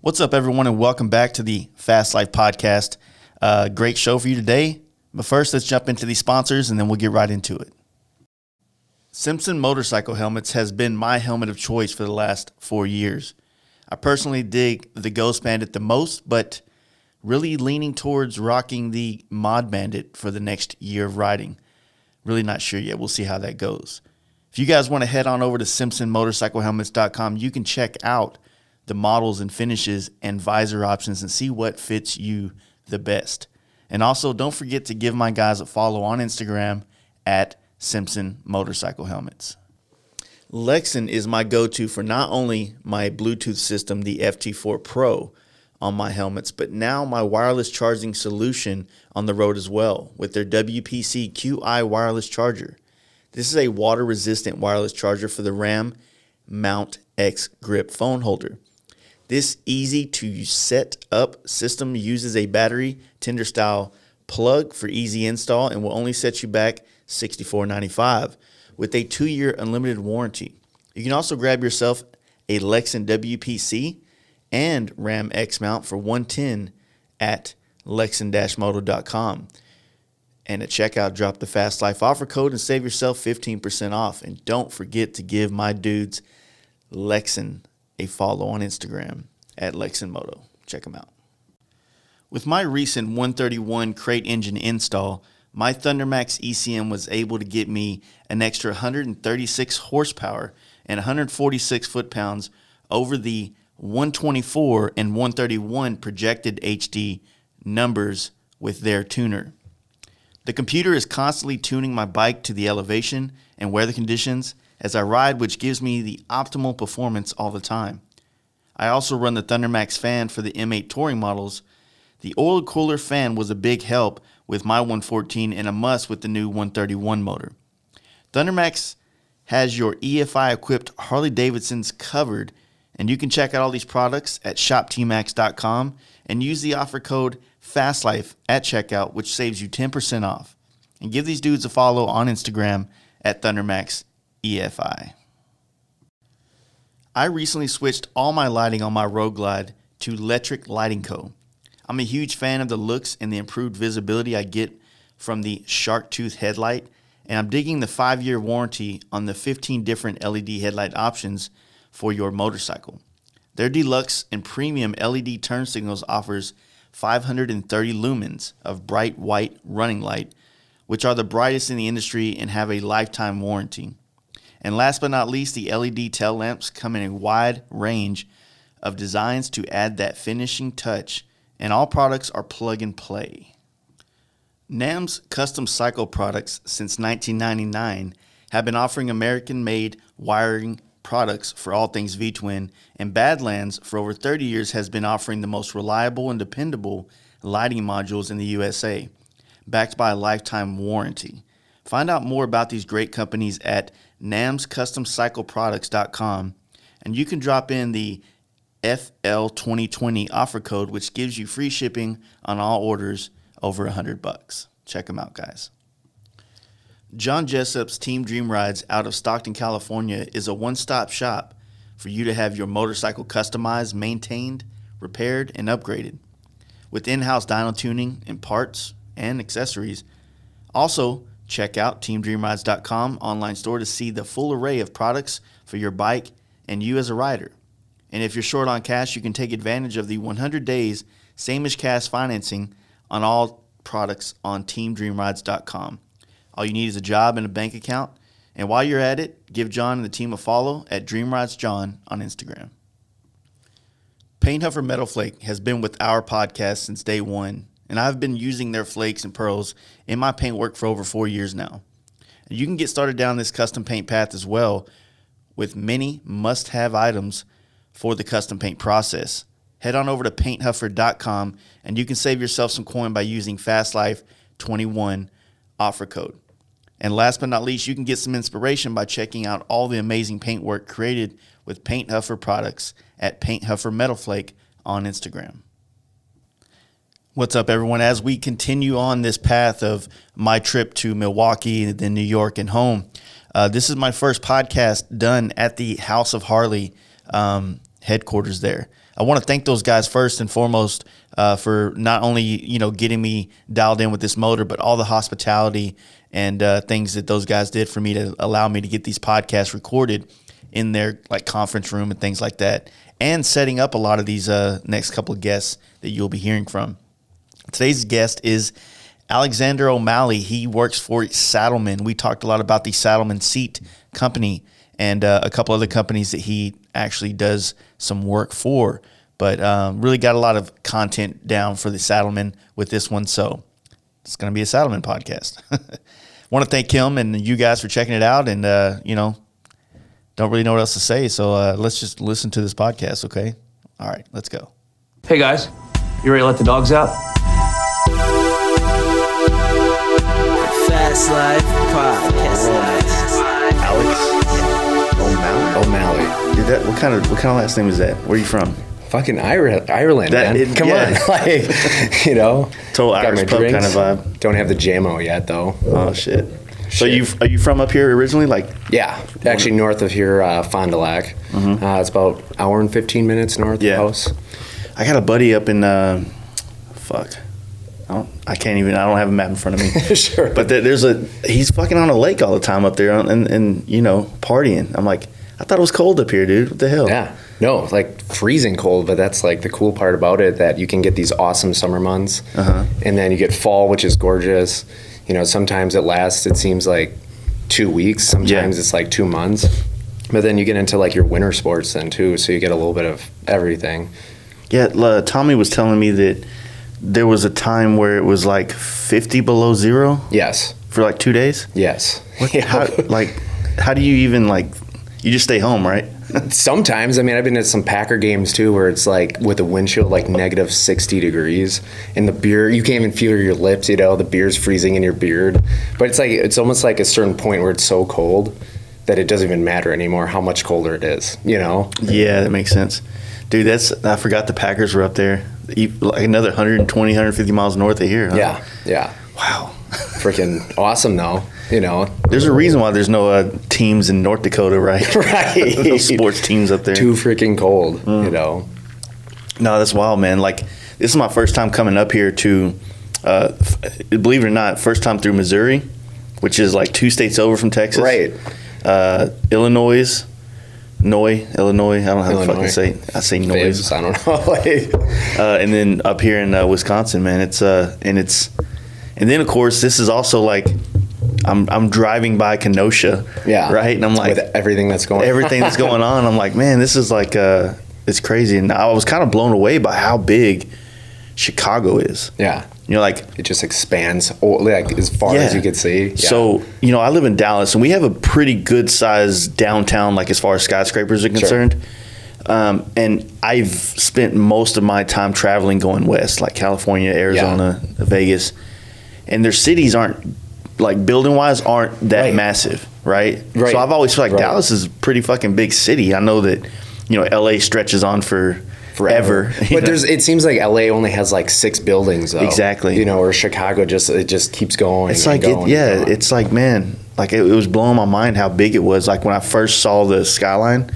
What's up, everyone, and welcome back to the Fast Life Podcast. Great show for you today. But first, let's jump into these sponsors, and then we'll get right into it. Simpson motorcycle helmets has been my helmet of choice for the last 4 years. I personally dig the Ghost Bandit the most, but really leaning towards rocking the Mod Bandit for the next year of riding. Really not sure yet. We'll see how that goes. If you guys want to head on over to SimpsonMotorcycleHelmets.com, you can check out the models and finishes and visor options and see what fits you the best. And also, don't forget to give my guys a follow on Instagram at Simpson Motorcycle Helmets. Lexin is my go-to for not only my Bluetooth system, the FT4 Pro, on my helmets, but now my wireless charging solution on the road as well with their WPC QI wireless charger. This is a water-resistant wireless charger for the Ram Mount X Grip phone holder. This easy-to-set-up system uses a battery tender-style plug for easy install and will only set you back $64.95 with a 2-year unlimited warranty. You can also grab yourself a Lexin WPC and Ram X mount for $110 at lexin-moto.com. And at checkout, drop the Fast Life offer code and save yourself 15% off. And don't forget to give my dudes Lexin a follow on Instagram at lexin-moto. Check them out. With my recent 131 crate engine install, my thundermax ECM was able to get me an extra 136 horsepower and 146 foot-pounds over the 124 and 131 projected HD numbers with their tuner. The computer is constantly tuning my bike to the elevation and weather conditions as I ride, which gives me the optimal performance all the time. I also run the thundermax fan for the M8 touring models. The oil cooler fan was a big help with my 114 and a must with the new 131 motor. thundermax has your EFI equipped Harley Davidsons covered, and you can check out all these products at shoptmax.com and use the offer code FASTLIFE at checkout, which saves you 10% off. And give these dudes a follow on Instagram at thundermax EFI. I recently switched all my lighting on my Road Glide to Electric Lighting Co. I'm a huge fan of the looks and the improved visibility I get from the shark tooth headlight, and I'm digging the 5-year warranty on the 15 different LED headlight options for your motorcycle. Their deluxe and premium LED turn signals offers 530 lumens of bright white running light, which are the brightest in the industry and have a lifetime warranty. And last but not least, the LED tail lamps come in a wide range of designs to add that finishing touch, and all products are plug and play. NAM's custom cycle products since 1999 have been offering American-made wiring products for all things V-twin, and Badlands for over 30 years has been offering the most reliable and dependable lighting modules in the USA, backed by a lifetime warranty. Find out more about these great companies at namscustomcycleproducts.com, and you can drop in the FL2020 offer code, which gives you free shipping on all orders over $100. Check them out, guys. John Jessup's Team Dream Rides out of Stockton, California is a one-stop shop for you to have your motorcycle customized, maintained, repaired, and upgraded with in-house dyno tuning and parts and accessories. Also, check out teamdreamrides.com online store to see the full array of products for your bike and you as a rider. And if you're short on cash, you can take advantage of the 100 days same-as-cash financing on all products on teamdreamrides.com. All you need is a job and a bank account. And while you're at it, give John and the team a follow at DreamRidesJohn on Instagram. Paint Huffer Metal Flake has been with our podcast since day one, and I've been using their flakes and pearls in my paint work for over 4 years now. And you can get started down this custom paint path as well with many must-have items for the custom paint process. Head on over to painthuffer.com and you can save yourself some coin by using FASTLIFE21 offer code. And last but not least, you can get some inspiration by checking out all the amazing paint work created with Paint Huffer products at Paint Huffer Metal Flake on Instagram. What's up, everyone? As we continue on this path of my trip to Milwaukee, then New York, and home, this is my first podcast done at the House of Harley headquarters there. I want to thank those guys first and foremost for not only, getting me dialed in with this motor, but all the hospitality and things that those guys did for me to allow me to get these podcasts recorded in their like conference room and things like that, and setting up a lot of these next couple of guests that you'll be hearing from. Today's guest is Alexander O'Malley. He works for Saddleman. We talked a lot about the Saddleman seat company and a couple other companies that he actually does some work for, but really got a lot of content down for the Saddleman with this one, so it's going to be a Saddleman podcast. Want to thank him and you guys for checking it out, and don't really know what else to say, so let's just listen to this podcast, okay? All right, let's go. Hey guys, you ready to let the dogs out? Fast Life Podcast. Alex O'Malley. Dude, what kind of last name is that? Where are you from? Fucking Ireland, man. Come on. Total Irish pub kind of vibe. Don't have the JAMO yet, though. Oh, shit. So are you from up here originally? Yeah, actually north of here, Fond du Lac. Mm-hmm. It's about an hour and 15 minutes north of the house. I got a buddy up in, I don't have a map in front of me. Sure. But he's fucking on a lake all the time up there and partying. I'm like, I thought it was cold up here, dude. What the hell? Yeah. No, like freezing cold, but that's like the cool part about it, that you can get these awesome summer months. Uh-huh. And then you get fall, which is gorgeous. Sometimes it seems like 2 weeks. Sometimes it's like 2 months. But then you get into like your winter sports then too, so you get a little bit of everything. Yeah, Tommy was telling me that there was a time where it was like 50 below zero. Yes. For like 2 days? Yes. How do you even you just stay home, right? Sometimes. I've been at some Packer games too where it's like with a wind chill like negative 60 degrees and the beer, you can't even feel your lips, the beer's freezing in your beard. But it's almost like a certain point where it's so cold that it doesn't even matter anymore how much colder it is, Yeah, that makes sense. Dude, I forgot the Packers were up there. Like another 120, 150 miles north of here, huh? Yeah. Wow. Freaking awesome, though. There's a reason why there's no teams in North Dakota, right? Right. No sports teams up there. Too freaking cold, No, that's wild, man. This is my first time coming up here to, believe it or not, first time through Missouri, which is like 2 states over from Texas. Right. Illinois. I don't know how to fucking say it. I say noise. Fibs, I don't know. And then up here in Wisconsin, man, and then of course this is also like I'm driving by Kenosha, right, and I'm like with everything that's going on. I'm like, man, this is it's crazy, and I was kind of blown away by how big Chicago is. Yeah. It just expands as far as you can see. Yeah. So, I live in Dallas, and we have a pretty good sized downtown, as far as skyscrapers are concerned. Sure. And I've spent most of my time traveling going west, like California, Arizona, Vegas. And their cities aren't, building wise, aren't that massive, right? So I've always felt like Dallas is a pretty fucking big city. I know that, LA stretches on forever. But it seems like LA only has 6 buildings though. Exactly. Or Chicago just keeps going. It's going. It's like, man, it was blowing my mind how big it was. When I first saw the skyline,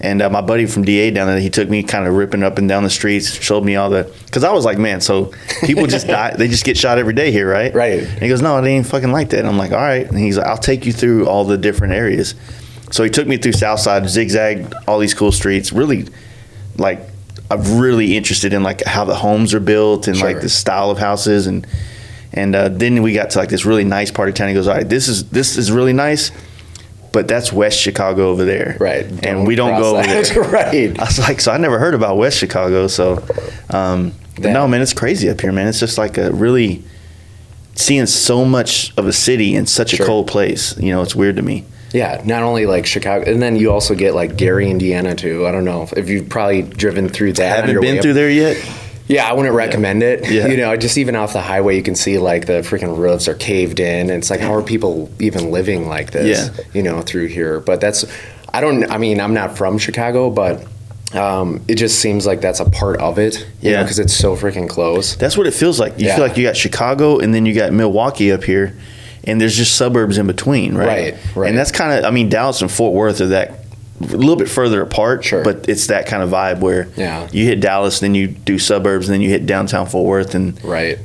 and my buddy from DA down there, he took me kind of ripping up and down the streets, showed me all because I was like, man, so people just die, they just get shot every day here, right? Right. And he goes, no, it ain't fucking like that. And I'm like, all right. And he's like, I'll take you through all the different areas. So he took me through Southside, zigzagged all these cool streets, really I'm really interested in how the homes are built and the style of houses, and then we got to this really nice part of town. He goes, all right, this is really nice, but that's West Chicago over there, right? And we don't go over there, right? I was like, so I never heard about West Chicago, so but no, man, it's crazy up here, man. It's just a really seeing so much of a city in such a cold place. It's weird to me. Yeah, not only Chicago, and then you also get Gary, Indiana too. I don't know if you've probably driven through that. I haven't been through there yet. Yeah, I wouldn't recommend it. Yeah. Just even off the highway, you can see the freaking roofs are caved in, and it's how are people even living like this? Yeah. Through here. But I'm not from Chicago, but it just seems like that's a part of it. Because it's so freaking close. That's what it feels like. You feel like you got Chicago, and then you got Milwaukee up here. And there's just suburbs in between, right? Right. And that's kind of, Dallas and Fort Worth are that a little bit further apart, Sure. but it's that kind of vibe where you hit Dallas, then you do suburbs, and then you hit downtown Fort Worth, and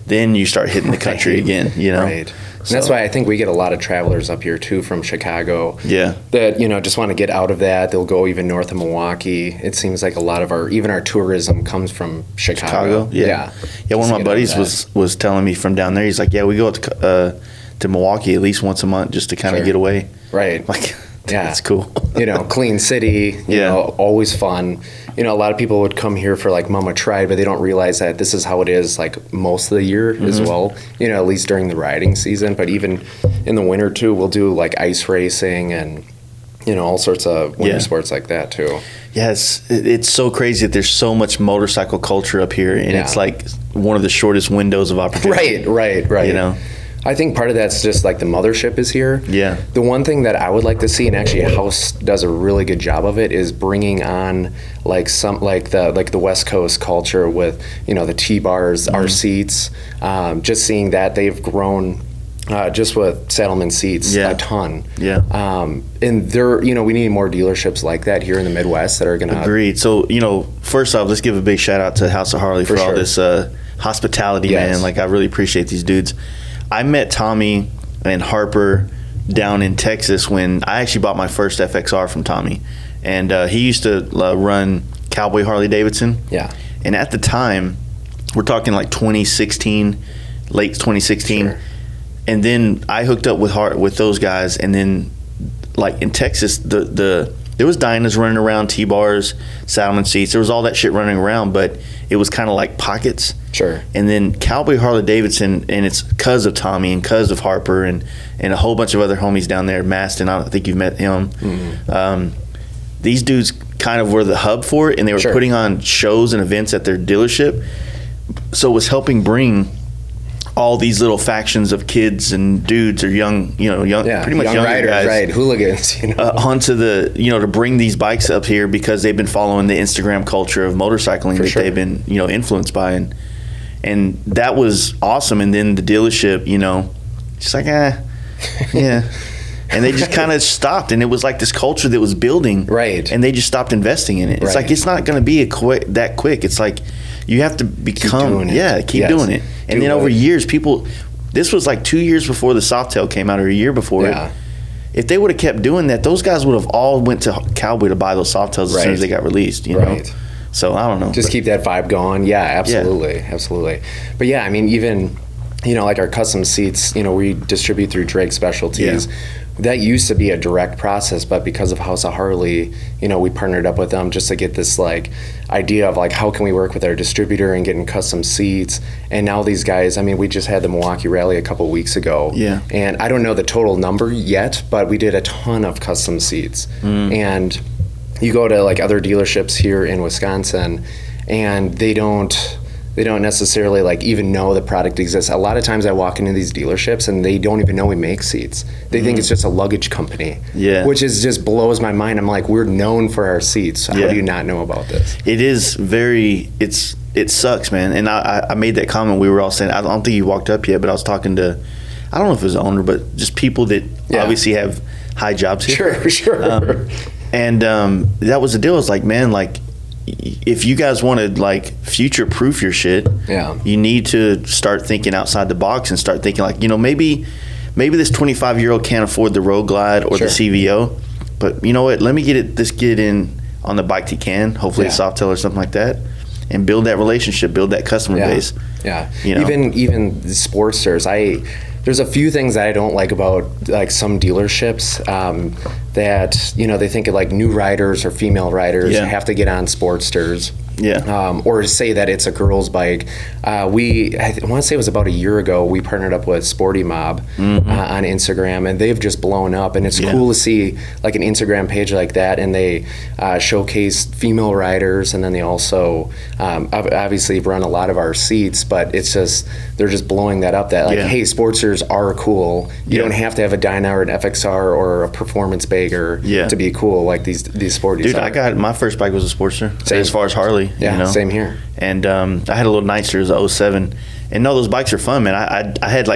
then you start hitting the country again, you know? Right. And that's why I think we get a lot of travelers up here too from Chicago. Yeah. That, you know, just want to get out of that. They'll go even north of Milwaukee. It seems like a lot of our tourism comes from Chicago. Yeah. One of my buddies was telling me from down there, he's like, yeah, we go up to Milwaukee at least once a month just to kind of get away. Right. Like, that's cool. You know, clean city, you know, always fun. You know, a lot of people would come here for like Mama Tried, but they don't realize that this is how it is like most of the year as well, you know, at least during the riding season. But even in the winter too, we'll do like ice racing and, you know, all sorts of winter sports like that too. Yes, it's so crazy that there's so much motorcycle culture up here, and it's like one of the shortest windows of opportunity. Right. You know? I think part of that's just like the mothership is here. Yeah. The one thing that I would like to see, and actually House does a really good job of it, is bringing on like some like the West Coast culture with, you know, the T-bars, our seats. Just seeing that they've grown just with Saddleman seats a ton. Yeah. And there, you know, we need more dealerships like that here in the Midwest that are going to. Agreed. So, you know, first off, let's give a big shout out to House of Harley for all this hospitality, man. Like, I really appreciate these dudes. I met Tommy and Harper down in Texas when I actually bought my first FXR from Tommy. And he used to run Cowboy Harley Davidson. Yeah. And at the time, we're talking like 2016, late 2016. Sure. And then I hooked up with those guys. And then, like, in Texas, there was Dynas running around, T-bars, Saddleman seats. There was all that shit running around, but it was kind of like pockets. Sure. And then Cowboy Harley Davidson, and it's because of Tommy and because of Harper and a whole bunch of other homies down there. Maston, I don't think you've met him. Mm-hmm. These dudes kind of were the hub for it, and they were putting on shows and events at their dealership. So it was helping bring all these little factions of kids and dudes or young, pretty much young riders, guys, right? Hooligans, you know, onto the, to bring these bikes up here because they've been following the Instagram culture of motorcycling they've been, influenced by, and that was awesome. And then the dealership, just like, yeah. And they just kind of stopped, and it was like this culture that was building, right? And they just stopped investing in it. It's like it's not going to be that quick. It's like you have to become, keep doing it. And then over years, this was like 2 years before the Softail came out, or a year before it. If they would have kept doing that, those guys would have all went to Cowboy to buy those Softails as soon as they got released. You know. So I don't know. Just keep that vibe going. Yeah, absolutely. But yeah, I mean, even like our custom seats, we distribute through Drake Specialties. Yeah. That used to be a direct process, but because of House of Harley, we partnered up with them just to get this idea of how can we work with our distributor and getting custom seats. And now these guys, we just had the Milwaukee Rally a couple weeks ago. Yeah. And I don't know the total number yet, but we did a ton of custom seats. And you go to other dealerships here in Wisconsin, and they don't necessarily even know the product exists. A lot of times I walk into these dealerships and they don't even know we make seats. They think it's just a luggage company, which is just blows my mind. I'm like, we're known for our seats. How do you not know about this? It is it sucks, man. And I made that comment. We were all saying, I don't think you walked up yet, but I was talking to, I don't know if it was the owner, but just people that obviously have high jobs here. Sure. And that was the deal. It's like, man, if you guys want to future proof your shit, you need to start thinking outside the box and start thinking maybe this 25-year-old can't afford the Road Glide or the CVO, but you know what? Let me get it in on the bike he can, hopefully a Softail or something like that, and build that relationship, build that customer base. Yeah. Even the Sportsters, there's a few things that I don't like about some dealerships that they think of new riders or female riders have to get on Sportsters. Or say that it's a girl's bike. I want to say it was about a year ago, we partnered up with Sporty Mob on Instagram, and they've just blown up. And it's cool to see an Instagram page like that, and they showcase female riders, and then they also obviously run a lot of our seats, but it's just, they're just blowing that up that hey, Sportsters are cool. You don't have to have a Dyna or an FXR or a performance bagger to be cool these Sporties. Dude, I got my first bike was a Sportster. As far as Harley. Yeah, same here. And I had a little Nightster, it was a 07. And no, those bikes are fun, man. I had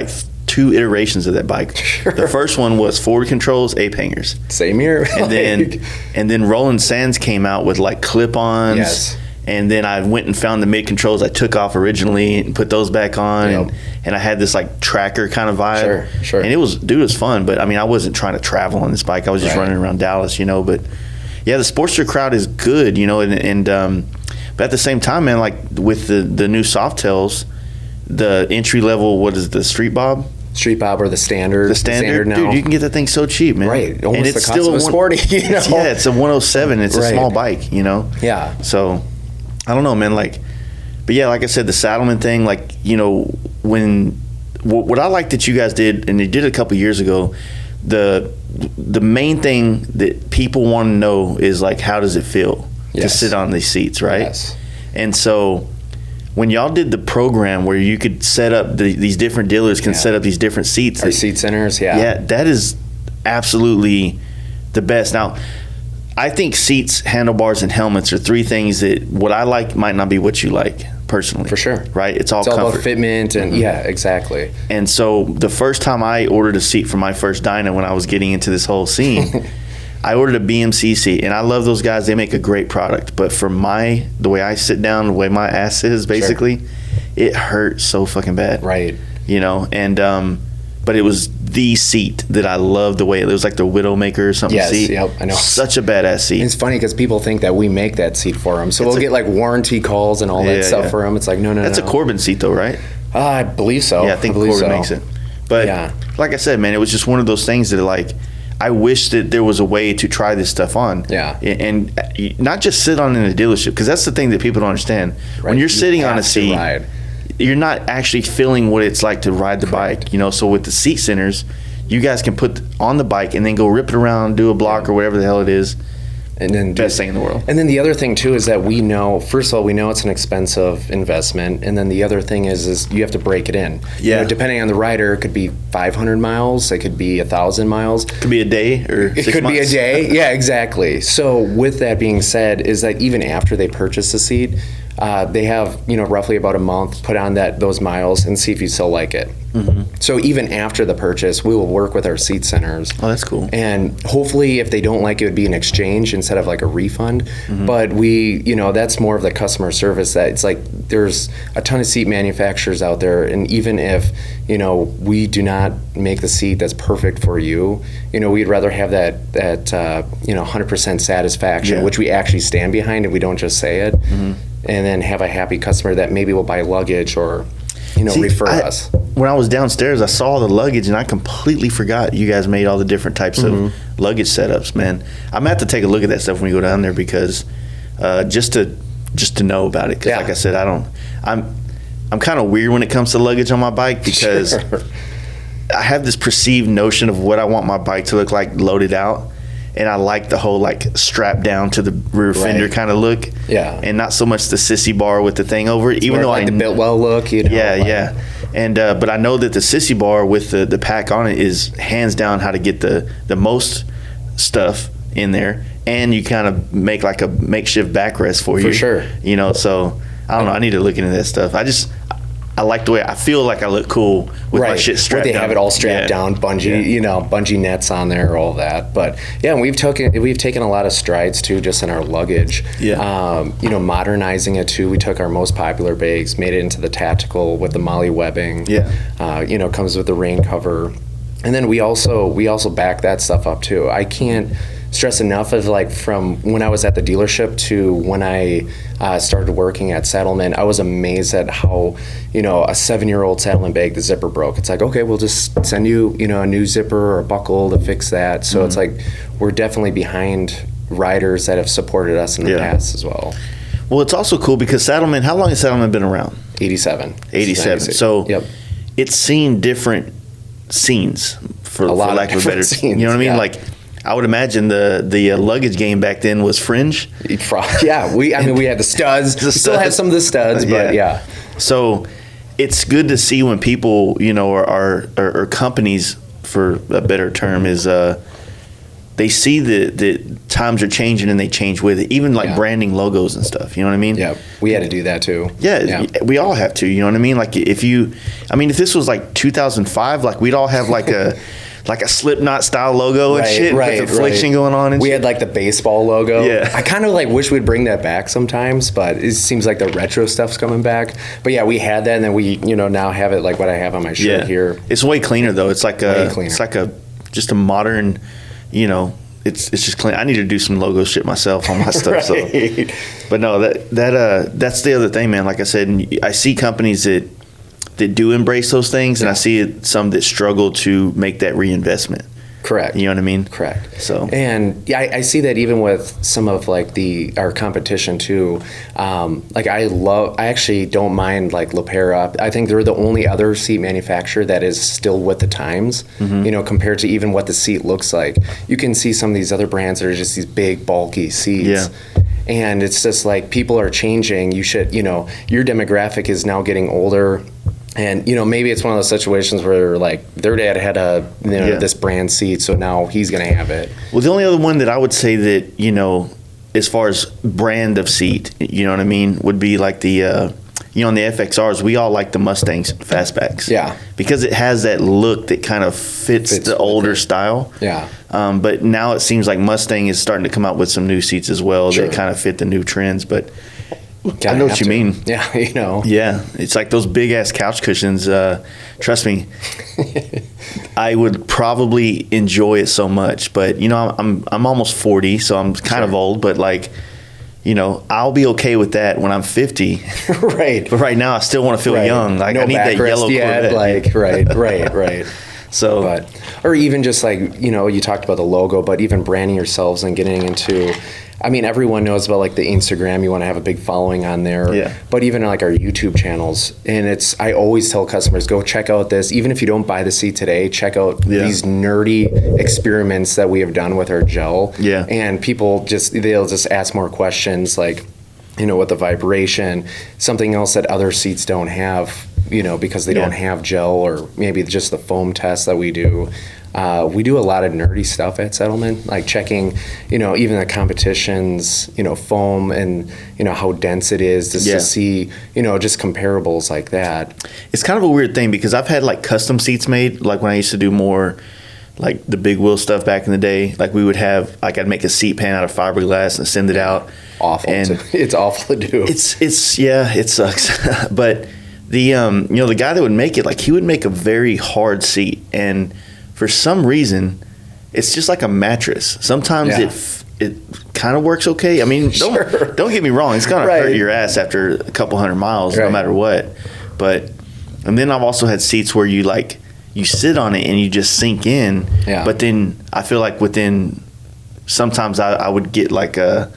2 2 iterations of that bike. Sure. The first one was forward controls, ape hangers. Same here. And then Roland Sands came out with like clip-ons. Yes. And then I went and found the mid controls I took off originally and put those back on. Yep. And I had this like tracker kind of vibe. Sure. And it was fun. But I mean, I wasn't trying to travel on this bike. I was just running around Dallas, But yeah, the Sportster crowd is good, but at the same time, man, like with the new Softails, the entry level, what is it, the Street Bob? Street Bob or the standard. The standard now. Dude, you can get that thing so cheap, man. Right. Almost and it's the cost of a sporty, Yeah, it's a 107. It's a small bike, Yeah. So, I don't know, man. But yeah, like I said, the Saddleman thing, what I like that you guys did, and you did it a couple years ago, the main thing that people want to know is like, how does it feel to sit on these seats, right? Yes. And so when y'all did the program where you could set up these different dealers can set up these different seats, our seat centers, yeah, that is absolutely the best. Now, I think seats, handlebars, and helmets are 3 things that what I like might not be what you like personally. For sure. Right? It's all about comfort. fitment and yeah, exactly. And so the first time I ordered a seat for my first dyno when I was getting into this whole scene, I ordered a BMC seat, and I love those guys. They make a great product. But for the way I sit down, the way my ass is, basically, it hurt so fucking bad. Right. But it was the seat that I loved the way it was like the Widowmaker or something seat. Yep, I know. Such a badass seat. And it's funny because people think that we make that seat for them. So we'll get like warranty calls and all that stuff for them. It's like, no. That's a Corbin seat though, right? I believe so. Yeah, I think Corbin makes it. But like I said, man, it was just one of those things that like, I wish that there was a way to try this stuff on. Yeah. And not just sit on in a dealership, because that's the thing that people don't understand. Right. When you're sitting on a seat, you're not actually feeling what it's like to ride the bike. So with the seat centers, you guys can put on the bike and then go rip it around, do a block or whatever the hell it is. And then best thing in the world. And then the other thing too is that we know, first of all, we know it's an expensive investment, and then the other thing is you have to break it in. Yeah. Depending on the rider, it could be 500 miles, it could be 1,000 miles. It could be a day or 6 months. It could be a day. Yeah, exactly. So with that being said, is that even after they purchase the seat, they have roughly about a month put on those miles and see if you still like it. Mm-hmm. So even after the purchase, we will work with our seat centers. Oh, that's cool. And hopefully, if they don't like it, would be an exchange instead of like a refund. Mm-hmm. But that's more of the customer service. That it's like there's a ton of seat manufacturers out there, and even if we do not make the seat that's perfect for you, we'd rather have that 100% satisfaction, which we actually stand behind, and we don't just say it. Mm-hmm. And then have a happy customer that maybe will buy luggage or, refer us. When I was downstairs, I saw the luggage, and I completely forgot you guys made all the different types of luggage setups, man. I'm gonna have to take a look at that stuff when we go down there because just to know about it. Because like I said, I'm kind of weird when it comes to luggage on my bike because I have this perceived notion of what I want my bike to look like loaded out. And I like the whole like strap down to the rear fender kind of look. Yeah. And not so much the sissy bar with the thing over it. It's even though like the built well look, Yeah. And but I know that the sissy bar with the pack on it is hands down how to get the most stuff in there, and you kind of make like a makeshift backrest for you. For sure. So I don't know. I need to look into that stuff. I like the way I feel like I look cool with my shit strapped down. They have it all strapped down, bungee, bungee nets on there, all that. But yeah, we've taken a lot of strides too, just in our luggage. Yeah. Modernizing it too. We took our most popular bags, made it into the tactical with the Molly webbing. Yeah. Comes with the rain cover, and then we also back that stuff up too. I can't stress enough of like from when I was at the dealership to when I started working at Saddleman, I was amazed at how, a 7-year-old Saddleman bag, the zipper broke. It's like, okay, we'll just send you, a new zipper or a buckle to fix that. So it's like, we're definitely behind riders that have supported us in the past as well. Well, it's also cool because Saddleman, how long has Saddleman been around? 87. So it's seen different scenes for lack of a better scenes. You know what I mean? Like, I would imagine the luggage game back then was fringe. Yeah, we had the studs. We still have some of the studs, but yeah. So it's good to see when people, or companies, for a better term, is they see the times are changing and they change with it. Even like branding logos and stuff. You know what I mean? Yeah, we had to do that too. Yeah, we all have to. You know what I mean? Like if this was like 2005, like we'd all have like a Slipknot style logo and shit with the affliction going on. And we shit. had like the baseball logo. Yeah, I kind of like wish we'd bring that back sometimes, but it seems like the retro stuff's coming back. But yeah, we had that, and then we now have it like what I have on my shirt here. It's way cleaner though. It's like just a modern, It's just clean. I need to do some logo shit myself on my stuff. So, but no, that's the other thing, man. Like I said, I see companies that do embrace those things, and I see some that struggle to make that reinvestment. Correct. You know what I mean? Correct. So, and yeah, I see that even with some of like our competition too. I actually don't mind like LaPera. I think they're the only other seat manufacturer that is still with the times, compared to even what the seat looks like. You can see some of these other brands that are just these big, bulky seats. Yeah. And it's just like people are changing. You should, your demographic is now getting older. And, maybe it's one of those situations where, like, their dad had this brand seat, so now he's going to have it. Well, the only other one that I would say that, as far as brand of seat, you know what I mean, would be like the, on the FXRs, we all like the Mustangs fastbacks. Yeah. Because it has that look that kind of fits the older style. Yeah. But now it seems like Mustang is starting to come out with some new seats as well that kind of fit the new trends, but... I know what you mean. Yeah, Yeah, it's like those big ass couch cushions. Trust me, I would probably enjoy it so much. But I'm almost 40, so I'm kind of old. But like, I'll be okay with that when I'm 50. Right. But right now, I still want to feel young. Like I need that yellow Corvette. Like right. So, or even just like you talked about the logo, but even branding yourselves and getting into. I mean, everyone knows about like the Instagram. You want to have a big following on there. Yeah. But even like our YouTube channels, and I always tell customers, go check out this. Even if you don't buy the seat today, check out these nerdy experiments that we have done with our gel. Yeah. And people they'll just ask more questions like, with the vibration, something else that other seats don't have, because they don't have gel, or maybe just the foam test that we do. We do a lot of nerdy stuff at Saddleman, like checking, even the competitions, foam and, how dense it is just to see, just comparables like that. It's kind of a weird thing because I've had like custom seats made, like when I used to do more like the big wheel stuff back in the day. Like we would have, like I'd make a seat pan out of fiberglass and send it out. Awful. It's awful to do. It sucks. But the, the guy that would make it, like he would make a very hard seat, and for some reason, it's just like a mattress. Sometimes it kind of works okay. I mean, don't get me wrong. It's going to hurt your ass after a couple 100 miles, no matter what. And then I've also had seats where you sit on it and you just sink in. Yeah. But then I feel like sometimes I would get like a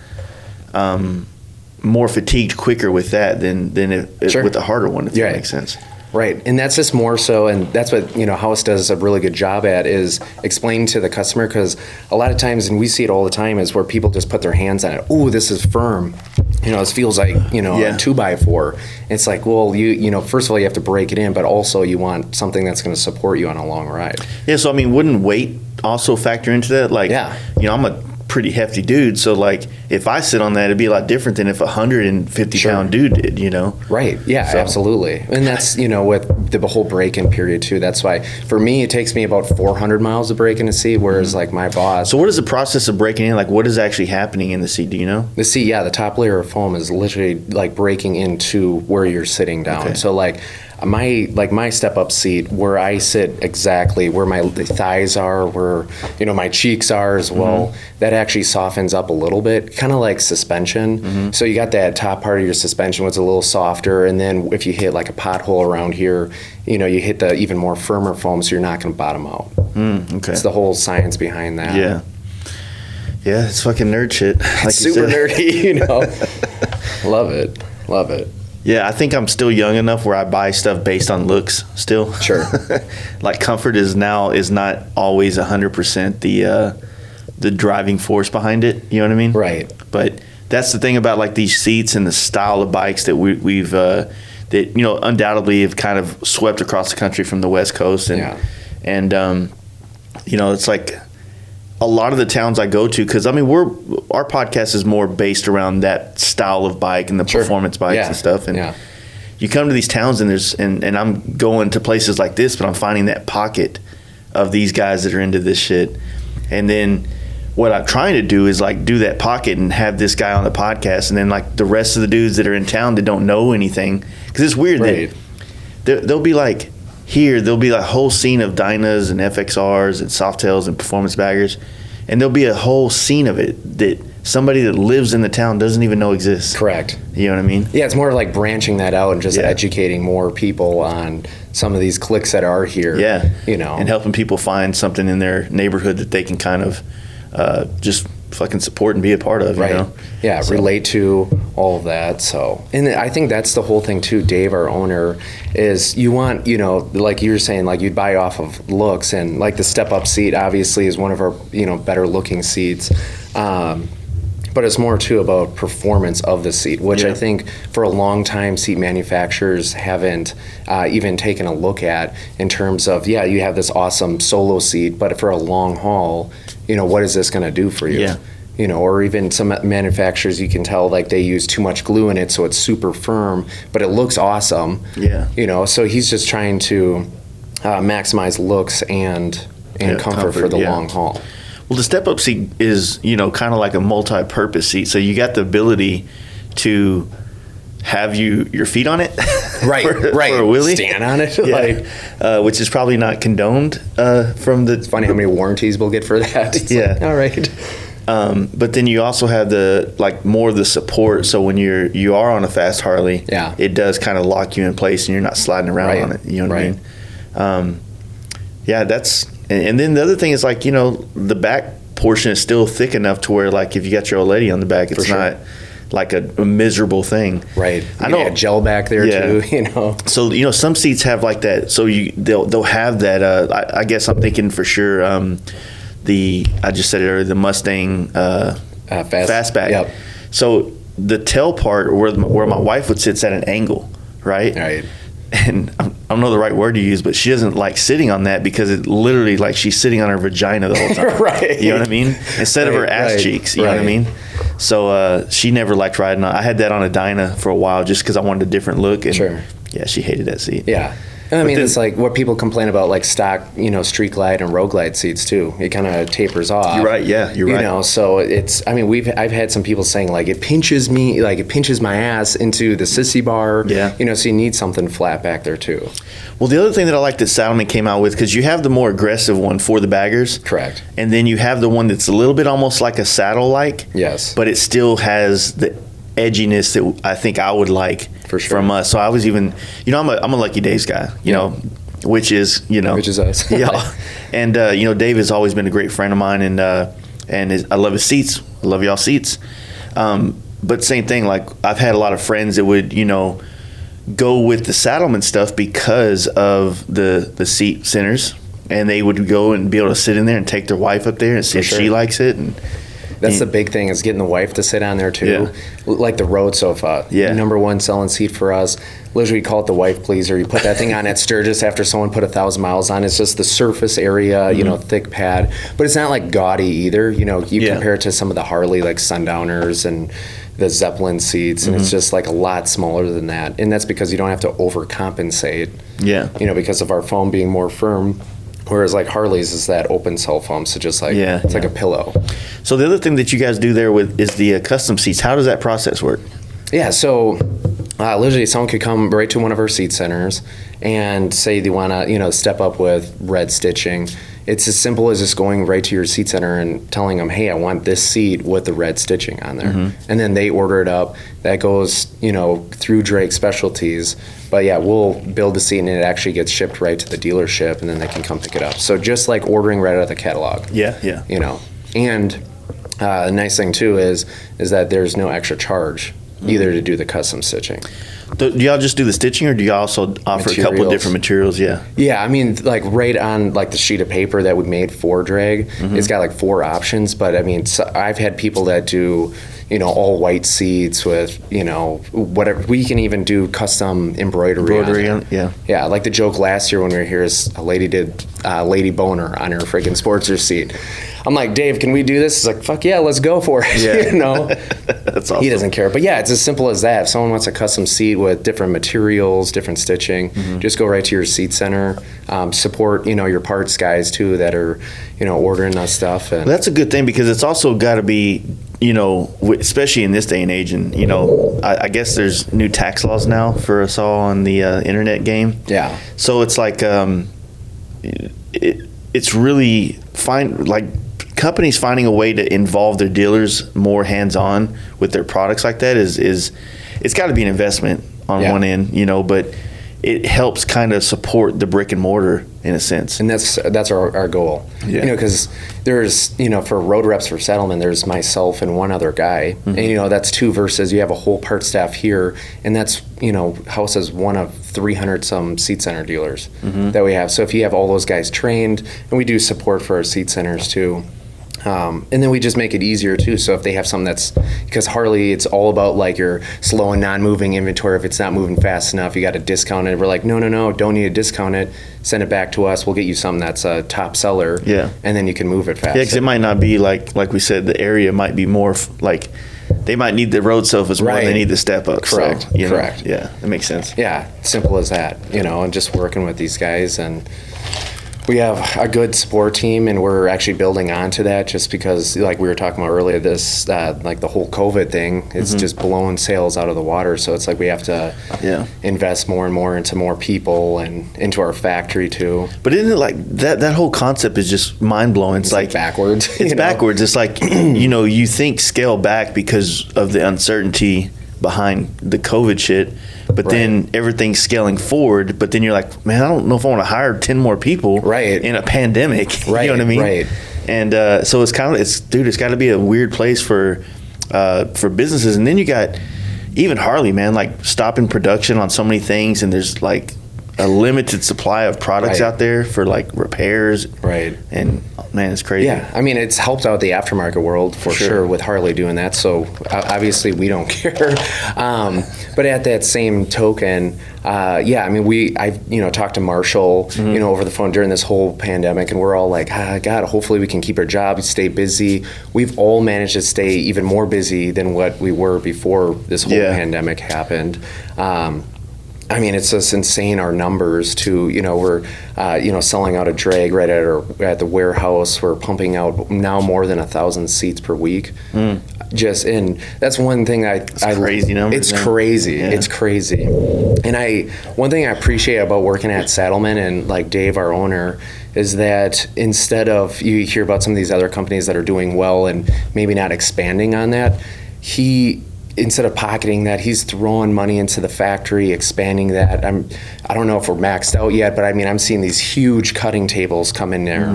more fatigued quicker with that than with the harder one, if that makes sense. Right, and that's just more so, and that's what House does a really good job at, is explaining to the customer, because a lot of times, and we see it all the time, is where people just put their hands on it. Oh, this is firm. This feels like a 2x4. It's like, well, you first of all you have to break it in, but also you want something that's going to support you on a long ride. Yeah, so I mean, wouldn't weight also factor into that? Like, I'm a pretty hefty dude, so like if I sit on that, it'd be a lot different than if a 150-pound dude did, Right. Yeah, so. Absolutely. And that's with the whole break-in period too. That's why for me it takes me about 400 miles to break in a seat, whereas like my boss. So what is the process of breaking in? Like what is actually happening in the seat? Do you know? The seat, the top layer of foam is literally like breaking into where you're sitting down. Okay. So like my step-up seat, where I sit exactly where my thighs are, where my cheeks are as well, that actually softens up a little bit, kind of like suspension. So you got that top part of your suspension was a little softer, and then if you hit like a pothole around here, you hit the even more firmer foam, so you're not going to bottom out. Okay, it's the whole science behind that. Yeah, it's fucking nerd shit. Like it's super nerdy, Love it. Yeah, I think I'm still young enough where I buy stuff based on looks still. Sure. Like comfort is not always 100% the driving force behind it. You know what I mean? Right. But that's the thing about like these seats and the style of bikes that we've undoubtedly have kind of swept across the country from the West Coast, and it's like a lot of the towns I go to, because I mean our podcast is more based around that style of bike and the performance bikes and stuff. And you come to these towns and I'm going to places like this, but I'm finding that pocket of these guys that are into this shit. And then what I'm trying to do is like do that pocket and have this guy on the podcast, and then like the rest of the dudes that are in town that don't know anything, because it's weird that they'll be like, there'll be a whole scene of Dynas and FXRs and Softails and performance baggers, and there'll be a whole scene of it that somebody that lives in the town doesn't even know exists. Correct. You know what I mean? Yeah, it's more like branching that out and just educating more people on some of these cliques that are here. Yeah. You know. And helping people find something in their neighborhood that they can kind of just fucking support and be a part of, you know? Yeah, so relate to all of that. So, and I think that's the whole thing too, Dave, our owner, is you want, you know, like you were saying, like you'd buy off of looks, and like the step-up seat obviously is one of our, you know, better looking seats. But it's more too about performance of the seat, which I think for a long time seat manufacturers haven't even taken a look at, in terms of, you have this awesome solo seat, but for a long haul, you know, what is this going to do for you? Yeah. You know, or even some manufacturers, you can tell like they use too much glue in it, so it's super firm, but it looks awesome. Yeah. You know, so he's just trying to maximize looks and comfort for the long haul. Well, the step-up seat is, you know, kind of like a multi-purpose seat. So you got the ability to have your feet on it, right, for a wheelie, stand on it, which is probably not condoned from the. It's funny how many warranties we'll get for that. It's like, all right. But then you also have the more of the support. So when you are on a fast Harley, it does kind of lock you in place, and you're not sliding around on it. You know what I mean? That's. And then the other thing is, like, you know, the back portion is still thick enough to where, like, if you got your old lady on the back, it's not like a miserable thing. Right. I know gel back there too, you know. So, you know, some seats have like that. So they'll have that. I guess I'm thinking for sure. I just said it earlier, the Mustang fastback. Yep. So the tail part where my wife would sit is at an angle, right? Right. And I don't know the right word to use, but she doesn't like sitting on that, because it literally, like, she's sitting on her vagina the whole time. Right. You know what I mean? Instead of her ass cheeks. You know what I mean? So she never liked riding on. I had that on a Dyna for a while just because I wanted a different look. And yeah, she hated that seat. Yeah. And I mean, it's like what people complain about, like stock, you know, Street Glide and Road Glide seats too. It kind of tapers off. You're right. Yeah, you're right. You know, so it's. I mean, I've had some people saying like it pinches me, like it pinches my ass into the sissy bar. Yeah. You know, so you need something flat back there too. Well, the other thing that I like that Saddleman came out with, because you have the more aggressive one for the baggers. Correct. And then you have the one that's a little bit almost like a saddle-like. Yes. But it still has the edginess that I think I would like from us. So I was even, you know, I'm a Lucky Days guy, you know, which is, you know. Which is us. Yeah. And, you know, Dave has always been a great friend of mine, and I love his seats. I love y'all seats. But same thing, like I've had a lot of friends that would, you know, go with the Saddleman stuff because of the seat centers, and they would go and be able to sit in there and take their wife up there and see if she likes it. And that's the big thing, is getting the wife to sit on there too. Like the road sofa. Number one selling seat for us. Literally call it the wife pleaser. You put that thing on at Sturgis after someone put 1,000 miles on. It's just the surface area, you know, thick pad. But it's not like gaudy either. You know, you compare it to some of the Harley like Sundowners and the Zeppelin seats, and it's just like a lot smaller than that. And that's because you don't have to overcompensate. Yeah. You know, because of our foam being more firm. Whereas like Harley's is that open cell foam, so just like it's like a pillow. So the other thing that you guys do there with is the custom seats. How does that process work? Yeah, so literally someone could come right to one of our seat centers and say they want to, you know, step up with red stitching. It's as simple as just going right to your seat center and telling them, hey, I want this seat with the red stitching on there. And then they order it up. That goes, you know, through Drake Specialties. But yeah, we'll build the seat and it actually gets shipped right to the dealership, and then they can come pick it up. So just like ordering right out of the catalog. Yeah. You know, and the nice thing too is that there's no extra charge either to do the custom stitching. Do y'all just do the stitching, or do y'all also offer a couple of different materials? Yeah, I mean, like right on like the sheet of paper that we made for Drag, it's got like 4 options. But I mean, so I've had people that do, you know, all white seats with, you know, whatever. We can even do custom embroidery on it. Yeah, like the joke last year when we were here is a lady did Lady Boner on her freaking Sportster seat. I'm like, Dave, can we do this? He's like, fuck yeah, let's go for it. Yeah. You know, That's awesome. he doesn't care. But yeah, it's as simple as that. If someone wants a custom seat with different materials, different stitching, just go right to your seat center. Support, your parts guys too that are, ordering that stuff. And That's a good thing because it's also got to be, especially in this day and age. And, I guess there's new tax laws now for us all on the internet game. yeah. So it's like, it's really fine. Like companies finding a way to involve their dealers more hands-on with their products like that is it's got to be an investment on one end, but it helps kind of support the brick and mortar in a sense. And that's our goal. Yeah. Because there's, for road reps for Saddleman, there's myself and one other guy. And, that's 2 versus you have a whole part staff here. And that's, House is one of 300 some seat center dealers that we have. So if you have all those guys trained, and we do support for our seat centers too. And then we just make it easier too. So if they have something because Harley, it's all about like your slow and non-moving inventory. If it's not moving fast enough, you got to discount it. We're like, no, don't need to discount it. Send it back to us. We'll get you something that's a top seller. Yeah. And then you can move it fast. Yeah, because it might not be like we said, the area might be more like they might need the road sofas more than they need the step up. Correct. So, Correct. Yeah, that makes sense. Yeah, simple as that, and just working with these guys. And we have a good support team, and we're actually building onto that just because, like we were talking about earlier, this, like the whole COVID thing, it's just blowing sales out of the water. So it's like we have to invest more and more into more people and into our factory too. But isn't it like that whole concept is just mind blowing? It's like backwards. It's backwards. It's like, you think scale back because of the uncertainty behind the COVID shit. But then everything's scaling forward. But then you're like, man, I don't know if I want to hire 10 more people in a pandemic. Right. You know what I mean? Right. And so it's kind of, it's got to be a weird place for businesses. And then you got even Harley, man, like stopping production on so many things. And there's like a limited supply of products out there for like repairs. Right. And man, it's crazy. Yeah. I mean, it's helped out the aftermarket world for sure with Harley doing that. So obviously we don't care. But at that same token, I mean, I've talked to Marshall, over the phone during this whole pandemic, and we're all like, God, hopefully we can keep our jobs, stay busy. We've all managed to stay even more busy than what we were before this whole pandemic happened. I mean, it's just insane, our numbers too. We're, selling out a drag right at the warehouse. We're pumping out now more than 1,000 seats per week. And that's one thing crazy numbers. It's crazy. Yeah. It's crazy. And one thing I appreciate about working at Saddleman and like Dave, our owner, is that instead of, you hear about some of these other companies that are doing well and maybe not expanding on that, instead of pocketing that, he's throwing money into the factory, expanding that. I don't know if we're maxed out yet, but I mean, I'm seeing these huge cutting tables come in there,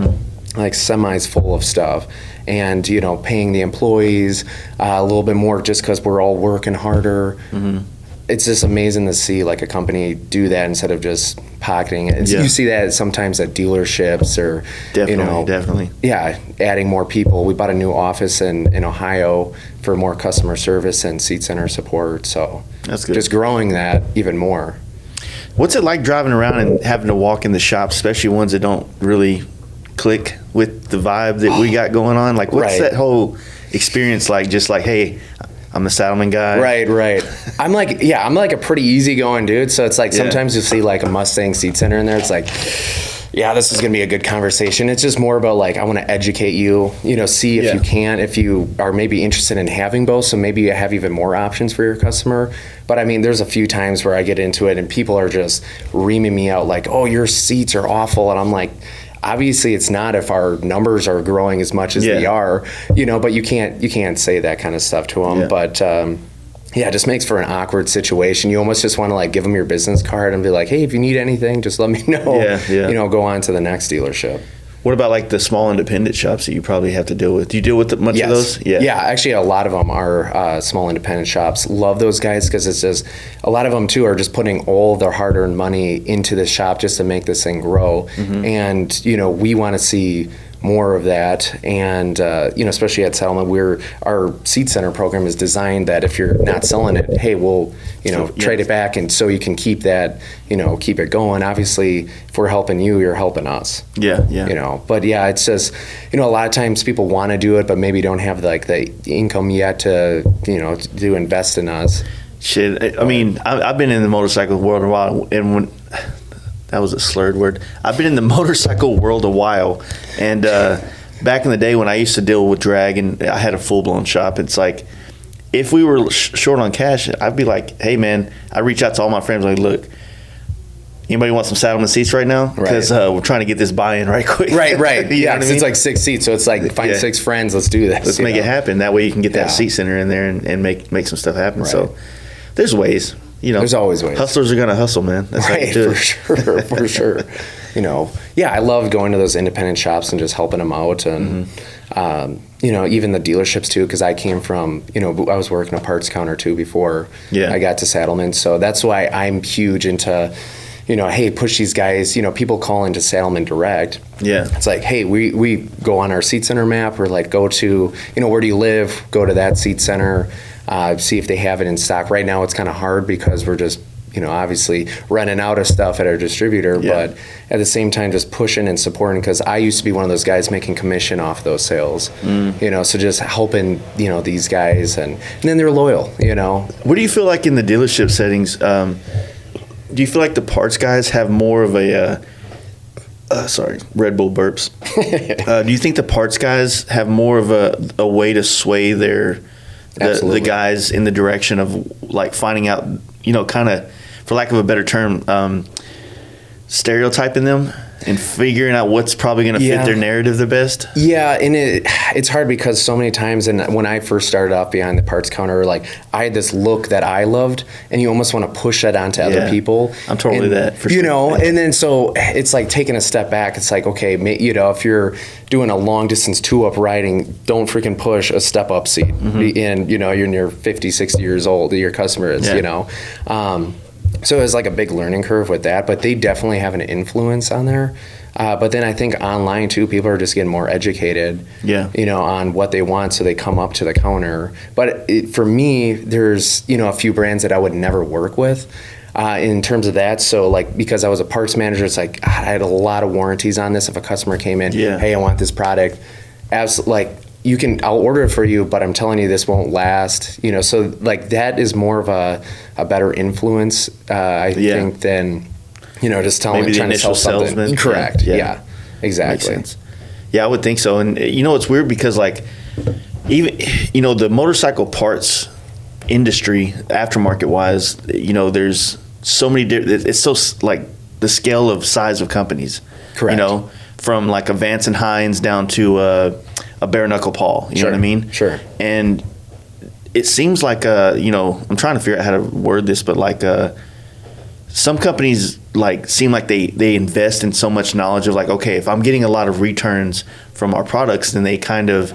like semis full of stuff, and paying the employees a little bit more just because we're all working harder. It's just amazing to see like a company do that instead of just pocketing it. You see that sometimes at dealerships or definitely. Yeah, adding more people. We bought a new office in Ohio for more customer service and seat center support. So that's good. Just growing that even more. What's it like driving around and having to walk in the shops, especially ones that don't really click with the vibe that we got going on? Like, what's that whole experience like? Just like, hey, I'm the Saddleman guy. Right. I'm like a pretty easygoing dude. So it's like sometimes you'll see like a Mustang seat center in there. It's like, yeah, this is going to be a good conversation. It's just more about like, I want to educate you, see if you can, if you are maybe interested in having both. So maybe you have even more options for your customer. But I mean, there's a few times where I get into it and people are just reaming me out like, oh, your seats are awful. And I'm like, obviously it's not if our numbers are growing as much as they are, but you can't say that kind of stuff to them. But it just makes for an awkward situation. You almost just want to like give them your business card and be like, hey, if you need anything, just let me know. Go on to the next dealership. What about like the small independent shops that you probably have to deal with? Do you deal with much of those? Yeah, actually a lot of them are small independent shops. Love those guys because it's just, a lot of them too are just putting all their hard-earned money into the shop just to make this thing grow. And, we want to see more of that. And, especially at Saddleman, our seat center program is designed that if you're not selling it, hey, we'll, trade it back. And so you can keep that, keep it going. Obviously, if we're helping you, you're helping us. Yeah, yeah. But yeah, it's just, a lot of times people want to do it, but maybe don't have like the income yet to, to invest in us. Shit, I mean, I've been in the motorcycle world a while, and when that was a slurred word. I've been in the motorcycle world a while, and back in the day when I used to deal with drag and I had a full-blown shop, it's like, if we were short on cash, I'd be like, hey, man, I reach out to all my friends, like, look, anybody want some Saddleman seats right now? Because we're trying to get this buy-in right quick. Right. Yeah, I mean? It's like 6 seats, so it's like find 6 friends, let's do this. Let's make it happen. That way you can get that seat center in there and make some stuff happen. Right. So there's ways. There's always ways. Hustlers are going to hustle, man. That's right, for sure. I love going to those independent shops and just helping them out. And, even the dealerships too, because I came from, I was working a parts counter too before I got to Saddleman. So that's why I'm huge into, hey, push these guys, people call into Saddleman direct. Yeah. It's like, hey, we go on our seat center map, or like go to, where do you live? Go to that seat center. See if they have it in stock. Right now it's kind of hard because we're just, obviously running out of stuff at our distributor, but at the same time just pushing and supporting, because I used to be one of those guys making commission off those sales, so just helping, these guys, and then they're loyal, What do you feel like in the dealership settings? Do you feel like the parts guys have more of a, Red Bull burps. Do you think the parts guys have more of a way to sway the guys in the direction of like finding out, kind of, for lack of a better term, stereotyping them and figuring out what's probably going to fit their narrative the best? Yeah, and it's hard because so many times, and when I first started off behind the parts counter, like I had this look that I loved, and you almost want to push that onto other people. I'm totally that, for sure. And then so it's like taking a step back. It's like, okay, if you're doing a long distance 2-up riding, don't freaking push a step up seat. And you're in your 50, 60 years old, your customer is, So it was like a big learning curve with that, but they definitely have an influence on there. But then I think online too, people are just getting more educated, on what they want, so they come up to the counter. But for me, there's, a few brands that I would never work with in terms of that. So like, because I was a parts manager, it's like, God, I had a lot of warranties on this. If a customer came in, hey, I want this product, I'll order it for you, but I'm telling you this won't last, so like that is more of a better influence, I think, than, just trying to sell something. Salesman. Correct. Yeah, exactly. Makes sense. Yeah, I would think so. And it's weird because like, even, the motorcycle parts industry, aftermarket wise, there's so many it's so like the scale of size of companies. Correct. From like a Vance and Hines down to a bare knuckle Paul, you know what I mean? Sure. And it seems like I'm trying to figure out how to word this, but like some companies like seem like they invest in so much knowledge of like, okay, if I'm getting a lot of returns from our products, then they kind of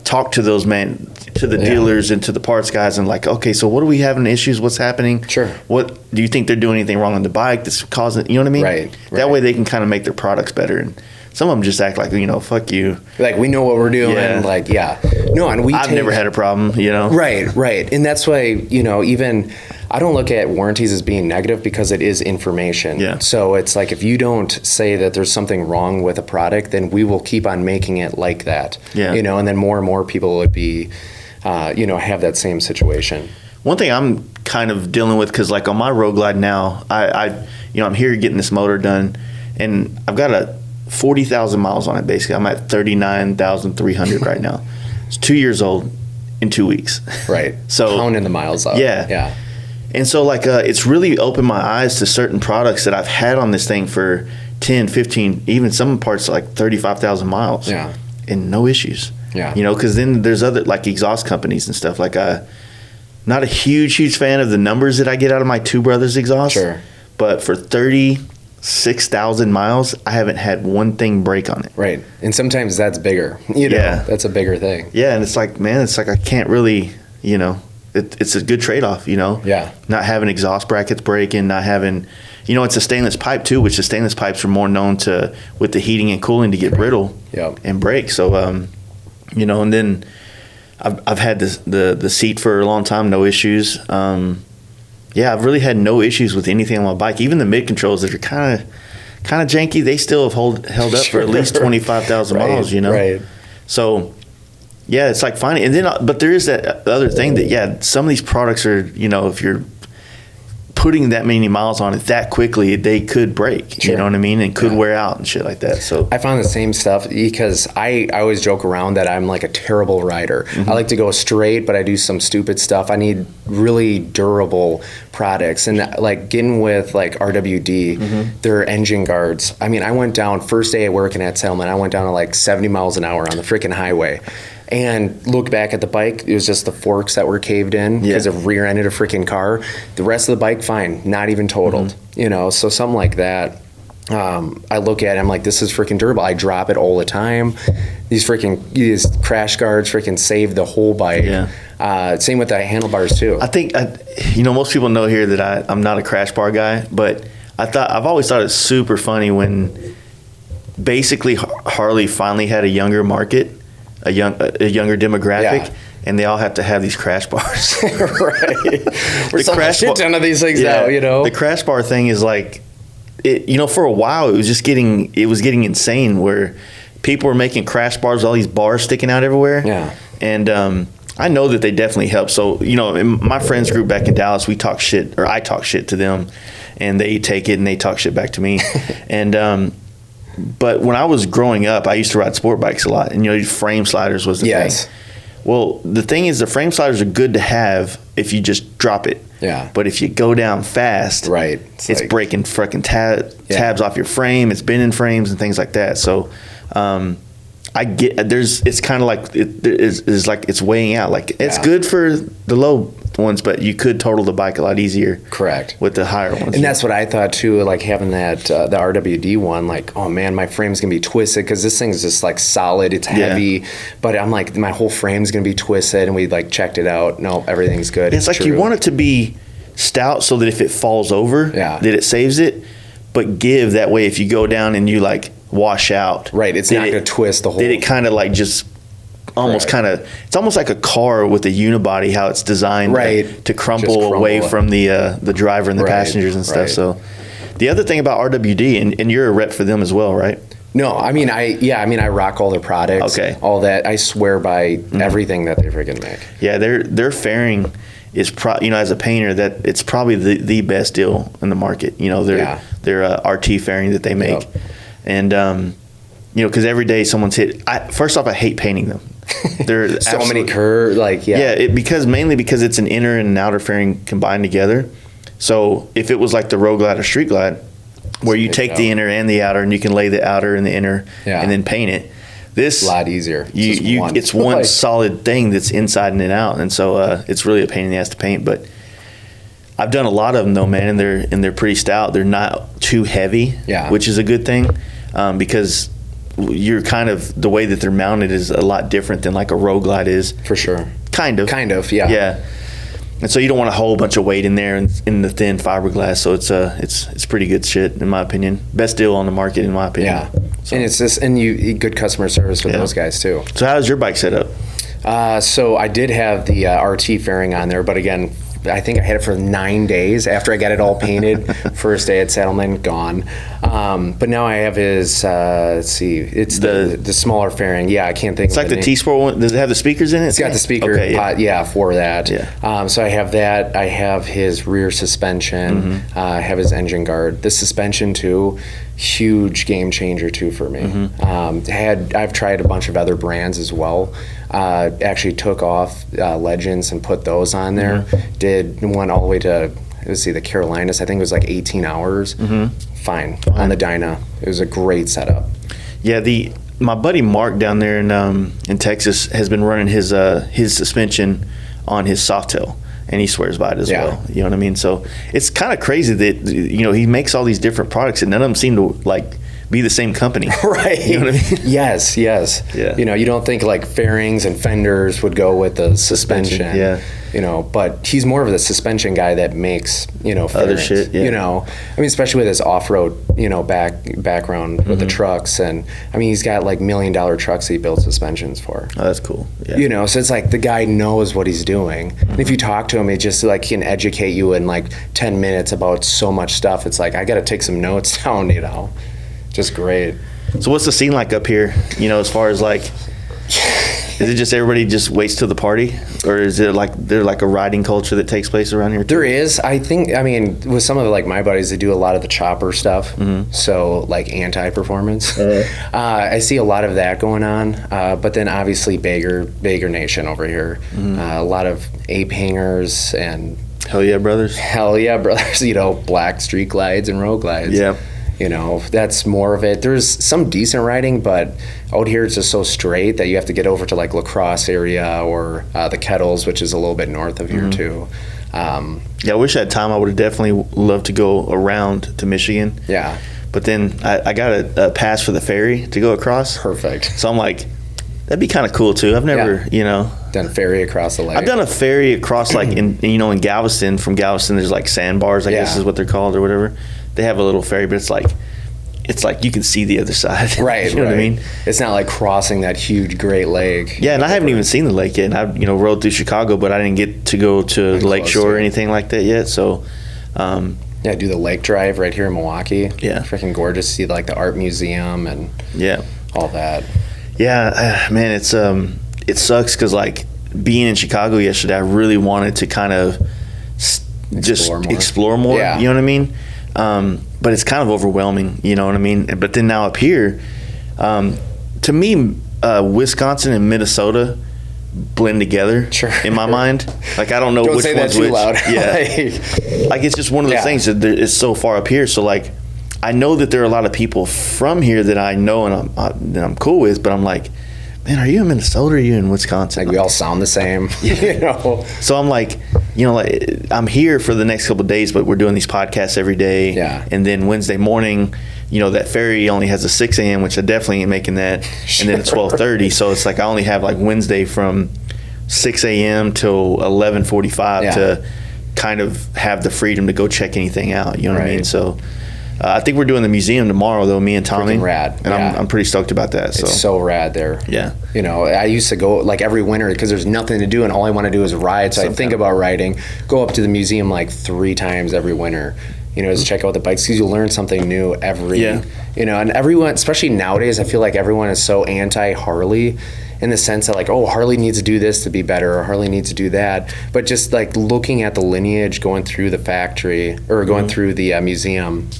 talk to those dealers and to the parts guys and like, okay, so what are we having issues? What's happening? Sure. What do you think they're doing anything wrong on the bike that's causing, you know what I mean? Right. That way they can kind of make their products better. And some of them just act like, fuck you. Like, we know what we're doing. Yeah. Like, No, and I've never had a problem, Right. And that's why, even I don't look at warranties as being negative, because it is information. Yeah. So it's like, if you don't say that there's something wrong with a product, then we will keep on making it like that. Yeah. And then more and more people would be, have that same situation. One thing I'm kind of dealing with, because like on my Road Glide now, I'm here getting this motor done, and I've got 40,000 miles on it. Basically, I'm at 39,300 right now. It's 2 years old in 2 weeks. Right. So counting the miles up. Yeah. And so like it's really opened my eyes to certain products that I've had on this thing for 10, 15, even some parts like 35,000 miles. Yeah. And no issues. Yeah. Because then there's other like exhaust companies and stuff. Like not a huge fan of the numbers that I get out of my Two Brothers exhaust. Sure. But for 36,000 miles, I haven't had one thing break on it. Right. And sometimes that's bigger. That's a bigger thing. Yeah, and it's like, man, I can't really, it's a good trade-off, you know? Yeah. Not having exhaust brackets breaking, not having, you know, it's a stainless pipe too, which the stainless pipes are more known to, with the heating and cooling, to get brittle and break. So, you know, and then I've had the seat for a long time, no issues. I've really had no issues with anything on my bike. Even the mid controls that are kind of janky, they still have held up for at least 25,000 miles, you know? Right. So, yeah, it's like finding, and then, but there is that other thing that, some of these products are, you know, if you're putting that many miles on it that quickly, they could break, you know what I mean, and could wear out and shit like that. So I found the same stuff because I always joke around that I'm like a terrible rider. I like to go straight, but I do some stupid stuff. I need really durable products, and like getting with like RWD, their engine guards. I mean, I went down first day of working at Saddleman, I went down to like 70 miles an hour on the freaking highway. And look back at the bike, it was just the forks that were caved in because of rear-ended a freaking car. The rest of the bike, fine, not even totaled. You know, so something like that. I look at it, I'm like, this is freaking durable. I drop it all the time. These crash guards freaking save the whole bike. Same with the handlebars too. I think, you know, most people know here that I'm not a crash bar guy, but I've always thought it's super funny when basically Harley finally had a younger market, a younger demographic, and they all have to have these crash bars. Right. We're selling a shit ton of these things now, you know. The crash bar thing is like, you know, for a while it was getting insane where people were making crash bars with all these bars sticking out everywhere. Yeah. And I know that they definitely help. So, you know, in my friends group back in Dallas, I talk shit to them, and they take it and they talk shit back to me. And but when I was growing up, I used to ride sport bikes a lot, and you know, frame sliders was the thing. Well, the thing is, the frame sliders are good to have if you just drop it. Yeah. But if you go down fast, right, it's like breaking freaking tabs off your frame. It's bending frames and things like that. So, I get it's kind of like it's like it's weighing out. Like it's good for the low ones, but you could total the bike a lot easier. Correct. With the higher ones. And that's what I thought too, like having that the RWD one, like, oh man, my frame's gonna be twisted because this thing's just like solid, it's heavy, but I'm like, my whole frame's gonna be twisted, and we like checked it out. No, everything's good. It's like you want it to be stout so that if it falls over, that it saves it, but give that way if you go down and you like wash out. Right, it's not gonna twist the whole. Did it kind of like just almost it's almost like a car with a unibody, how it's designed to crumple away from the driver and the passengers and stuff. So the other thing about RWD, and you're a rep for them as well, right? No, I mean, I rock all their products. Okay. All that. I swear by everything that they freaking make. Yeah, their fairing is you know, as a painter, that it's probably the best deal in the market. You know, their RT fairing that they make. Yep. And you know, because every day someone's hit. First off, I hate painting them. They're so many curves, mainly because it's an inner and an outer fairing combined together. So if it was like the Road Glide or Street Glide, where you take the inner and the outer, and you can lay the outer and the inner, and then paint it. This a lot easier. It's one solid thing that's inside and out, and so it's really a pain in the ass to paint. But I've done a lot of them though, man, and they're pretty stout. They're not too heavy, which is a good thing, because you're kind of, the way that they're mounted is a lot different than like a Road Glide is. For sure. Kind of, yeah. Yeah. And so you don't want a whole bunch of weight in there in the thin fiberglass. So it's pretty good shit in my opinion. Best deal on the market in my opinion. Yeah. So. And it's just, and you good customer service with those guys too. So how's your bike set up? So I did have the RT fairing on there, but again, I think I had it for 9 days after I got it all painted. First day at Saddleman, gone. But now I have his, let's see, it's the smaller fairing. Yeah, I can't think of it. It's like the T-Sport one. Does it have the speakers in it? It's got the speaker pot, for that. Yeah. So I have that. I have his rear suspension. I have his engine guard. The suspension too, huge game changer too for me. I've tried a bunch of other brands as well. Actually took off Legends and put those on there. Went all the way to, let's see, the Carolinas. I think it was like 18 hours. Fine on the Dyna. It was a great setup. Yeah, my buddy Mark down there in Texas has been running his suspension on his Softail, and he swears by it as well. You know what I mean? So it's kind of crazy that, you know, he makes all these different products and none of them seem to like be the same company. Right. You know what I mean? Yes. Yeah. You know, you don't think like fairings and fenders would go with the suspension. Yeah. You know, but he's more of the suspension guy that makes, you know, Other fairings, shit, yeah. you know. I mean, especially with his off-road, you know, background with the trucks. And I mean, he's got like $1 million trucks that he builds suspensions for. Oh, that's cool. Yeah. You know, so it's like the guy knows what he's doing. And if you talk to him, it just like can educate you in like 10 minutes about so much stuff. It's like, I got to take some notes down, you know. Just great. So what's the scene like up here, you know, as far as like, is it just everybody just waits till the party, or is it like there like a riding culture that takes place around here too? There is, I think. I mean, with some of like my buddies, they do a lot of the chopper stuff. So like anti-performance. I see a lot of that going on. But then obviously Baker Nation over here. A lot of ape hangers and Hell yeah, brothers. You know, black street glides and road glides. Yeah. You know, that's more of it. There's some decent riding, but out here it's just so straight that you have to get over to like La Crosse area or the Kettles, which is a little bit north of here too. Yeah, I wish I had time. I would have definitely loved to go around to Michigan. Yeah. But then I got a pass for the ferry to go across. Perfect. So I'm like, that'd be kind of cool too. I've never, you know. Done ferry across the lake. I've done a ferry across like in in Galveston. From Galveston, there's like sandbars, I guess is what they're called or whatever. They have a little ferry, but it's like you can see the other side. Right. You know what I mean? It's not like crossing that huge Great Lake. Yeah, and I haven't even seen the lake yet. And I rode through Chicago, but I didn't get to go to the lake shore or anything like that yet. So, yeah, do the lake drive right here in Milwaukee. Yeah. Freaking gorgeous. See like the art museum and all that. Yeah, man, it's it sucks because like being in Chicago yesterday, I really wanted to kind of explore more. Yeah. You know what I mean? But it's kind of overwhelming, you know what I mean? But then now up here, to me, Wisconsin and Minnesota blend together in my mind. Like, I don't know which say one's that too which. loud. Yeah. Like, it's just one of those things that it's so far up here. So, like, I know that there are a lot of people from here that I know and that I'm cool with, but I'm like, man, are you in Minnesota or are you in Wisconsin? Like, we all sound the same, you know? So I'm like, you know, like I'm here for the next couple of days, but we're doing these podcasts every day. Yeah. And then Wednesday morning, you know, that ferry only has a 6 a.m., which I definitely ain't making that. And then it's 12:30. So it's like I only have like Wednesday from 6 a.m. till 11:45 to kind of have the freedom to go check anything out. You know what I mean? So I think we're doing the museum tomorrow, though, me and Tommy. Freaking rad. And I'm pretty stoked about that. So. It's so rad there. Yeah. You know, I used to go like every winter because there's nothing to do and all I want to do is ride. So I think about riding, go up to the museum like 3 times every winter. You know, just check out the bikes because you'll learn something new every, you know, and everyone, especially nowadays, I feel like everyone is so anti-Harley in the sense that like, oh, Harley needs to do this to be better or Harley needs to do that. But just like looking at the lineage going through the factory or going through the museum,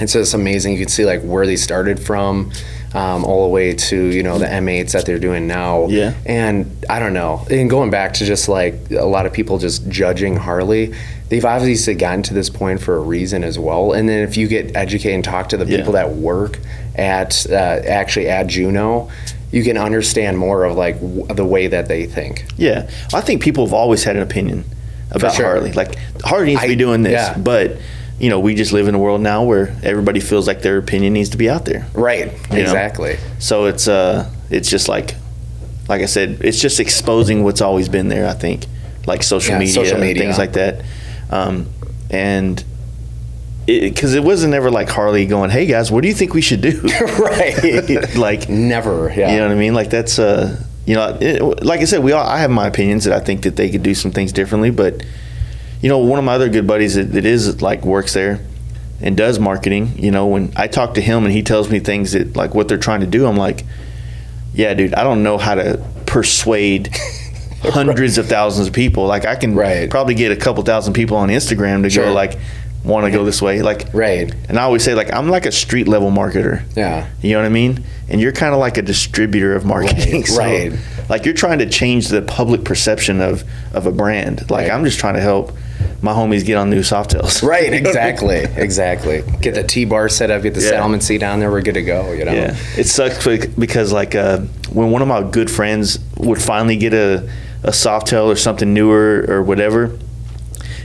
it's just amazing. You can see like where they started from all the way to, you know, the M8s that they're doing now. Yeah. And I don't know. And going back to just like a lot of people just judging Harley, they've obviously gotten to this point for a reason as well. And then if you get educated and talk to the people that work at actually at Juno, you can understand more of like the way that they think. Yeah. I think people have always had an opinion about Harley. Like Harley needs to be doing this, but you know, we just live in a world now where everybody feels like their opinion needs to be out there. Right. Exactly. Know? So it's just like I said, it's just exposing what's always been there, I think, like social media, things like that. And because it wasn't ever like Harley going, hey guys, what do you think we should do? Right. Like never. Yeah. You know what I mean? Like that's, you know, like I said, I have my opinions that I think that they could do some things differently, but you know, one of my other good buddies that is like works there and does marketing, you know, when I talk to him and he tells me things that like what they're trying to do, I'm like, yeah, dude, I don't know how to persuade hundreds of thousands of people. Like I can probably get a couple thousand people on Instagram to go like, want to go this way. Like, and I always say like, I'm like a street level marketer. Yeah. You know what I mean? And you're kind of like a distributor of marketing. So, like you're trying to change the public perception of a brand. Like I'm just trying to help my homies get on new Softails. Right, exactly. Get the T-bar set up, get the Saddleman seat on there, we're good to go, you know? Yeah, it sucks because like when one of my good friends would finally get a Softail or something newer or whatever,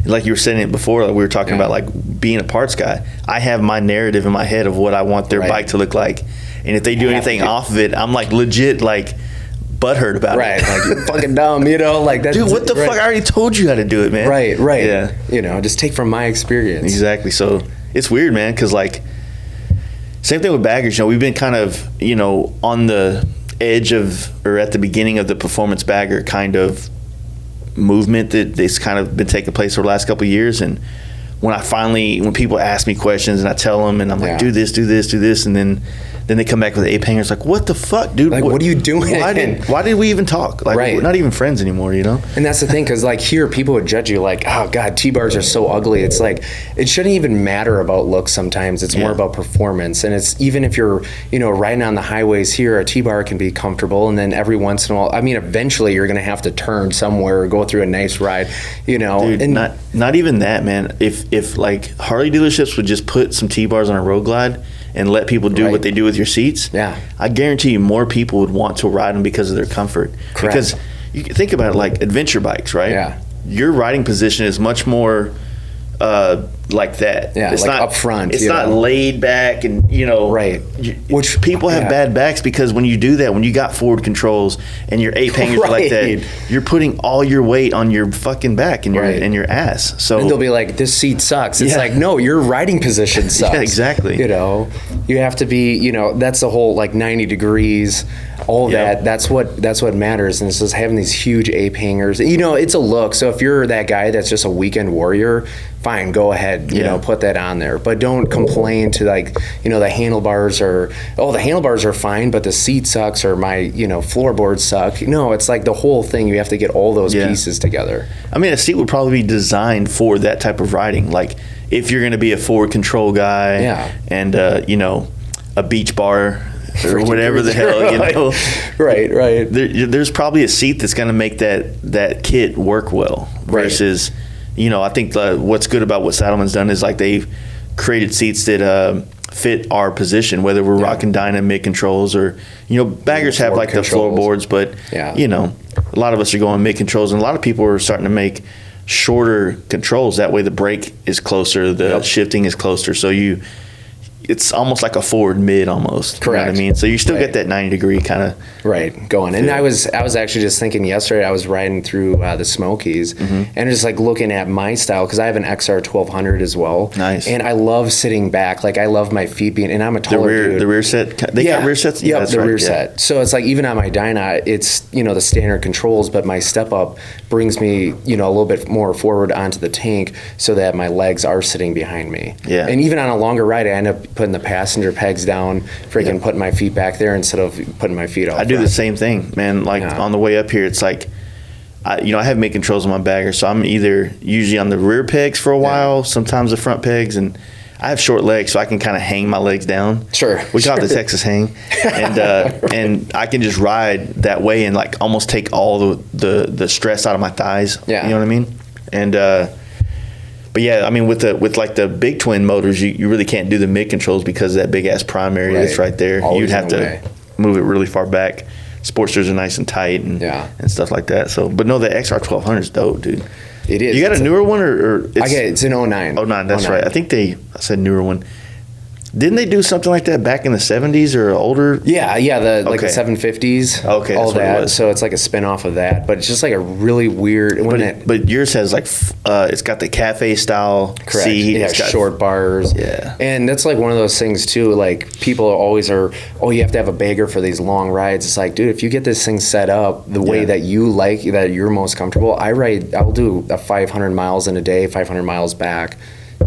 like you were saying it before, like we were talking about like being a parts guy. I have my narrative in my head of what I want their bike to look like, and if they do anything off of it, I'm like legit like butthurt about it. Like you're fucking dumb, you know, like that. Dude, what the fuck? I already told you how to do it, man. Right. Yeah. You know, just take from my experience. Exactly. So it's weird, man, because like same thing with baggers. You know, we've been kind of, you know, on the edge of, or at the beginning of the performance bagger kind of movement that's kind of been taking place over the last couple of years. And when people ask me questions and I tell them, and I'm like, do this, and then they come back with ape hangers, like, what the fuck, dude? Like, what are you doing? Why did we even talk? Like, we're not even friends anymore, you know? And that's the thing, because like here, people would judge you like, oh God, T-bars are so ugly. It's like, it shouldn't even matter about looks sometimes. It's more about performance. And it's, even if you're, you know, riding on the highways here, a T-bar can be comfortable. And then every once in a while, I mean, eventually you're going to have to turn somewhere or go through a nice ride, you know? Dude, and not even that, man. If like Harley dealerships would just put some T-bars on a road glide and let people do what they do with your seats, I guarantee you more people would want to ride them because of their comfort. Correct. Because you think about it, like adventure bikes, right? Yeah. Your riding position is much more like that. Yeah, it's like not up front. It's not laid back, and you know, which people have bad backs because when you do that, when you got forward controls and your ape hangers like that, you're putting all your weight on your fucking back and your ass. So and they'll be like, "This seat sucks." It's like, no, your riding position sucks. Yeah, exactly. You know, you have to be. You know, that's the whole like 90 degrees. All that. That's what matters. And it's just having these huge ape hangers. You know, it's a look. So if you're that guy that's just a weekend warrior, fine, go ahead, you know, put that on there. But don't complain to like, you know, the handlebars are fine, but the seat sucks or my, you know, floorboards suck. No, it's like the whole thing. You have to get all those pieces together. I mean, a seat would probably be designed for that type of riding. Like if you're going to be a forward control guy and, you know, a beach bar or whatever the hell, you know. Right. There's probably a seat that's going to make that kit work well versus, you know, I think what's good about what Saddleman's done is like they've created seats that fit our position, whether we're rocking Dyna mid controls or, you know, baggers have like the floorboards, but, you know, a lot of us are going mid controls, and a lot of people are starting to make shorter controls. That way the brake is closer, the shifting is closer, so it's almost like a forward mid almost. Correct. You know what I mean? So you still get that 90 degree kind of going. And I was actually just thinking yesterday, I was riding through the Smokies and just like looking at my style, because I have an XR 1200 as well. Nice. And I love sitting back. Like I love my feet being, and I'm a taller dude. The rear set, they got rear sets? Yeah, the rear set. So it's like even on my Dyna, it's, you know, the standard controls, but my step up brings me, you know, a little bit more forward onto the tank so that my legs are sitting behind me. Yeah. And even on a longer ride, I end up putting the passenger pegs down, freaking putting my feet back there instead of putting my feet off. I do the same thing, man. Like on the way up here, it's like, you know, I have mid controls on my bagger, so I'm either usually on the rear pegs for a while, sometimes the front pegs, and I have short legs, so I can kind of hang my legs down. We call it the Texas hang, and I can just ride that way and like almost take all the stress out of my thighs. You know what I mean? And but yeah, I mean, with like the big twin motors, you really can't do the mid controls because of that big ass primary that's right there. Always you'd have to move it really far back. Sportsters are nice and tight and stuff like that. So, but no, the XR 1200 is dope, dude. It is. You got a newer one or it's an 09. 09, that's right. I think I said newer one. Didn't they do something like that back in the 70s or older? Yeah, like the 750s. Okay, all that's what that. it was. So it's like a spin-off of that, but it's just like a really weird. But yours has like it's got the cafe style seat. Yeah, short bars. Yeah, and that's like one of those things too. Like people always are, you have to have a bagger for these long rides. It's like, dude, if you get this thing set up the way that you like, that you're most comfortable. I'll do a 500 miles in a day, 500 miles back,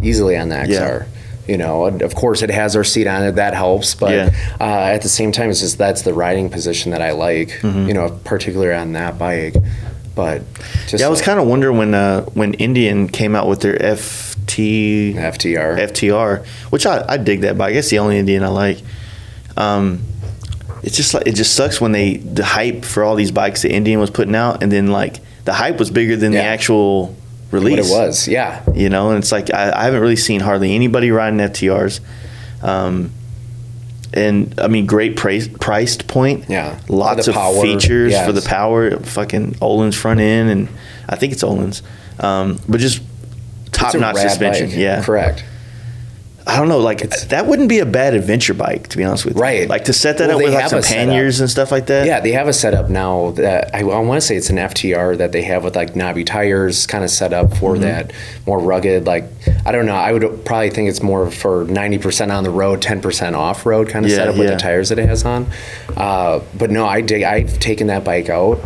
easily on the XR. You know, of course, it has our seat on it. That helps. But at the same time, it's just that's the riding position that I like, you know, particularly on that bike. But just I was kind of wondering when Indian came out with their FTR, which I dig that bike. It's the only Indian I like. It's just like, it just sucks when the hype for all these bikes that Indian was putting out, and then like the hype was bigger than the actual release. What it was, you know, and it's like I haven't really seen hardly anybody riding FTRs, and I mean, great priced point. Lots of power, features for the power. Fucking Olin's front end, and I think it's Olin's, but just top-notch suspension. Bike. Yeah, correct. I don't know, like that wouldn't be a bad adventure bike, to be honest with you. Right. Like to set that up with like some panniers and stuff like that. Yeah, they have a setup now that I want to say it's an FTR that they have with like knobby tires kind of set up for that more rugged. Like, I don't know. I would probably think it's more for 90% on the road, 10% off road kind of setup with the tires that it has on. But no, I've taken that bike out,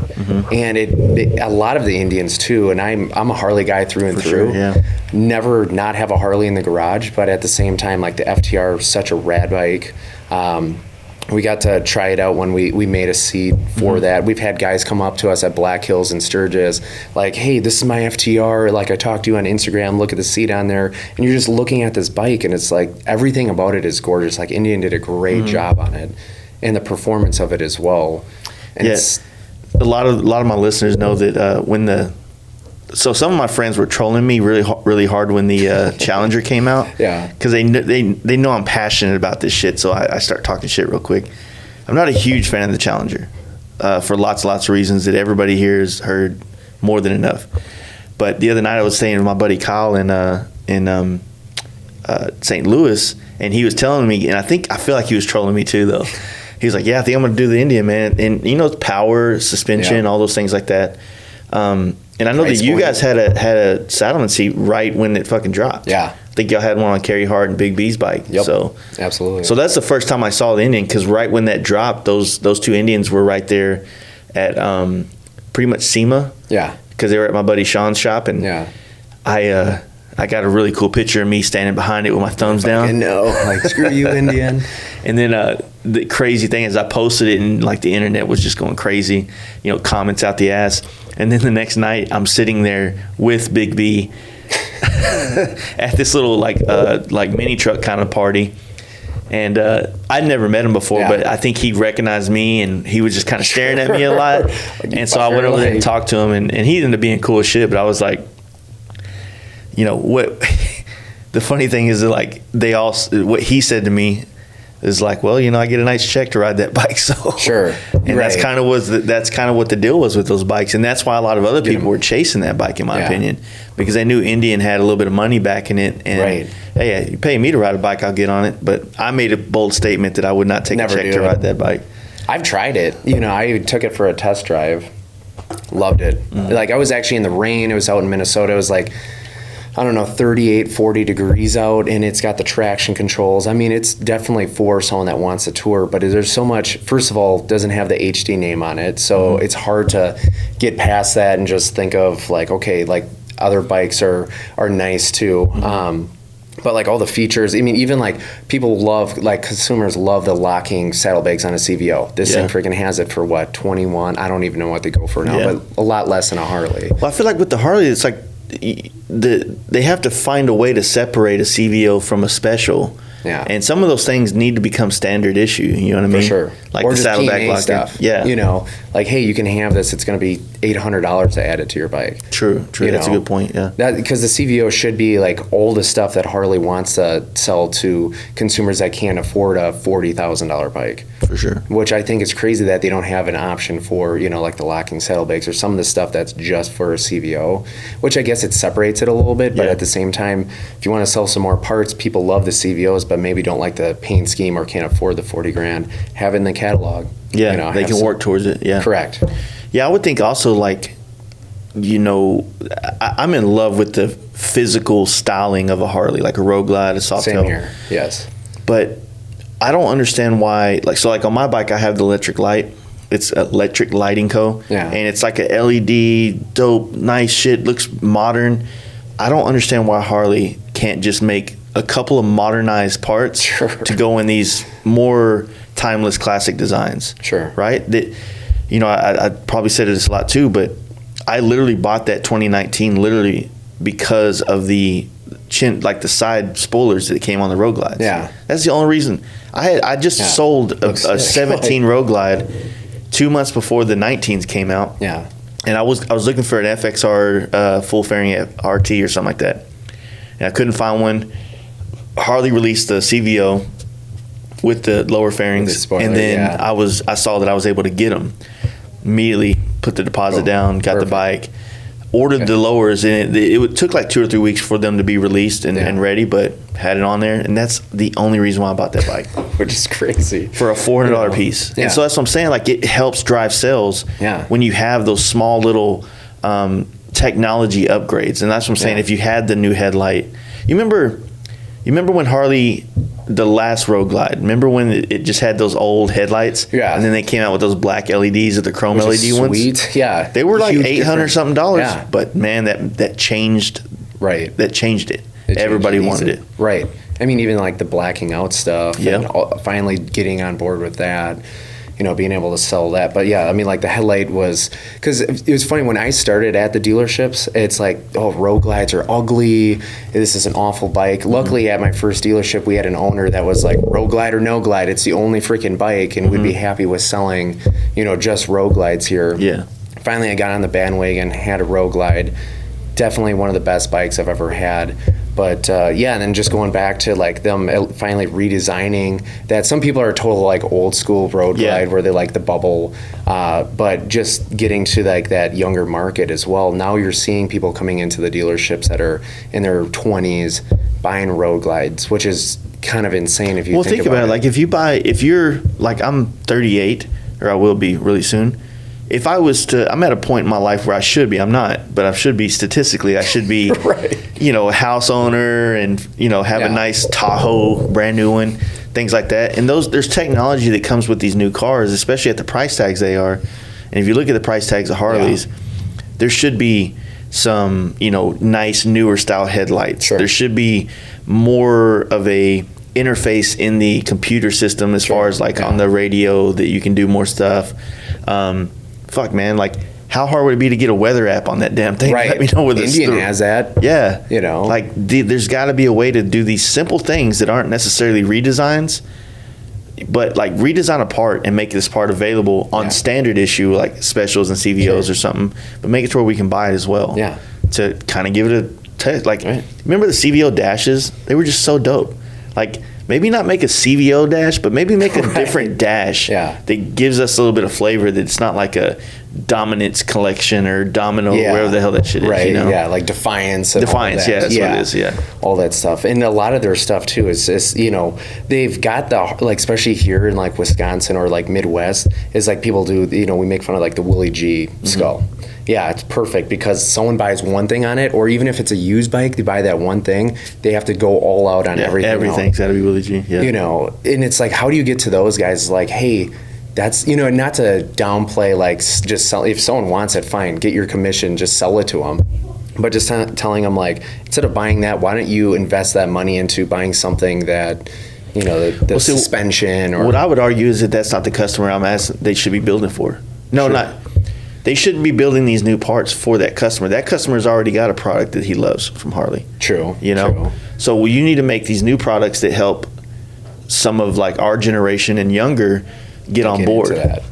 and a lot of the Indians too. And I'm a Harley guy through and through. Sure, yeah. Never not have a Harley in the garage, but at the same time, like the FTR is such a rad bike. We got to try it out when we made a seat for that. We've had guys come up to us at Black Hills and Sturgis like, hey, this is my FTR. Like, I talked to you on Instagram, look at the seat on there. And you're just looking at this bike, and it's like everything about it is gorgeous. Like, Indian did a great job on it, and the performance of it as well. And yes. A lot of my listeners know that so some of my friends were trolling me really hard when the Challenger came out. Yeah. Because they know I'm passionate about this shit, so I start talking shit real quick. I'm not a huge fan of the Challenger for lots of reasons that everybody here has heard more than enough. But the other night I was staying with my buddy Kyle in St. Louis, and he was telling me, and I feel like he was trolling me too, though. He was like, yeah, I think I'm going to do the Indian, man. And, you know, power, suspension, all those things like that. And I know that you guys had a Saddleman seat right when it fucking dropped. Yeah. I think y'all had one on Kerry Hart and Big B's bike. Yep. So absolutely. So that's the first time I saw the Indian, because right when that dropped, those two Indians were right there at pretty much SEMA. Yeah. Because they were at my buddy Sean's shop, and I got a really cool picture of me standing behind it with my thumbs down. No, like screw you, Indian. And then the crazy thing is I posted it, and like the internet was just going crazy, you know, comments out the ass. And then the next night I'm sitting there with Big B at this little like mini truck kind of party. And I'd never met him before, but I think he recognized me, and he was just kind of staring at me a lot. And so I went over there and talked to him, and he ended up being cool as shit. But I was like, you know what? The funny thing is that like what he said to me is like, well, you know, I get a nice check to ride that bike, so sure. And that's kind of what the deal was with those bikes, and that's why a lot of other people were chasing that bike, in my opinion, because they knew Indian had a little bit of money back in it, and hey, you pay me to ride a bike, I'll get on it. But I made a bold statement that I would not take a check to ride that bike. I've tried it. You know, I took it for a test drive, loved it. Like, I was actually in the rain. It was out in Minnesota. It was like, I don't know, 38, 40 degrees out, and it's got the traction controls. I mean, it's definitely for someone that wants a tour, but there's so much. First of all, it doesn't have the HD name on it, so it's hard to get past that and just think of like, okay, like other bikes are nice too. But like all the features, I mean, even like people love, like consumers love the locking saddlebags on a CVO. This thing freaking has it for what, 21? I don't even know what they go for now, but a lot less than a Harley. Well, I feel like with the Harley, it's like they have to find a way to separate a CVO from a special. Yeah. And some of those things need to become standard issue. You know what I mean? For sure. Like or the just saddlebag P&A stuff. Yeah. You know, like, hey, you can have this. It's going to be $800 to add it to your bike. True. That's a good point. Yeah. Because the CVO should be like all the stuff that Harley wants to sell to consumers that can't afford a $40,000 bike. For sure. Which I think is crazy that they don't have an option for, you know, like the locking saddlebags or some of the stuff that's just for a CVO, which I guess it separates it a little bit. But at the same time, if you want to sell some more parts, people love the CVOs, but maybe don't like the paint scheme or can't afford the $40,000. Have it in the catalog. Yeah, you know, they can work towards it. Yeah. Correct. Yeah, I would think also, like, you know, I'm in love with the physical styling of a Harley, like a Road Glide, a Softail. Same here, yes. But I don't understand why, like on my bike I have the electric light. It's Electric Lighting Co. Yeah. And it's like a LED, dope, nice shit, looks modern. I don't understand why Harley can't just make a couple of modernized parts to go in these more timeless classic designs. Sure. Right? That, you know, I probably said this a lot too, but I literally bought that 2019 literally because of the the side spoilers that came on the Road Glides. Yeah. That's the only reason. I just sold a 17 Road Glide 2 months before the 19s came out. Yeah. And I was looking for an FXR full fairing RT or something like that. And I couldn't find one. Harley released the CVO with the lower fairings, spoiler, and then I saw that I was able to get them. Immediately put the deposit down, got the bike. ordered the lowers, and it took like 2 or 3 weeks for them to be released and ready, but had it on there, and that's the only reason why I bought that bike. Which is crazy. For a $400 piece. Yeah. And so that's what I'm saying, like it helps drive sales when you have those small little technology upgrades. And that's what I'm saying, if you had the new headlight. You remember when Harley, the last Road Glide, remember when it just had those old headlights? Yeah. And then they came out with those black LEDs or the chrome LED ones? Sweet. Yeah. They were like $800 something dollars. Yeah. But man, that changed. Right. That changed it. Everybody wanted it. Right. I mean, even like the blacking out stuff. Yeah. And finally getting on board with that. Being able to sell that. But yeah, I mean, like the headlight was, because it was funny when I started at the dealerships, it's like, oh, Road Glides are ugly. This is an awful bike. Luckily, at my first dealership, we had an owner that was like, Road Glide or no glide, it's the only freaking bike, and we'd be happy with selling, just Road Glides here. Yeah. Finally, I got on the bandwagon, had a Road Glide. Definitely one of the best bikes I've ever had. But and then just going back to like them finally redesigning that. Some people are total like old school Road Glide where they like the bubble, but just getting to like that younger market as well. Now you're seeing people coming into the dealerships that are in their 20s buying Road Glides, which is kind of insane if you think about it. Like if you're like, I'm 38, or I will be really soon. If I was to, I'm at a point in my life where I should be. I'm not, but I should be statistically. I should be, a house owner and have a nice Tahoe, brand new one, things like that. And there's technology that comes with these new cars, especially at the price tags they are. And if you look at the price tags of Harleys, there should be some nice newer style headlights. There should be more of a interface in the computer system as far as like on the radio that you can do more stuff. Fuck, man, like how hard would it be to get a weather app on that damn thing? Right. Let me know whether Indian has that. Yeah. Like there's got to be a way to do these simple things that aren't necessarily redesigns, but like redesign a part and make this part available on standard issue, like specials and CVOs or something, but make it to where we can buy it as well. Yeah. To kind of give it a test. Like, remember the CVO dashes? They were just so dope. Like, maybe not make a CVO dash, but maybe make a different dash that gives us a little bit of flavor that's not like a Dominance collection or Domino, wherever the hell that shit is. Right, like Defiance. And Defiance, all that. That's what it is, all that stuff. And a lot of their stuff, too, is they've got the, like, especially here in, like, Wisconsin or, like, Midwest, is, like, people do, we make fun of, like, the Willie G skull. Yeah, it's perfect because someone buys one thing on it, or even if it's a used bike, they buy that one thing, they have to go all out on everything. Everything's got to be Willie G. Yeah. And it's like, how do you get to those guys? Like, hey, that's, not to downplay, like, just sell. If someone wants it, fine, get your commission, just sell it to them. But just telling them, like, instead of buying that, why don't you invest that money into buying something that, the suspension or. What I would argue is that that's not the customer I'm asking they should be building for. No, not. They shouldn't be building these new parts for that customer. That customer's already got a product that he loves from Harley. True. True. So you need to make these new products that help some of like our generation and younger get on board. Into that.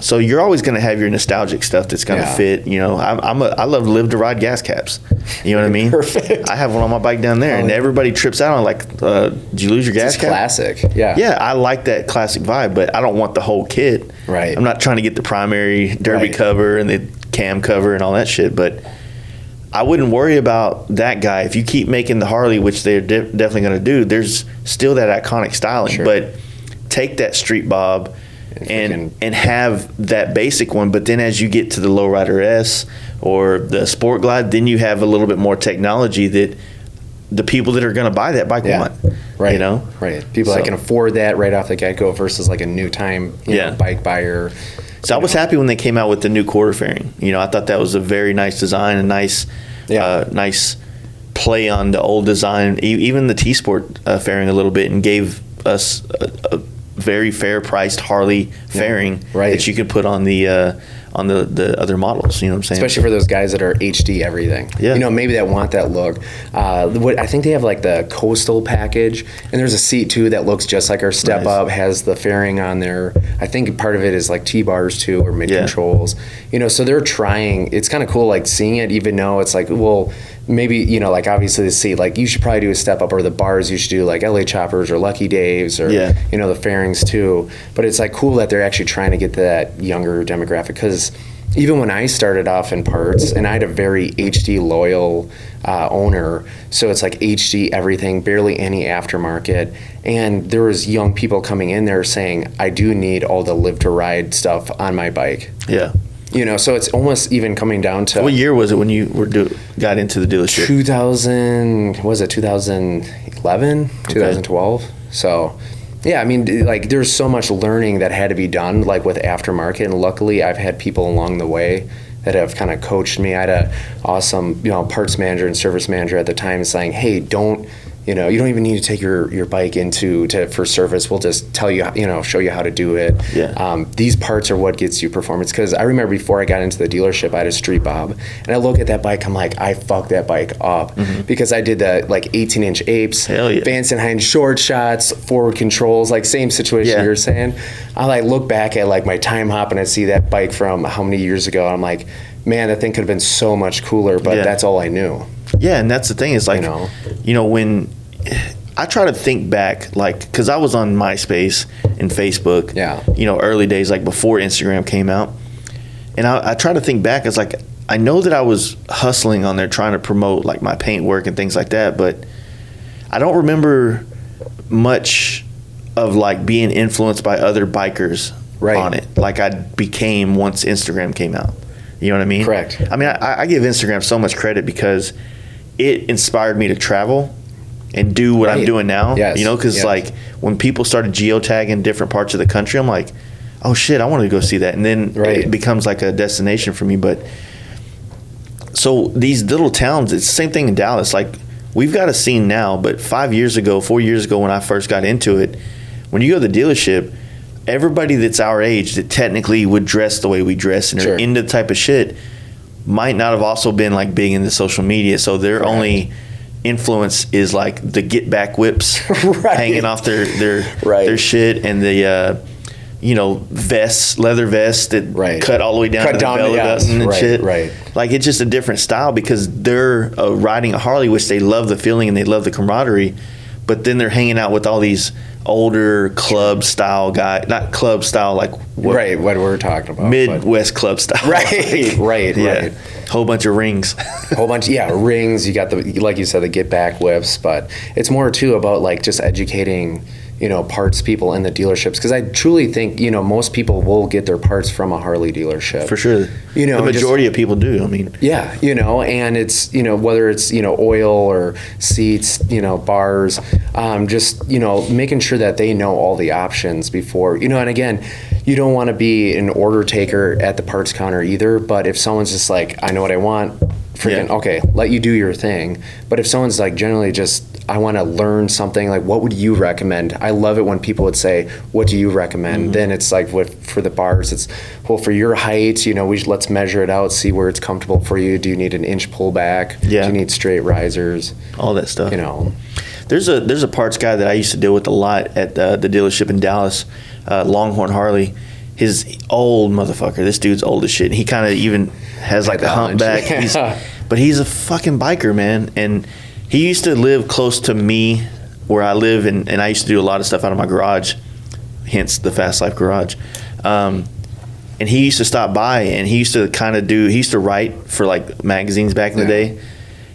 So you're always going to have your nostalgic stuff that's going to fit. I love live to ride gas caps. You know what I mean? Perfect. I have one on my bike down there, and everybody trips out on like, did you lose your gas cap? Classic. Yeah. Yeah, I like that classic vibe, but I don't want the whole kit. Right. I'm not trying to get the primary derby cover and the cam cover and all that shit, but I wouldn't worry about that guy. If you keep making the Harley, which they're definitely going to do, there's still that iconic styling, but take that Street Bob and have that basic one, but then as you get to the Lowrider S or the Sport Glide, then you have a little bit more technology that the people that are going to buy that bike want. Right. Right. People that can afford that right off the get-go versus like a new time bike buyer. So I was happy when they came out with the new quarter fairing. I thought that was a very nice design, a nice play on the old design, even the T-Sport fairing a little bit, and gave us a very fair priced Harley fairing that you could put on the other models. You know what I'm saying? Especially for those guys that are HD everything. Yeah. Maybe that want that look. I think they have like the Coastal package, and there's a seat too that looks just like our Step Up, has the fairing on there. I think part of it is like T-bars too, or mid controls. So they're trying. It's kind of cool, like seeing it, even though it's like, well, maybe, like obviously the seat, like you should probably do a Step Up, or the bars you should do like LA Choppers or Lucky Daves, or the fairings too. But it's like cool that they're actually trying to get to that younger demographic, because even when I started off in parts, and I had a very HD loyal owner, so it's like HD everything, barely any aftermarket, and there was young people coming in there saying, I do need all the live to ride stuff on my bike. Yeah. You know, so it's almost even coming down to... What year was it when you got into the dealership? 2011, 2012. So, yeah, I mean, like, there's so much learning that had to be done, like, with aftermarket, and luckily I've had people along the way that have kind of coached me. I had an awesome, parts manager and service manager at the time saying, hey, you don't even need to take your bike for service. We'll just tell you, show you how to do it. Yeah. These parts are what gets you performance. Because I remember before I got into the dealership, I had a Street Bob, and I look at that bike, I'm like, I fucked that bike up because I did the like 18-inch apes, Hell yeah. Vance and Hines short shots, forward controls, like same situation you're saying. I like look back at like my time hop and I see that bike from how many years ago. I'm like, man, that thing could have been so much cooler, but that's all I knew. Yeah, and that's the thing is like, when I try to think back, like, because I was on MySpace and Facebook, early days, like before Instagram came out, and I try to think back, it's like, I know that I was hustling on there trying to promote like my paint work and things like that, but I don't remember much of like being influenced by other bikers on it, like I became once Instagram came out. You know what I mean? Correct. I mean, I give Instagram so much credit because it inspired me to travel and do what I'm doing now. Yes. Because like when people started geotagging different parts of the country, I'm like, oh shit, I want to go see that. And then it becomes like a destination for me. But so these little towns, it's the same thing in Dallas. Like we've got a scene now, but 4 years ago when I first got into it, when you go to the dealership, everybody that's our age that technically would dress the way we dress and are into the type of shit might not have also been like big into social media. So their only influence is like the get back whips hanging off their shit, and the leather vests that cut all the way down to the belly button and shit. Like it's just a different style because they're riding a Harley, which they love the feeling and they love the camaraderie, but then they're hanging out with all these older club style guy, not club style like what we're talking about, Midwest club style, right. Whole bunch of rings, rings. You got the, like you said, the get back whips, but it's more too about like just educating parts people in the dealerships, because I truly think most people will get their parts from a Harley dealership for sure. The majority of people do. I mean, and it's whether it's oil or seats, bars, just making sure that they know all the options before and again, you don't want to be an order taker at the parts counter either, but if someone's just like, I know what I want, okay, let you do your thing. But if someone's like generally just, I want to learn something, like what would you recommend? I love it when people would say, what do you recommend? Then it's like for the bars, it's, well, for your height, let's measure it out, see where it's comfortable for you. Do you need an inch pullback? Do you need straight risers? All that stuff. There's a parts guy that I used to deal with a lot at the dealership in Dallas, Longhorn Harley. His old motherfucker. This dude's old as shit. He kind of even has like a humpback. But he's a fucking biker, man. And he used to live close to me where I live, and I used to do a lot of stuff out of my garage, hence the Fast Life garage. And he used to stop by, and he used to write for like magazines back in the day.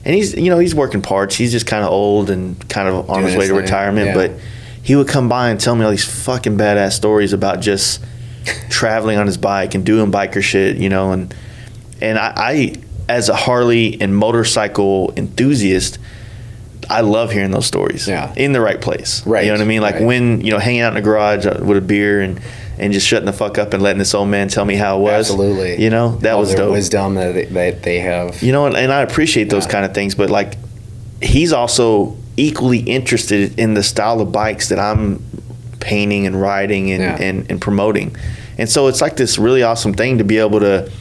And he's working parts. He's just kind of old and kind of on his way to retirement. But he would come by and tell me all these fucking badass stories about just traveling on his bike and doing biker shit, and I as a Harley and motorcycle enthusiast, I love hearing those stories in the right place. You know what I mean? Like when, hanging out in the garage with a beer and just shutting the fuck up and letting this old man tell me how it was. Absolutely. That was dope. Wisdom that they have. And I appreciate those kind of things, but like he's also equally interested in the style of bikes that I'm painting and riding and promoting. And so it's like this really awesome thing to be able to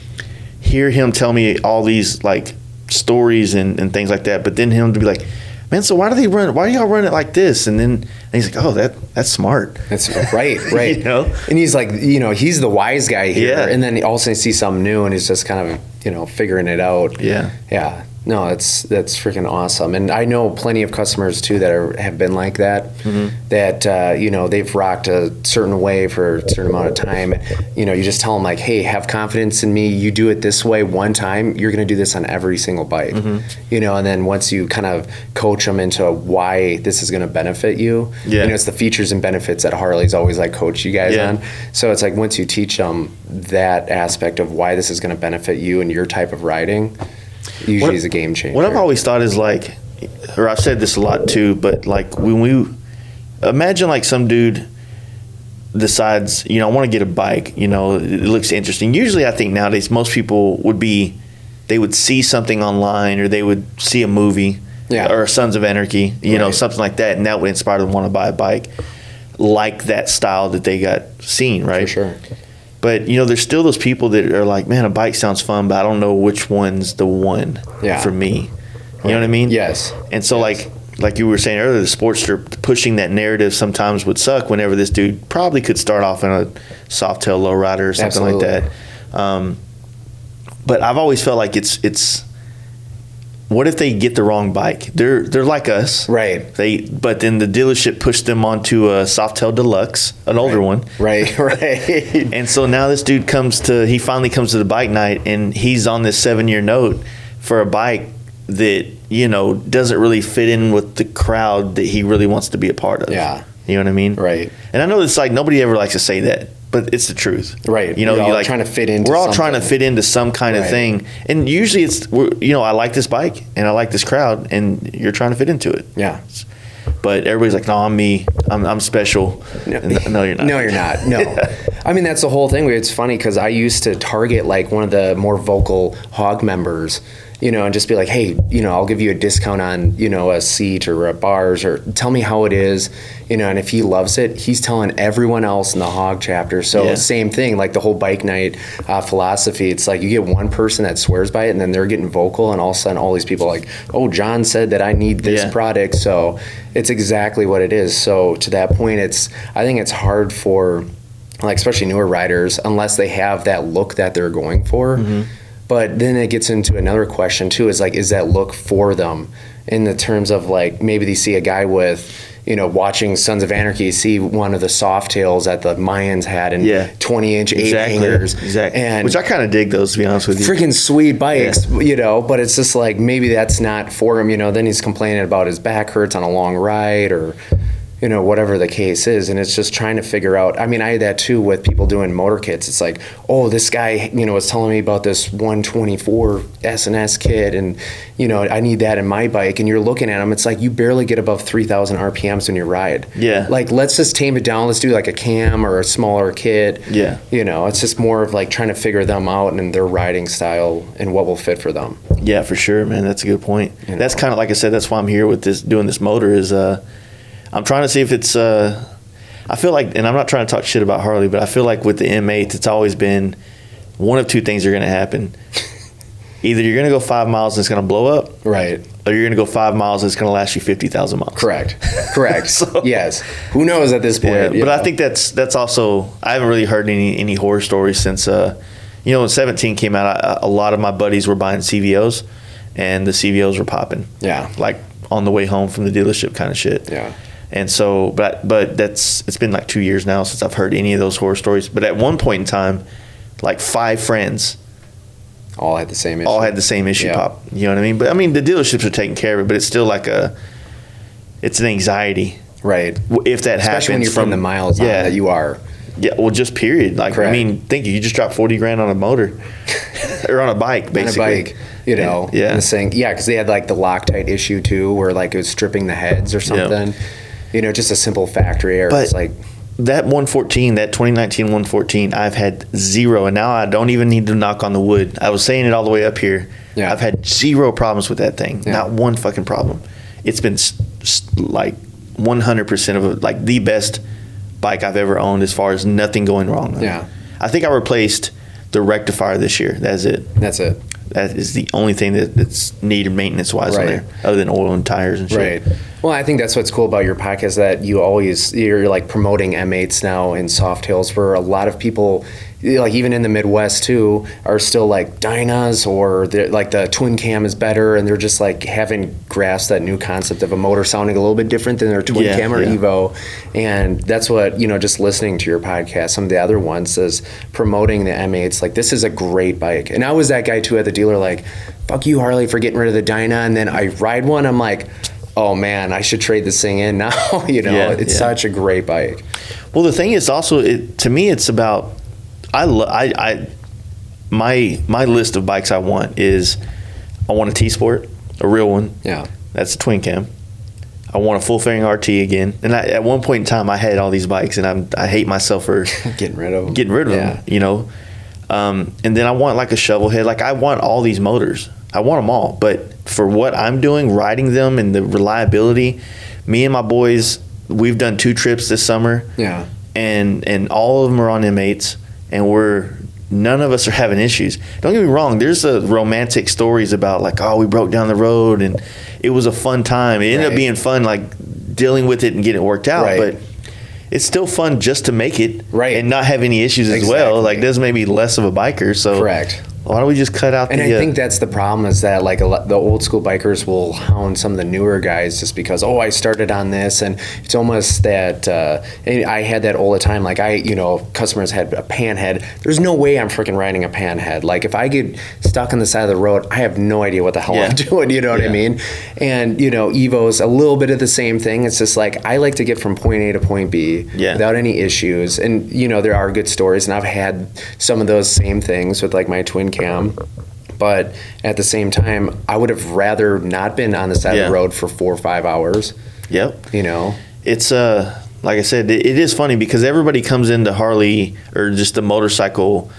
hear him tell me all these like stories and things like that, but then him to be like, man, so why do y'all run it like this? And he's like, oh, that's smart. That's right. And he's like, he's the wise guy here. And then he also sees something new and he's just kind of, figuring it out. Yeah. No, that's freaking awesome. And I know plenty of customers too that have been like that, that, you know, they've rocked a certain way for a certain amount of time. You know, you just tell them like, hey, have confidence in me. You do it this way one time, you're going to do this on every single bike, you know, and then once you kind of coach them into why this is going to benefit you, you know, it's the features and benefits that Harley's always like coach you guys on. So it's like, once you teach them that aspect of why this is going to benefit you and your type of riding, usually is a game changer. What I've always thought is like, or I've said this a lot too, but like when we imagine like some dude decides, you know, I want to get a bike, you know, it looks interesting. Usually I think nowadays most people they would see something online or they would see a movie or Sons of Anarchy, you know, something like that, and that would inspire them to want to buy a bike like that style that they got seen, right? For sure. But, you know, there's still those people that are like, man, a bike sounds fun, but I don't know which one's the one for me. You know what I mean? Yes. And so, like you were saying earlier, the Sportster pushing that narrative sometimes would suck whenever this dude probably could start off in a Softail lowrider or something like that. But I've always felt like it's what if they get the wrong bike? They're like us, right? But then the dealership pushed them onto a Softail Deluxe, an older one, right. And so now this dude he finally comes to the bike night, and he's on this 7-year note for a bike that, you know, doesn't really fit in with the crowd that he really wants to be a part of. Yeah, you know what I mean? Right. And I know it's like nobody ever likes to say that, but it's the truth, right? You know, you're like trying to fit into. We're all something. trying to fit into some kind of thing, and usually you know, I like this bike and I like this crowd, and you're trying to fit into it. Yeah. But everybody's like, no, I'm me. I'm special. No, you're not. No, you're not. No. I mean, that's the whole thing. It's funny because I used to target like one of the more vocal hog members, you know, and just be like, hey, you know, I'll give you a discount on, you know, a seat or a bars, or tell me how it is, you know, and if he loves it, he's telling everyone else in the hog chapter. So same thing, like the whole bike night philosophy. It's like you get one person that swears by it, and then they're getting vocal, and all of a sudden all these people are like, oh, John said that I need this product. So it's exactly what it is. So to that point, I think it's hard for, like, especially newer riders, unless they have that look that they're going for. But then it gets into another question too, is like, is that look for them in the terms of like, maybe they see a guy with, you know, watching Sons of Anarchy, see one of the Softails that the Mayans had and 20-inch 8-hangers. Exactly. And which I kind of dig those, to be honest with you. Freaking sweet bikes, you know, but it's just like, maybe that's not for him, you know, then he's complaining about his back hurts on a long ride, or, you know, whatever the case is. And it's just trying to figure out. I mean, I had that too with people doing motor kits. It's like, oh, this guy, you know, was telling me about this 124 S&S kit, and, you know, I need that in my bike. And you're looking at them, it's like you barely get above 3,000 RPMs when you ride. Yeah. Like, let's just tame it down. Let's do like a cam or a smaller kit. Yeah. You know, it's just more of like trying to figure them out and their riding style and what will fit for them. Yeah, for sure, man. That's a good point. You know. That's kind of, like I said, that's why I'm here with this, doing this motor is, I'm trying to see if it's, I feel like, and I'm not trying to talk shit about Harley, but I feel like with the M8, it's always been one of two things are going to happen. Either you're going to go 5 miles and it's going to blow up. Right. Or you're going to go 5 miles and it's going to last you 50,000 miles. Correct. So, yes. Who knows at this point? Yeah, but I think that's also, I haven't really heard any horror stories since, you know, when 17 came out, a lot of my buddies were buying CVOs, and the CVOs were popping. Yeah. Like on the way home from the dealership kind of shit. Yeah. And so, but it's been like 2 years now since I've heard any of those horror stories. But at one point in time, like 5 friends all had the same issue. Pop. You know what I mean? But I mean, the dealerships are taking care of it, but it's still like it's an anxiety. Right. If that happens. Especially when you're from the miles on that you are. Yeah, well, just period. Like, correct. I mean, think you just dropped $40,000 on a motor or on a bike, basically. On a bike, you know. Yeah. And saying, because they had like the Loctite issue too, where like it was stripping the heads or something. Yeah. You know, just a simple factory error. But it's like that 114, that 2019 114, I've had zero, and now I don't even need to knock on the wood. I was saying it all the way up here. Yeah. I've had zero problems with that thing. Yeah. Not one fucking problem. It's been like 100% of like the best bike I've ever owned as far as nothing going wrong. Yeah. I think I replaced the rectifier this year. That's it. That is the only thing that's needed maintenance-wise on there, other than oil and tires and shit. Right. Well, I think that's what's cool about your podcast, that you're like promoting M8s now and Softails, where a lot of people like even in the Midwest too, are still like Dynas, or like the twin cam is better, and they're just like haven't grasped that new concept of a motor sounding a little bit different than their twin cam or Evo. And that's what, just listening to your podcast, some of the other ones is promoting the M8s, like this is a great bike. And I was that guy too at the dealer, like, fuck you Harley for getting rid of the Dyna, and then I ride one, I'm like, oh man, I should trade this thing in now. It's such a great bike. Well, the thing is also, to me, it's about, my list of bikes I want is, I want a T-Sport, a real one. Yeah. That's a twin cam. I want a full fairing RT again. And at one point in time, I had all these bikes, and I hate myself for getting rid of them. And then I want like a shovel head. Like I want all these motors. I want them all. But for what I'm doing, riding them and the reliability, me and my boys, we've done 2 trips this summer. Yeah. And all of them are on M8s, and none of us are having issues. Don't get me wrong, there's romantic stories about like, oh, we broke down the road and it was a fun time. It ended up being fun, like dealing with it and getting it worked out. But it's still fun just to make it and not have any issues as well. Like, does maybe less of a biker. So why don't we just cut out and I think that's the problem, is that like the old school bikers will hound some of the newer guys just because, oh, I started on this. And it's almost that, and I had that all the time. Like customers had a pan head. There's no way I'm freaking riding a pan head. Like if I get stuck on the side of the road, I have no idea what the hell I'm doing. You know what I mean? And, Evo's a little bit of the same thing. It's just like, I like to get from point A to point B without any issues. And, there are good stories, and I've had some of those same things with like my twin cam, but at the same time, I would have rather not been on the side of the road for 4 or 5 hours. Yep. It's like I said, it is funny because everybody comes into Harley or just the motorcycle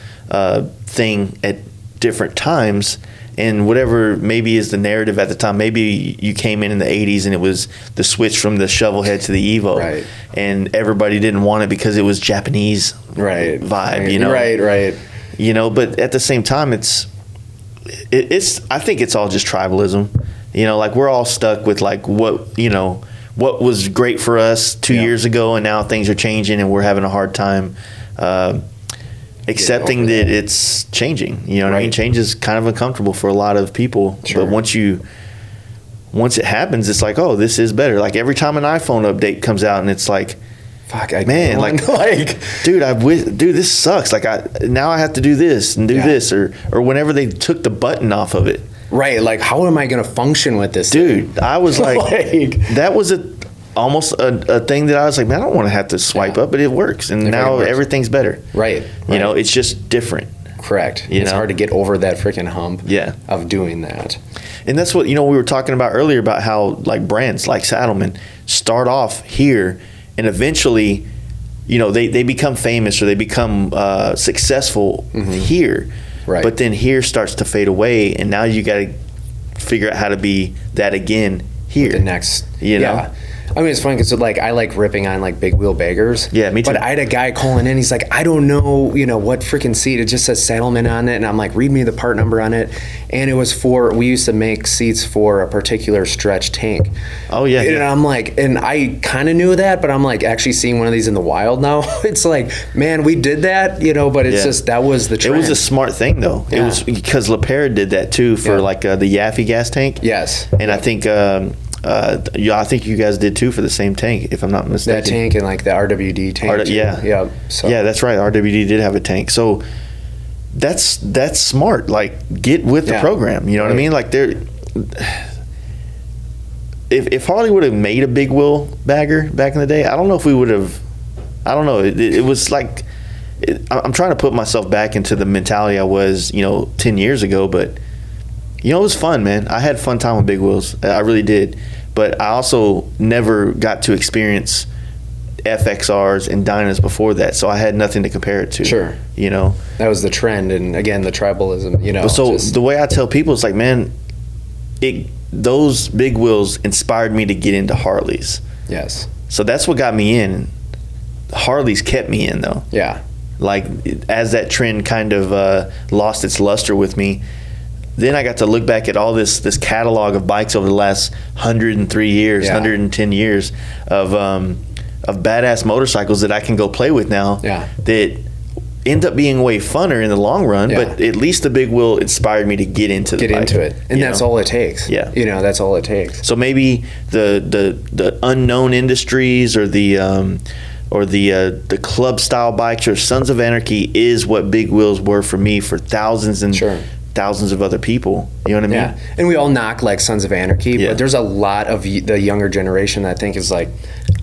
thing at different times, and whatever maybe is the narrative at the time. Maybe you came in the 80s and it was the switch from the shovel head to the Evo, and everybody didn't want it because it was Japanese vibe, but at the same time, it's I think it's all just tribalism. Like we're all stuck with like what was great for us 2 years ago, and now things are changing, and we're having a hard time accepting that it's changing. You know what I mean? Change is kind of uncomfortable for a lot of people. Sure. But once it happens, it's like, oh, this is better. Like every time an iPhone update comes out, and it's like, fuck, man, like, dude, this sucks. Like now I have to do this and do this, or whenever they took the button off of it. Right, like how am I going to function with this? Dude, thing? I was like that was almost a thing that I was like, man, I don't want to have to swipe up, but it works, and now everything's better. Right. It's just different. Correct. It's hard to get over that freaking hump. Of doing that. And that's what we were talking about earlier about how like brands like Saddleman start off here. And eventually, they become famous or they become successful here. Right. But then here starts to fade away, and now you got to figure out how to be that again here. The next, I mean, it's funny because like I like ripping on like big wheel baggers. Yeah, me too. But I had a guy calling in. He's like, I don't know, what freaking seat. It just says Saddleman on it, and I'm like, read me the part number on it. And it was we used to make seats for a particular stretch tank. Oh yeah. And I'm like, and I kind of knew that, but I'm like actually seeing one of these in the wild now. It's like, man, we did that, But it's just that was the trend. It was a smart thing though. Yeah. It was because LaPera did that too for like the Yaffe gas tank. Yes. And I think. I think you guys did too for the same tank, if I'm not mistaken. That tank and like the RWD tank. Yeah, that's right. RWD did have a tank, so that's smart. Like, get with the program. You know what I mean? Like, if Harley would have made a big wheel bagger back in the day, I don't know if we would have. I don't know. It was like I'm trying to put myself back into the mentality I was, 10 years ago, but. It was fun, man. I had fun time with big wheels. I really did. But I also never got to experience FXRs and Dynas before that, so I had nothing to compare it to. Sure. That was the trend, and again, the tribalism, So the way I tell people is like, man, those big wheels inspired me to get into Harleys. Yes. So that's what got me in. Harleys kept me in, though. Yeah. Like, as that trend kind of lost its luster with me, then I got to look back at all this catalog of bikes over the last 103 years, 110 years of badass motorcycles that I can go play with now. Yeah. That end up being way funner in the long run. Yeah. But at least the big wheel inspired me to get into the bike, it, and that's all it takes. Yeah, that's all it takes. So maybe the unknown industries or the club style bikes or Sons of Anarchy is what big wheels were for me for thousands and thousands of other people. You know what I mean? Yeah, and we all knock like Sons of Anarchy, but there's a lot of the younger generation that I think is like,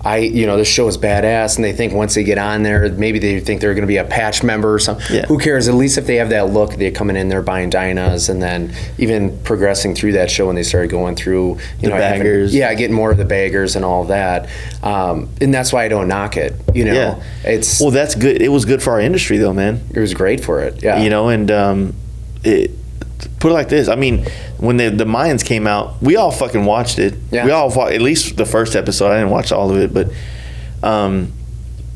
this show is badass, and they think once they get on there, maybe they think they're going to be a patch member or something. Yeah. Who cares? At least if they have that look, they're coming in there buying Dynas, and then even progressing through that show when they started going through, the baggers. Getting more of the baggers and all of that. And that's why I don't knock it. Well, that's good. It was good for our industry, though, man. It was great for it. Yeah. And put it like this. I mean, when the Mayans came out, we all fucking watched it. Yeah. We all at least the first episode. I didn't watch all of it, but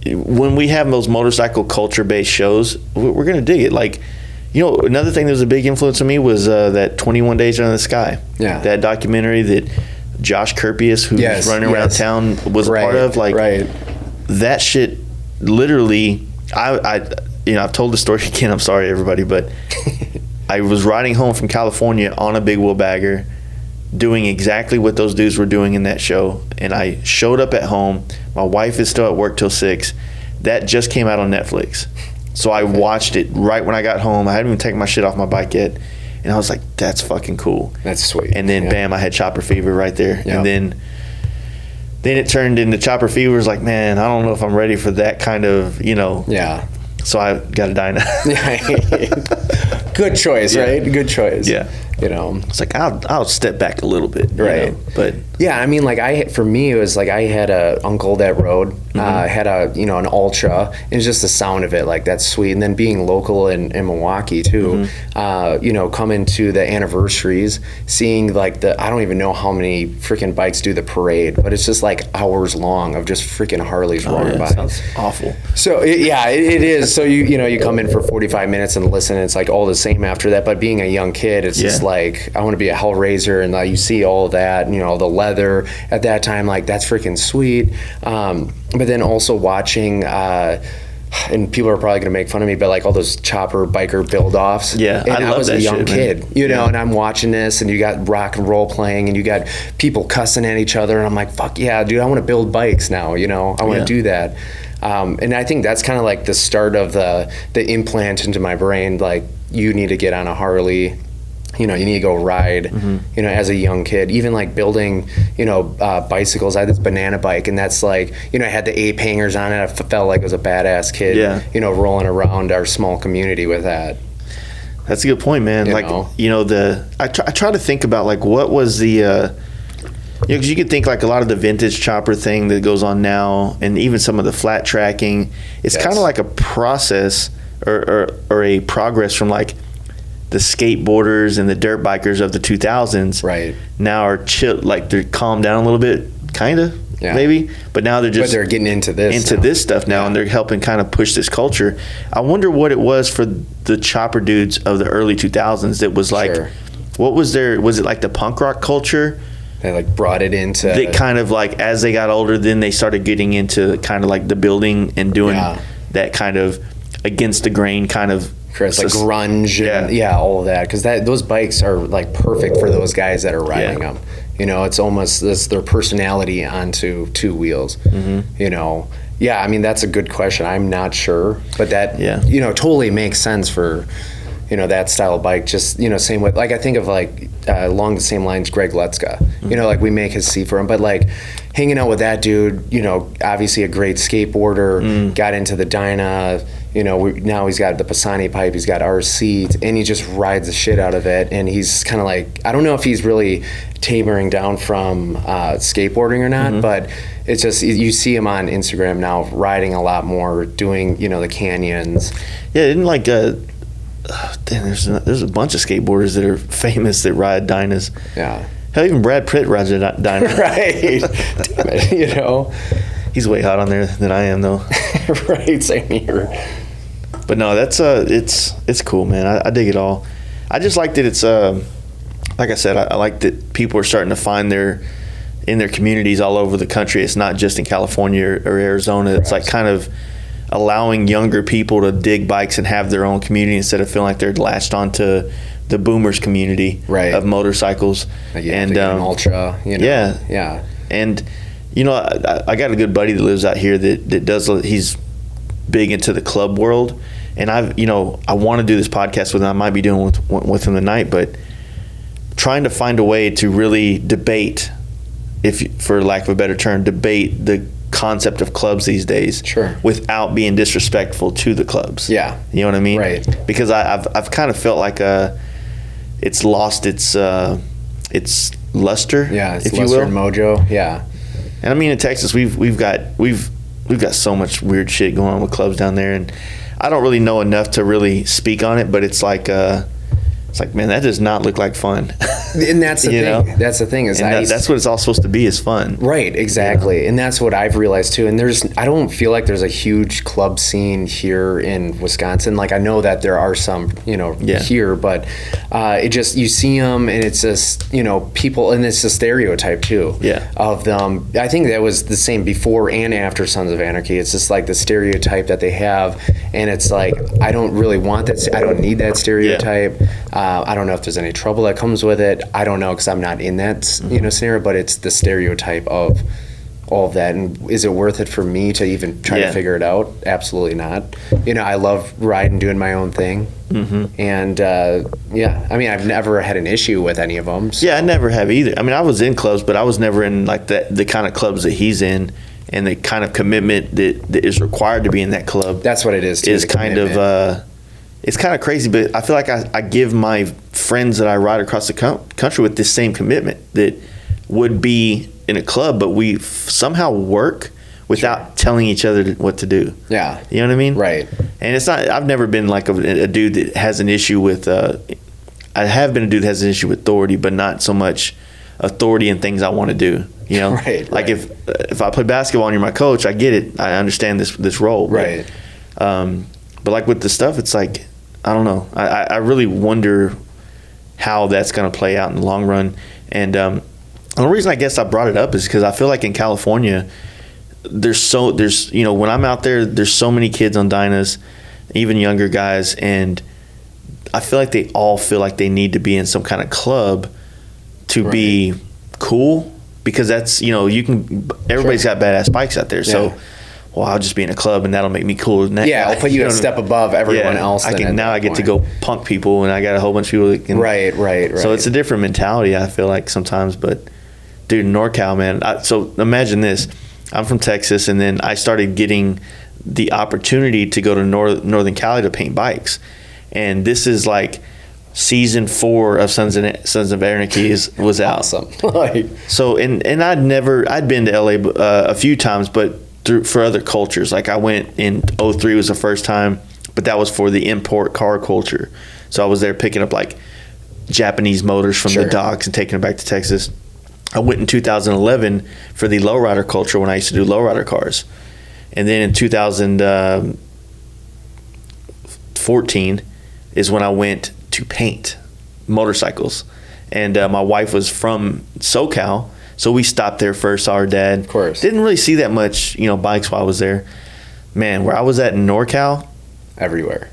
when we have those motorcycle culture based shows, we're gonna dig it. Like, another thing that was a big influence on me was that 21 Days Under the Sky. Yeah. That documentary that Josh Kirpius, who's running around town, was a part of. Like, that shit. Literally, I've told the story again. I'm sorry, everybody, but. I was riding home from California on a big wheel bagger, doing exactly what those dudes were doing in that show, and I showed up at home. My wife is still at work till 6. That just came out on Netflix, so I watched it right when I got home. I hadn't even taken my shit off my bike yet, and I was like, "That's fucking cool. That's sweet." And then, bam, I had chopper fever right there, Yep. and then it turned into chopper fever. Was like, man, I don't know if I'm ready for that kind of, Yeah. So I got a Dyna. Good choice, right? Good choice. Yeah. It's like I'll step back a little bit, right? But yeah, I mean, like for me, it was like I had a uncle that rode, had an Ultra, and it's just the sound of it, like that's sweet. And then being local in Milwaukee too, coming to the anniversaries, seeing like I don't even know how many freaking bikes do the parade, but it's just like hours long of just freaking Harleys rolling by. Sounds awful. So it is. So you come in for 45 minutes and listen, and it's like all the same after that. But being a young kid, it's just like I want to be a Hellraiser, and you see all of that, the leather at that time, like that's freaking sweet. But then also watching, and people are probably gonna make fun of me, but like all those chopper biker build-offs. Yeah, and I was a young kid, man. and I'm watching this, and you got rock and roll playing, and you got people cussing at each other, and I'm like, fuck yeah, dude, I want to build bikes now. I want to do that. And I think that's kind of like the start of the implant into my brain, like you need to get on a Harley. You need to go ride, as a young kid. Even like building, bicycles. I had this banana bike, and that's like, I had the ape hangers on it. I felt like I was a badass kid, rolling around our small community with that. That's a good point, man. I try to think about like what was the, because you could think like a lot of the vintage chopper thing that goes on now, and even some of the flat tracking. It's kind of like a process or a progress from like the skateboarders and the dirt bikers of the 2000s right now are chill, like they're calmed down a little bit, kind of, maybe, but now they're just they're getting into this stuff now, and they're helping kind of push this culture. I wonder what it was for the chopper dudes of the early 2000s that was like, what was it like the punk rock culture? They like brought it into that kind of like, as they got older, then they started getting into kind of like the building and doing that kind of against the grain kind of like grunge and all of that, because those bikes are like perfect for those guys that are riding them. It's almost their personality onto two wheels. I mean, that's a good question. I'm not sure, but that totally makes sense for that style of bike. Just same with, like, I think of like along the same lines, Greg Letzka. Like we make his C for him, but like hanging out with that dude, obviously a great skateboarder, got into the Dyna. Now he's got the Pisani pipe, he's got RC, and he just rides the shit out of it. And he's kind of like, I don't know if he's really tamering down from skateboarding or not, but it's just, you see him on Instagram now riding a lot more, doing, the canyons. Yeah, didn't like, there's a bunch of skateboarders that are famous that ride Dynas. Yeah. Hell, even Brad Pitt rides a Dyna. Right. Damn it, He's way hot on there than I am, though. Right, same here. But no, that's it's cool, man. I dig it all. I just like that it's like I said, I like that people are starting to find in their communities all over the country. It's not just in California or Arizona. It's like kind of allowing younger people to dig bikes and have their own community instead of feeling like they're latched onto the boomers community of motorcycles. And ultra, yeah. And I got a good buddy that lives out here that does. He's big into the club world, and I want to do this podcast with him. I might be doing with him tonight, but trying to find a way to really debate, for lack of a better term, debate the concept of clubs these days, without being disrespectful to the clubs. Yeah, you know what I mean? Right. Because I've kind of felt like it's lost its luster. Yeah, it's if luster you will. and mojo. Yeah. And I mean, in Texas, we've got so much weird shit going on with clubs down there, and I don't really know enough to really speak on it. But it's like, man, that does not look like fun. And that's the thing. That's the thing that's what it's all supposed to be, is fun. Right, exactly. And that's what I've realized too. And I don't feel like there's a huge club scene here in Wisconsin. Like, I know that there are some, here, but it just, you see them and it's just, people, and it's a stereotype too. Yeah. Of them. I think that was the same before and after Sons of Anarchy. It's just like the stereotype that they have, and it's like, I don't really want that. I don't need that stereotype. Yeah. I don't know if there's any trouble that comes with it. I don't know, because I'm not in that scenario, but it's the stereotype of all of that. And is it worth it for me to even try to figure it out? Absolutely not. I love riding, doing my own thing. And I mean, I've never had an issue with any of them. So. Yeah, I never have either. I mean, I was in clubs, but I was never in like the kind of clubs that he's in, and the kind of commitment that is required to be in that club. That's what it is too. Is kind of it's kind of crazy, but I feel like I give my friends that I ride across the country with this same commitment that would be in a club, but we somehow work without telling each other what to do. Yeah. You know what I mean? Right. And it's not, I've never been like a dude that has an issue with, I have been a dude that has an issue with authority, but not so much authority in things I want to do. Right. Like if I play basketball and you're my coach, I get it. I understand this role. Right. But like with the stuff, it's like, I don't know. I really wonder how that's going to play out in the long run. And the only reason I guess I brought it up is because I feel like in California, there's when I'm out there, there's so many kids on Dynas, even younger guys, and I feel like they all feel like they need to be in some kind of club to be cool, because that's, everybody's got badass bikes out there. So, well, I'll just be in a club and that'll make me cool. Yeah, I'll put you a step above everyone else. I get to go punk people, and I got a whole bunch of people that can. Right. So it's a different mentality, I feel like, sometimes. But dude, NorCal, man. So imagine this: I'm from Texas, and then I started getting the opportunity to go to Northern Cali to paint bikes, and this is like season 4 of Sons of Anarchy was out. Awesome. So and I'd been to LA a few times, but for other cultures. Like I went in 2003 was the first time, but that was for the import car culture. So I was there picking up like Japanese motors from the docks and taking them back to Texas. I went in 2011 for the lowrider culture when I used to do lowrider cars. And then in 2014 is when I went to paint motorcycles. And my wife was from SoCal, so we stopped there first, saw her dad. Of course. Didn't really see that much, bikes while I was there. Man, where I was at in NorCal, everywhere.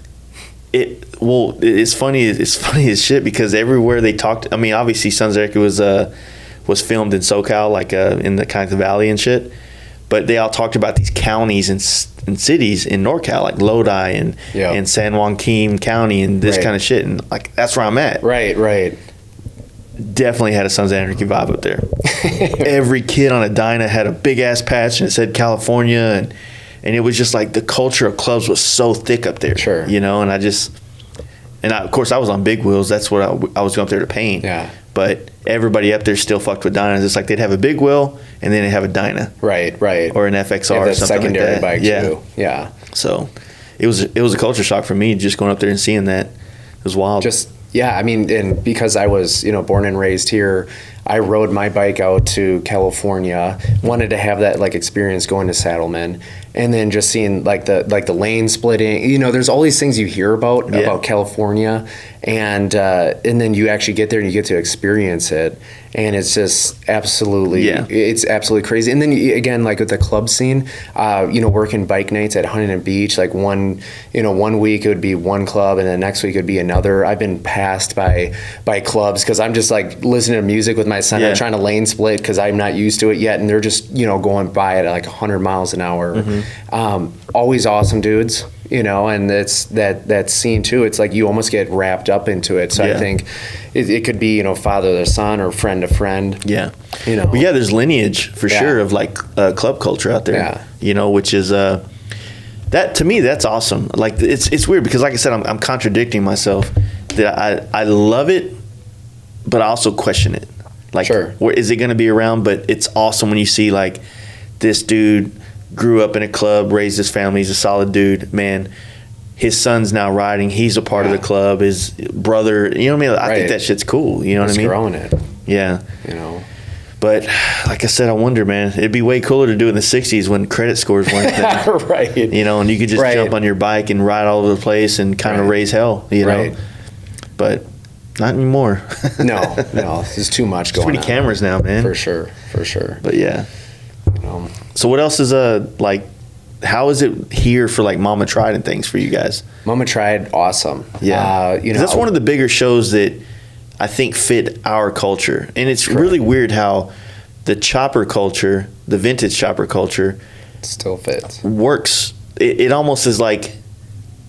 It's funny as shit, because everywhere they talked, I mean, obviously Sons of Anarchy was filmed in SoCal, like in the kind of valley and shit. But they all talked about these counties and cities in NorCal, like Lodi and San Joaquin County and this kind of shit. And like, that's where I'm at. Right. Definitely had a Sons of Anarchy vibe up there. Every kid on a Dyna had a big ass patch and it said California, and it was just like the culture of clubs was so thick up there. Sure. And of course I was on big wheels. That's what I was going up there to paint. Yeah. But everybody up there still fucked with Dynas. It's like they'd have a big wheel and then they'd have a Dyna. Right. Or an FXR or something like that. Secondary bike too. Yeah. So it was a culture shock for me just going up there and seeing that. It was wild. I mean, and because I was, born and raised here, I rode my bike out to California, wanted to have that like experience going to Saddleman, and then just seeing like the lane splitting. There's all these things you hear about California, and then you actually get there and you get to experience it. and it's just absolutely, Yeah. it's absolutely crazy. And then again, like with the club scene, working bike nights at Huntington Beach, like one week it would be one club and the next week it would be another. I've been passed by clubs because I'm just like listening to music with my son. Yeah. I'm trying to lane split because I'm not used to it yet, and they're just going by at like 100 miles an hour. Always awesome dudes, and it's that scene too. It's like you almost get wrapped up into it. So Yeah. I think it could be father to son or friend to friend. Yeah. Well, yeah, there's lineage for sure of like club culture out there. Which is that to me, that's awesome. Like it's weird because like I said, I'm contradicting myself that I love it, but I also question it. Like, Sure. where is it going to be around? But it's awesome when you see like this dude grew up in a club, raised his family. He's a solid dude, man. His son's now riding. He's a part of the club. His brother, I mean? I think that shit's cool. You know what I mean? Growing it. Yeah. But like I said, I wonder, man, it'd be way cooler to do it in the 60s when credit scores weren't there. Right. And you could just jump on your bike and ride all over the place and kind of raise hell, know? But not anymore. No, there's too much going on. Too many cameras now, man. For sure. But yeah. So what else is how is it here for like Mama Tried and things for you guys? Mama Tried, awesome. Yeah. That's one of the bigger shows that I think fit our culture. And it's really weird how the chopper culture, the vintage chopper culture, still fits. Works. It almost is like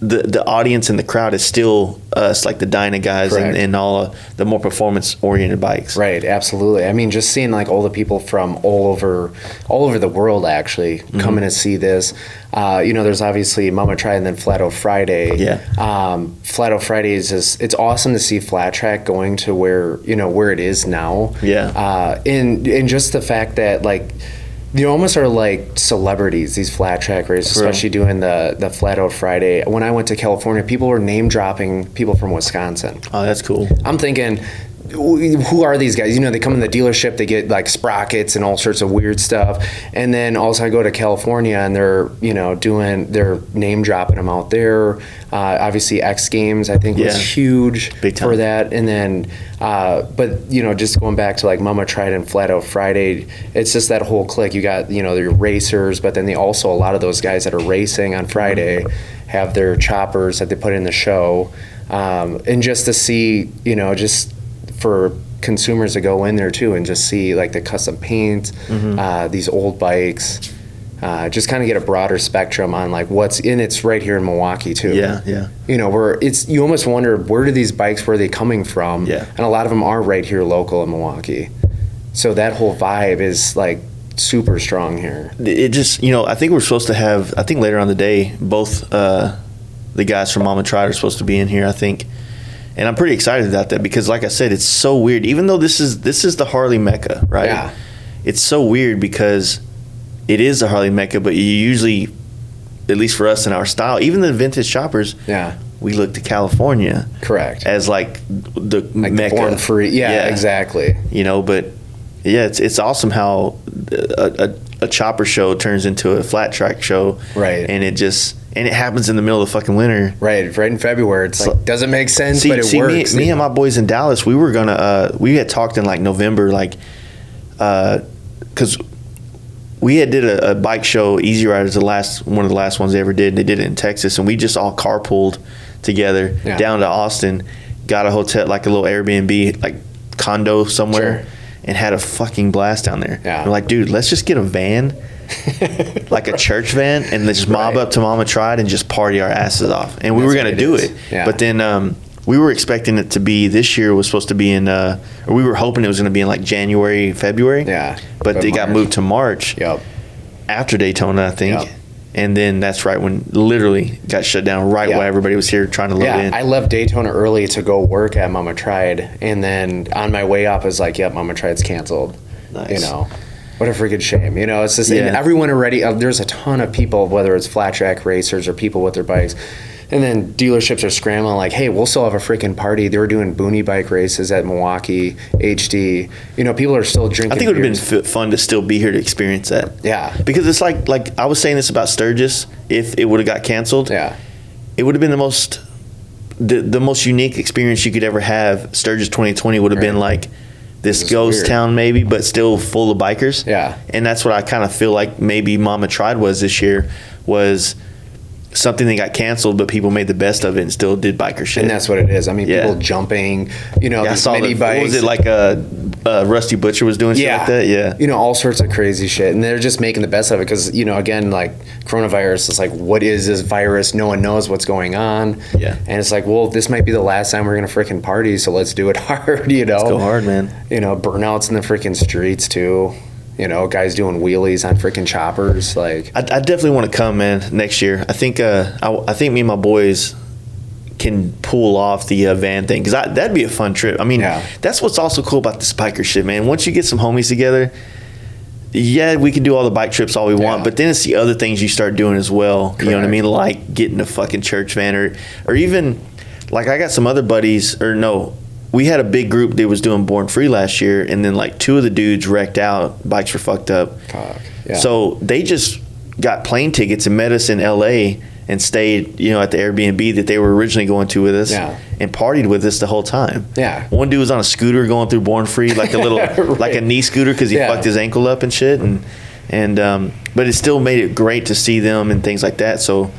the audience and the crowd is still us, like the Dyna guys and all the more performance-oriented bikes. Right, absolutely. I mean, just seeing like all the people from all over the world actually coming to see this. There's obviously Mama Tried and then Flat Out Friday. Yeah. Flat Out Friday is just, it's awesome to see Flat Track going to where it is now. Yeah. And just the fact that like, you almost are like celebrities, these flat track races, especially doing the Flat Out Friday. When I went to California, people were name dropping people from Wisconsin. Oh, that's cool. I'm thinking, who are these guys? They come in the dealership, they get like sprockets and all sorts of weird stuff. And then also I go to California and they're, they're name dropping them out there. Obviously X Games, I think was huge for that. And then, but just going back to like Mama Tried and Flat Out Friday, it's just that whole clique. You got, your racers, but then a lot of those guys that are racing on Friday have their choppers that they put in the show. And just to see, just for consumers to go in there too and just see like the custom paint, these old bikes, just kind of get a broader spectrum on like what's in. It's right here in Milwaukee too. Yeah. You almost wonder where are they coming from? Yeah. And a lot of them are right here local in Milwaukee. So that whole vibe is like super strong here. It just, I think we're supposed to have, I think later on the day, both the guys from Mama Tried are supposed to be in here, I think. And I'm pretty excited about that because, like I said, it's so weird. Even though this is the Harley Mecca, right? Yeah. It's so weird because it is the Harley Mecca, but you usually, at least for us in our style, even the vintage shoppers, we look to California, correct, as like the Mecca. Born free, exactly. But yeah, it's awesome how a chopper show turns into a flat track show, right? And it happens in the middle of the fucking winter. Right in February. It's like, doesn't make sense, but it works. Me and my boys in Dallas, we were gonna, we had talked in like November, like, because we had did a bike show, Easy Riders, one of the last ones they ever did. And they did it in Texas, and we just all carpooled together down to Austin, got a hotel, like a little Airbnb, like condo somewhere, and had a fucking blast down there. Yeah. We're like, dude, let's just get a van. Like a church van, and let's just mob up to Mama Tried and just party our asses off. And we were going to do it. Yeah. But then we were expecting it to be, this year was supposed to be in, or we were hoping it was going to be in like January, February. Yeah. But it got moved to March. Yep. After Daytona, I think. Yep. And then that's right when literally got shut down right while everybody was here trying to load in. I left Daytona early to go work at Mama Tried. And then on my way up, I was like, yep, Mama Tried's canceled. Nice. What a freaking shame. It's just, and everyone already, there's a ton of people, whether it's flat track racers or people with their bikes. And then dealerships are scrambling like, hey, we'll still have a freaking party. They were doing boonie bike races at Milwaukee, HD. People are still drinking. I think it would have been fun to still be here to experience that. Yeah. Because it's like I was saying this about Sturgis, if it would have got canceled, it would have been the most unique experience you could ever have. Sturgis 2020 would have been like this It's ghost weird. town maybe, but still full of bikers. Yeah. And that's what I kind of feel like maybe Mama Tried was this year, was something that got canceled, but people made the best of it and still did biker shit. And that's what it is. I mean, Yeah. people jumping, you know, I these saw mini what bikes. was it, like Rusty Butcher was doing shit like that? Yeah. You know, all sorts of crazy shit. And they're just making the best of it because, you know, again, like coronavirus is like, what is this virus? No one knows what's going on. Yeah. And it's like, well, this might be the last time we're going to freaking party, so let's do it hard, you know? Let's go hard, man. You know, burnouts in the freaking streets, too. You know, guys doing wheelies on freaking choppers. Like, I definitely want to come, man, next year. I think I think me and my boys can pull off the van thing, because that'd be a fun trip. I mean, Yeah. that's what's also cool about this biker shit, man. Once you get some homies together, yeah, we can do all the bike trips all we want, Yeah. but then it's the other things you start doing as well. You know what I Correct. mean? Like getting a fucking church van, or even, like, I got some other buddies, or no, we had a big group that was doing Born Free last year, and then like 2 of the dudes wrecked out, bikes were fucked up. fuck. Yeah. So they just got plane tickets and met us in LA and stayed, you know, at the Airbnb that they were originally going to with us, Yeah. and partied with us the whole time. Yeah. One dude was on a scooter going through Born Free, like a little, like a knee scooter, because he Yeah. fucked his ankle up and shit. And but it still made it great to see them and things like that. So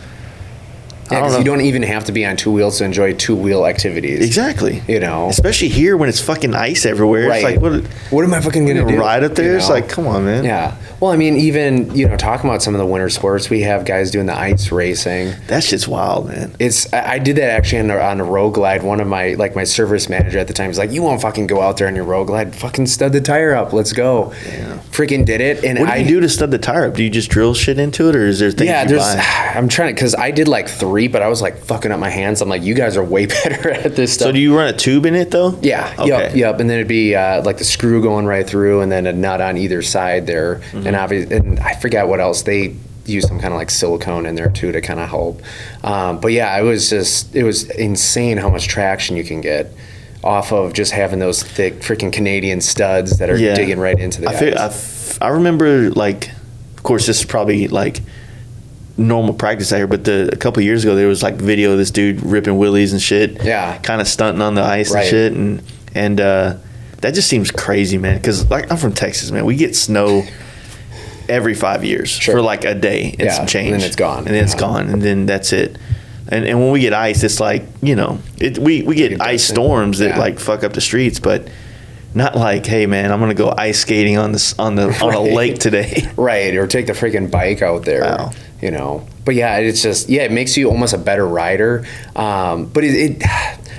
Yeah, I don't because know. you don't even have to be on 2 wheels to enjoy 2-wheel activities. Exactly. You know? Especially here when it's fucking ice everywhere. Right. It's like, What am I fucking going to do? ride up there? You It's know? like, come on, man. Yeah. Well, I mean, even, you know, talking about some of the winter sports, we have guys doing the ice racing. That shit's wild, man. I did that actually on a road glide. One of my service manager at the time was like, you won't fucking go out there on your road glide. Fucking stud the tire up. Let's go. Yeah. Freaking did it. And What do you do to stud the tire up? Do you just drill shit into it, or is there things Yeah, you buy? I'm trying to, because I did like 3, but I was like fucking up my hands. I'm like, you guys are way better at this stuff. So do you run a tube in it, though? Yeah. Okay. Yep. And then it'd be like the screw going right through, and then a nut on either side there. Mm-hmm. And obviously, and I forgot what else they use, some kind of like silicone in there too to kind of help. But yeah, it was insane how much traction you can get off of just having those thick freaking Canadian studs that are Yeah. digging right into the ice. I remember, like, of course, this is probably like normal practice out here, but a couple years ago there was like video of this dude ripping wheelies and shit. Yeah. Kind of stunting on the ice Right. and shit, and that just seems crazy, man. Because like I'm from Texas, man, we get snow every 5 years Sure. for like a day and Yeah, some change, and then it's gone. and then it's Yeah. gone, and then that's it. And when we get ice, it's like, you know, we get Get ice dusted. storms that Yeah. like fuck up the streets, but not like, hey man, I'm gonna go ice skating on a Right. lake today. Right, or take the freaking bike out there. Wow. You know, but yeah, it's just it makes you almost a better rider. But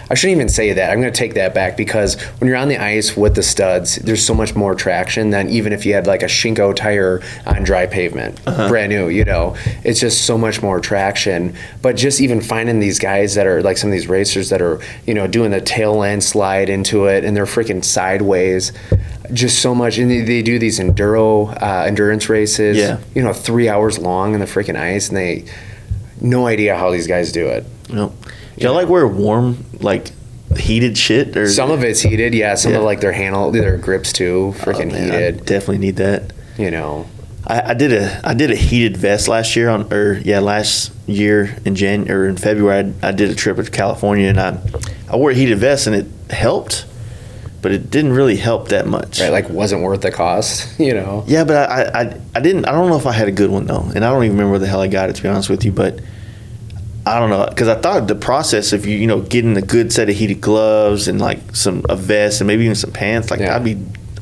I shouldn't even say that. I'm going to take that back, because when you're on the ice with the studs, there's so much more traction than even if you had like a Shinko tire on dry pavement, brand new. You know, it's just so much more traction. But just even finding these guys that are like some of these racers that are, you know, doing the tail end slide into it and they're freaking sideways. Just so much, and they do these endurance races. Yeah. You know, 3 hours long in the freaking ice, and they no idea how these guys do it. No, y'all like wear warm, like heated shit, or Some of it's heated, yeah. Some Yeah. of like their grips too, freaking man, I heated. definitely need that. You know, I did a heated vest last year last year in February. I did a trip to California, and I wore a heated vest, and it helped, but it didn't really help that much. right? Like, wasn't worth the cost. You know. Yeah, but I didn't. I don't know if I had a good one though, and I don't even remember where the hell I got it, to be honest with you. But I don't know, because I thought the process of you know getting a good set of heated gloves and like a vest and maybe even some pants, like Yeah.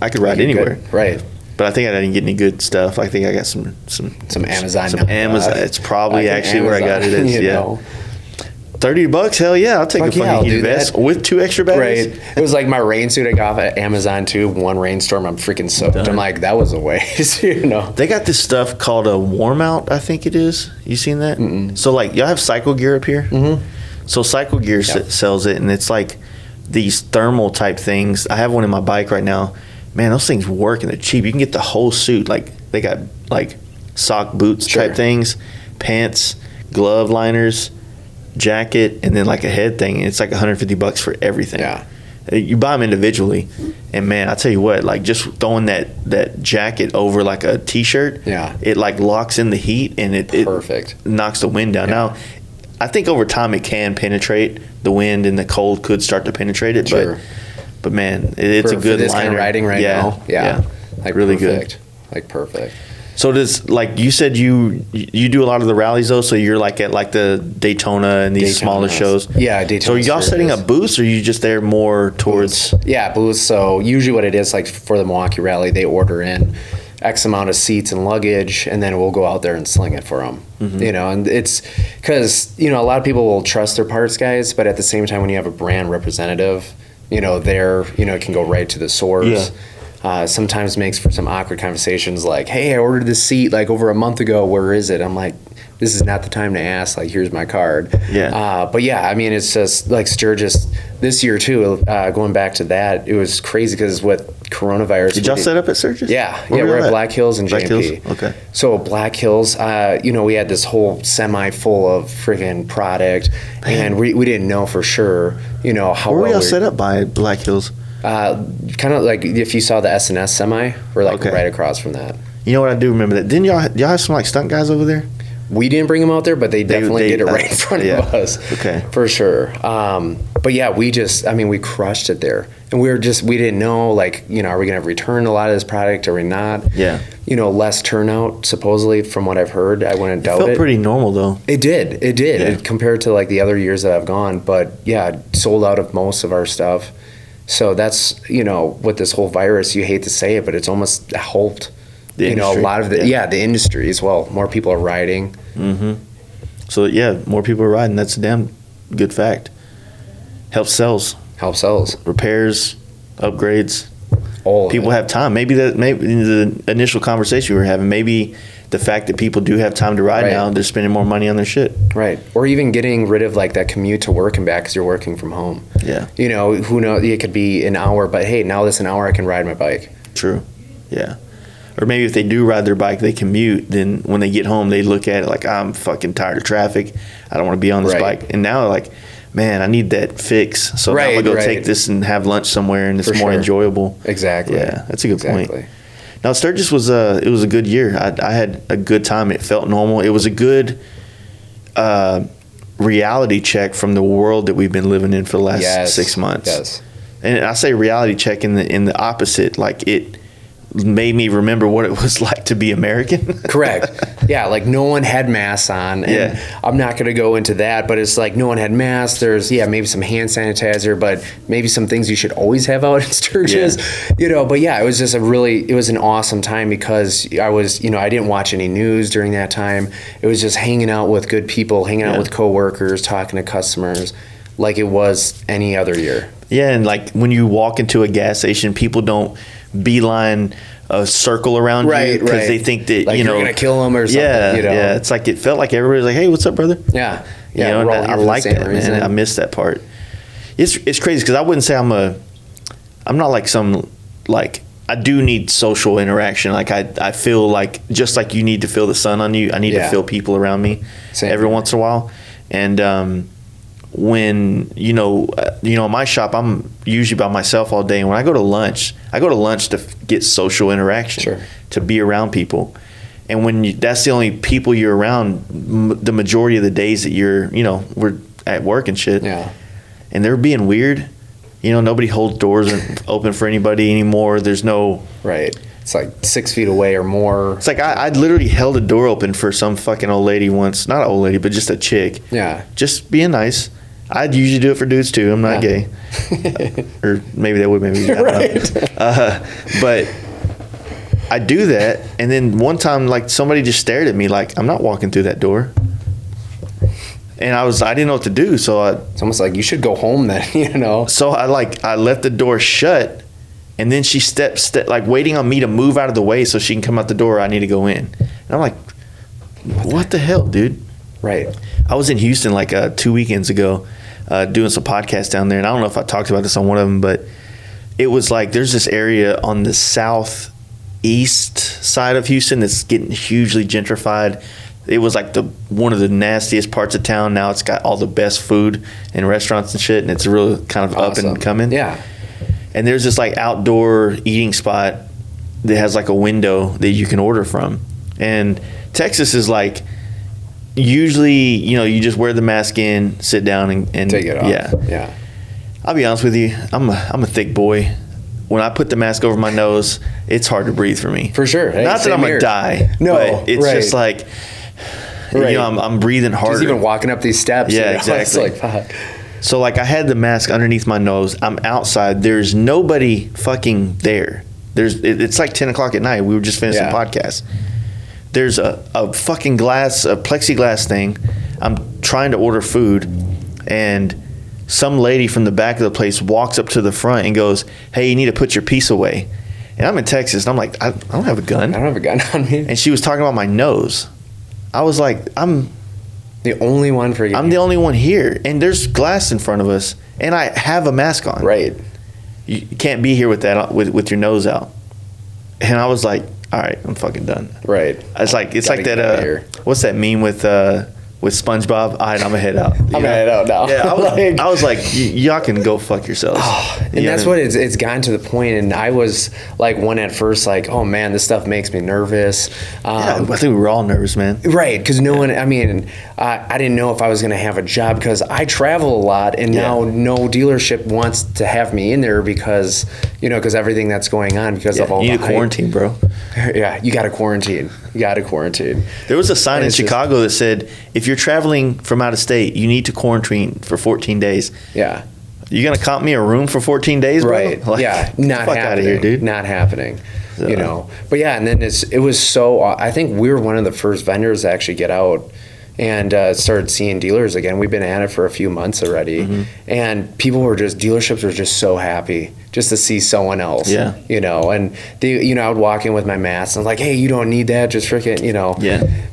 I could ride You're anywhere. good. Right. But I think I didn't get any good stuff. I think I got some Amazon. Some Amazon. It's probably Like actually where I got it. Amazon, Is you yeah. know. $30, hell yeah, I'll take Fuck a yeah, fucking I'll heated do vest that. with 2 extra batteries. Right. It was like my rain suit I got off at Amazon too. One rainstorm, I'm freaking soaked. Done. I'm like, that was a waste. You know. They got this stuff called a warm out, I think it is. You seen that? So like y'all have Cycle Gear up here? Mm-hmm. So Cycle Gear sells it, and it's like these thermal type things. I have one in my bike right now. Man, those things work and they're cheap. You can get the whole suit. Like they got like sock boots Sure. type things, pants, glove liners, jacket, and then like a head thing. And it's like $150 for everything. Yeah. You buy them individually, and man, I tell you what, like just throwing that jacket over like a t-shirt, Yeah. it like locks in the heat, and it Perfect. knocks the wind down. Now, I think over time it can penetrate the wind, and the cold could start to penetrate it, Sure. But man, it's a good for this liner. kind of riding right now. Yeah. Like really perfect. good. Like perfect. So does, like you said, you do a lot of the rallies though. So you're like at like the Daytona and these smaller shows. Yeah, Daytona. So are y'all setting up booths, or are you just there more towards? Yeah, booths. So usually what it is, like for the Milwaukee Rally, they order in X amount of seats and luggage, and then we'll go out there and sling it for them. You know, and it's because, you know, a lot of people will trust their parts guys, but at the same time, when you have a brand representative, you know, it can go right to the source. Sometimes makes for some awkward conversations like, hey, I ordered this seat like over a month ago. Where is it? I'm like, this is not the time to ask. Like, here's my card. But yeah, I mean, it's just like Sturgis this year too, going back to that, it was crazy because with coronavirus. Did y'all set up at Sturgis? Yeah. We're at Black Hills and Black JMP. Hills? Okay. So Black Hills, you know, we had this whole semi full of friggin' product, and we didn't know for sure, you know, how Where were well y'all set up by Black Hills? kind of like if you saw the S&S semi, we're like right across from that. You know what, I do remember that. Didn't y'all have some like stunt guys over there? We didn't bring them out there, but they definitely did it right in front of us. Okay. For sure. But yeah, we crushed it there. And we didn't know, like, you know, are we going to return a lot of this product? Are we not? Yeah. You know, less turnout, supposedly, from what I've heard. I wouldn't doubt it. Felt pretty normal, though. It did. Yeah. Compared to, like, the other years that I've gone. But yeah, sold out of most of our stuff. So that's, you know, with this whole virus, you hate to say it, but it's almost helped. You know, a lot of the industry as well. More people are riding. Mm-hmm. So yeah, more people are riding. That's a damn good fact. Helps sales. Repairs, upgrades. All people have time. Maybe the initial conversation we were having. Maybe the fact that people do have time to ride now, they're spending more money on their shit. Right. Or even getting rid of like that commute to work and back because you're working from home. Yeah. You know, who knows? It could be an hour, but hey, now this an hour I can ride my bike. True. Yeah. Or maybe if they do ride their bike, they commute, then when they get home, they look at it like, I'm fucking tired of traffic. I don't want to be on this bike. And now, like, man, I need that fix. So now I'm going to go take this and have lunch somewhere, and it's more enjoyable. Exactly. Yeah, that's a good point. Now, Sturgis was it was a good year. I had a good time. It felt normal. It was a good reality check from the world that we've been living in for the last 6 months. Yes. And I say reality check in the opposite. Like, it made me remember what it was like to be American. Correct. Yeah, like no one had masks on. And I'm not going to go into that, but it's like no one had masks. There's, maybe some hand sanitizer, but maybe some things you should always have out in Sturgis, you know. But yeah, it was just it was an awesome time because I was, you know, I didn't watch any news during that time. It was just hanging out with good people, hanging out with coworkers, talking to customers like it was any other year. Yeah, and like when you walk into a gas station, people don't beeline a circle around you because they think that, like, you know, you're gonna kill them or something. You know? Yeah, it's like it felt like everybody was like, "Hey, what's up, brother?" Yeah, you know, and I like that, man. I miss that part. It's crazy because I wouldn't say I'm not like some, like, I do need social interaction. Like I feel like just like you need to feel the sun on you, I need to feel people around me every once in a while. And when you know in my shop, I'm usually by myself all day, and when I go to lunch to get social interaction, to be around people. And when that's the only people you're around the majority of the days that we're at work and shit, and they're being weird, you know, nobody holds doors open for anybody anymore. There's no it's like 6 feet away or more. It's like I literally held a door open for some fucking old lady once. Not an old lady, but just a chick. Yeah. Just being nice. I'd usually do it for dudes too. I'm not gay. Or maybe they would, maybe. I don't know. But I do that. And then one time, like, somebody just stared at me like, I'm not walking through that door. And I didn't know what to do. So it's almost like you should go home then, you know? So I left the door shut. And then she stepped like waiting on me to move out of the way so she can come out the door. I need to go in. And I'm like, what the hell, dude? Right. I was in Houston like 2 weekends ago doing some podcasts down there. And I don't know if I talked about this on one of them, but it was like there's this area on the southeast side of Houston that's getting hugely gentrified. It was like one of the nastiest parts of town. Now it's got all the best food and restaurants and shit. And it's really kind of awesome. Up and coming. Yeah. And there's this like outdoor eating spot that has like a window that you can order from. And Texas is like, usually, you know, you just wear the mask in, sit down and take it off. Yeah. I'll be honest with you. I'm a thick boy. When I put the mask over my nose, it's hard to breathe for me. For sure. Hey, Not that I'm gonna die. No, but it's right. just like, Right. you know, I'm breathing harder. Just even walking up these steps. Yeah, you know, exactly. It's like, fuck. So like I had the mask underneath my nose. I'm outside. There's nobody fucking there. It's like 10 o'clock at night. We were just finishing the podcast. There's a fucking plexiglass thing. I'm trying to order food, and some lady from the back of the place walks up to the front and goes, "Hey, you need to put your piece away." And I'm in Texas, and I'm like, I don't have a gun. I don't have a gun on me. And she was talking about my nose. I was like, I'm the only one for you. I'm the only one here, and there's glass in front of us, and I have a mask on. Right. You can't be here with that with your nose out. And I was like, all right, I'm fucking done. Right. It's like Gotta get out of here. What's that meme with SpongeBob? All right, I'm gonna head out. I'm gonna head out now. Yeah, I was like, y'all can go fuck yourselves. And that's what it's gotten to the point, and I was like one at first, like, oh man, this stuff makes me nervous. I think we were all nervous, man. Right, because no one, I mean, I didn't know if I was going to have a job because I travel a lot, and now no dealership wants to have me in there because, you know, because everything that's going on because of all you the need to quarantine, bro. Yeah, you got to quarantine. You got to quarantine. There was a sign in Chicago that said, if you're traveling from out of state, you need to quarantine for 14 days. Yeah. You gonna comp me a room for 14 days, bro? Right. Like, yeah. Not fuck happening. out of here, dude. Not happening. You know. But yeah, and then it was so. I think we were one of the first vendors to actually get out and started seeing dealers again. We've been at it for a few months already, and dealerships were just so happy just to see someone else. Yeah. You know, and I would walk in with my mask and I was like, hey, you don't need that. Just freaking, you know,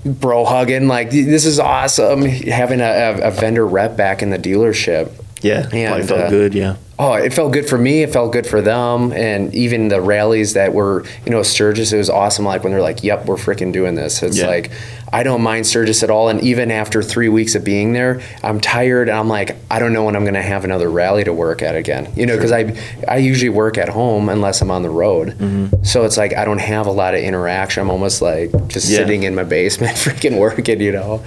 bro hugging. Like, this is awesome. Having a vendor rep back in the dealership. Yeah, and, probably felt good, yeah. Oh, it felt good for me. It felt good for them. And even the rallies that were, you know, Sturgis, it was awesome. Like when they're like, yep, we're freaking doing this. It's like, I don't mind Sturgis at all. And even after 3 weeks of being there, I'm tired. And I'm like, I don't know when I'm going to have another rally to work at again. You know, because I usually work at home unless I'm on the road. So it's like, I don't have a lot of interaction. I'm almost like just sitting in my basement freaking working, you know.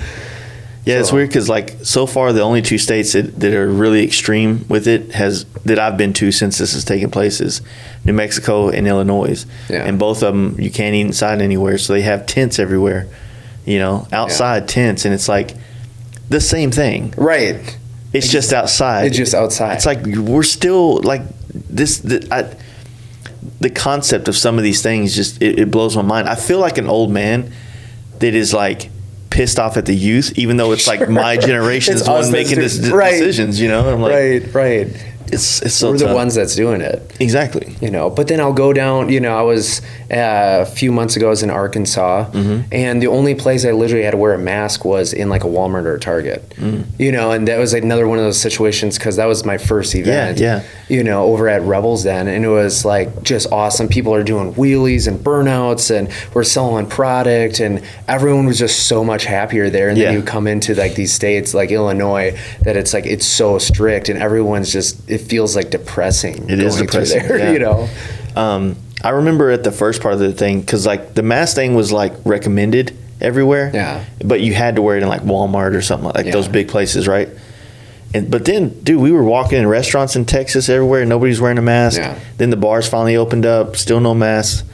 Yeah, it's weird because like so far the only two states that are really extreme with it that I've been to since this has taken place is New Mexico and Illinois. Yeah. And both of them you can't eat inside anywhere, so they have tents everywhere. You know, outside tents, and it's like the same thing. Right. It's just outside. It's just outside. It's like we're still like this. The concept of some of these things just it blows my mind. I feel like an old man that is like pissed off at the youth, even though it's like my generation's the one making this decisions, you know? And I'm like, right. It's so we're tough. the ones that's doing it. Exactly. You know, but then I'll go down, you know, I was a few months ago I was in Arkansas, and the only place I literally had to wear a mask was in like a Walmart or a Target. You know, and that was another one of those situations because that was my first event. Yeah. You know, over at Rebels then, and it was like just awesome. People are doing wheelies and burnouts, and we're selling product, and everyone was just so much happier there. And then you come into like these states like Illinois that it's like it's so strict, and everyone's just it feels like depressing. It is depressing, there, you know. I remember at the first part of the thing because like the mask thing was like recommended everywhere. Yeah. But you had to wear it in like Walmart or something like those big places, right? But then, dude, we were walking in restaurants in Texas everywhere, and nobody's wearing a mask. Yeah. Then the bars finally opened up, still no masks.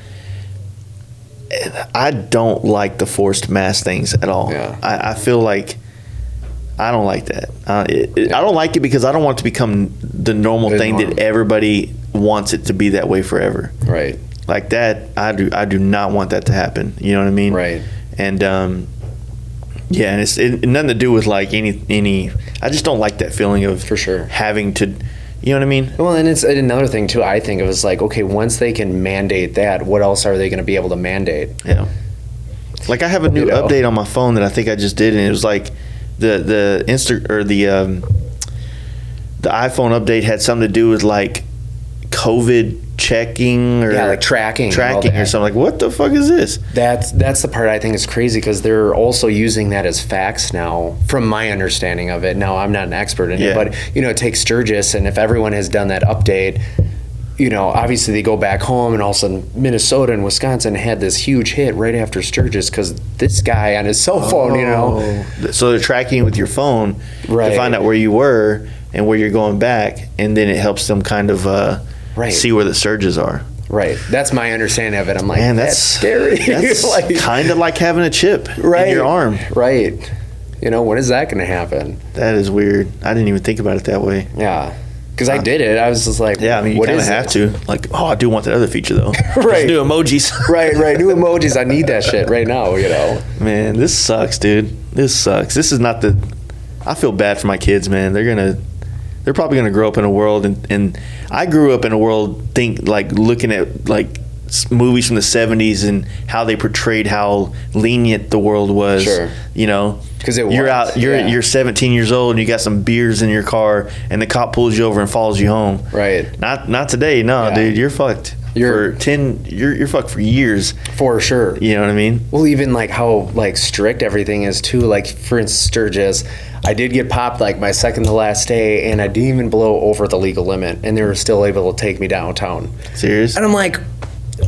I don't like the forced mask things at all. Yeah. I feel like I don't like that. I don't like it because I don't want it to become the normal thing that everybody wants it to be that way forever. Right. Like that, I do not want that to happen. You know what I mean? Right. And yeah, and it's nothing to do with like any. I just don't like that feeling of for sure having to. You know what I mean? Well, and it's another thing too. I think it was like, okay, once they can mandate that, what else are they going to be able to mandate? Yeah. Like I have a new update on my phone that I think I just did, and it was like the iPhone update had something to do with like COVID checking or like tracking or something. Like, what the fuck is this? That's the part I think is crazy because they're also using that as facts now, from my understanding of it. Now, I'm not an expert in it, but you know, take Sturgis, and if everyone has done that update, obviously they go back home, and all of a sudden Minnesota and Wisconsin had this huge hit right after Sturgis because this guy on his cell phone, So they're tracking with your phone Right. to find out where you were and where you're going back, and then it helps them kind of Right. see where the surges are. Right. That's my understanding of it. I'm like, Man, that's scary. That's Like, kind of like having a chip in your arm. Right. When is that going to happen? That is weird. I didn't even think about it that way. Yeah. Because I did it. I was just like, Yeah, I mean, you what kind of is have this? to. Like, I do want that other feature, though. Right. There's new emojis. Right. New emojis. I need that shit right now, Man, this sucks, dude. This sucks. This is not the... I feel bad for my kids, man. They're probably going to grow up in a world, and I grew up in a world, looking at, movies from the 70s and how they portrayed how lenient the world was. Sure. Because You're 17 years old and you got some beers in your car and the cop pulls you over and follows you home. Right. Not today. No, Yeah. dude, you're fucked. You're fucked for years. For sure. You know what I mean? Well, even how strict everything is too. For instance, Sturgis, I did get popped my second to last day, and I didn't even blow over the legal limit, and they were still able to take me downtown. Serious? And I'm like,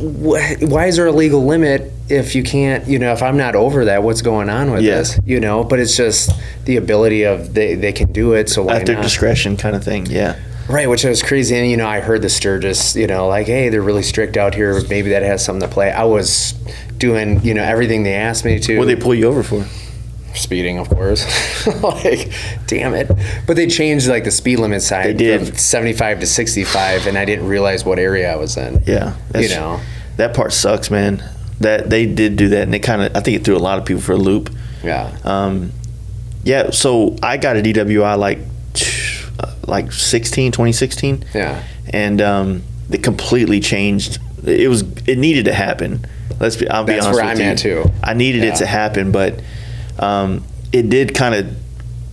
why is there a legal limit if you can't, if I'm not over that, what's going on with this? But it's just the ability of they can do it, so why At their not? discretion kind of thing, yeah. Right, which was crazy. And, I heard the Sturgis, hey, they're really strict out here. Maybe that has something to play. I was doing, everything they asked me to. What did they pull you over for? Speeding, of course. Damn it. But they changed, the speed limit sign They did. from 75 to 65, and I didn't realize what area I was in. Yeah. That part sucks, man. That they did do that, and it kind of, I think it threw a lot of people for a loop. Yeah. Yeah, so I got a DWI 2016. Yeah. And it completely changed. It needed to happen. I'll be honest with you. That's where I'm at too. I needed it to happen, but it did kind of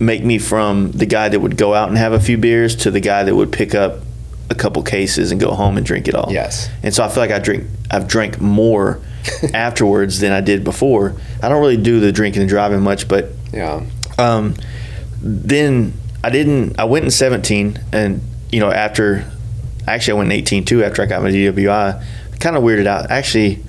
make me from the guy that would go out and have a few beers to the guy that would pick up a couple cases and go home and drink it all. Yes. And so I feel like I've drank more afterwards than I did before. I don't really do the drinking and driving much, but Yeah. Then I went in 17, and I went in 18 too after I got my DWI. Kind of weirded out. Actually,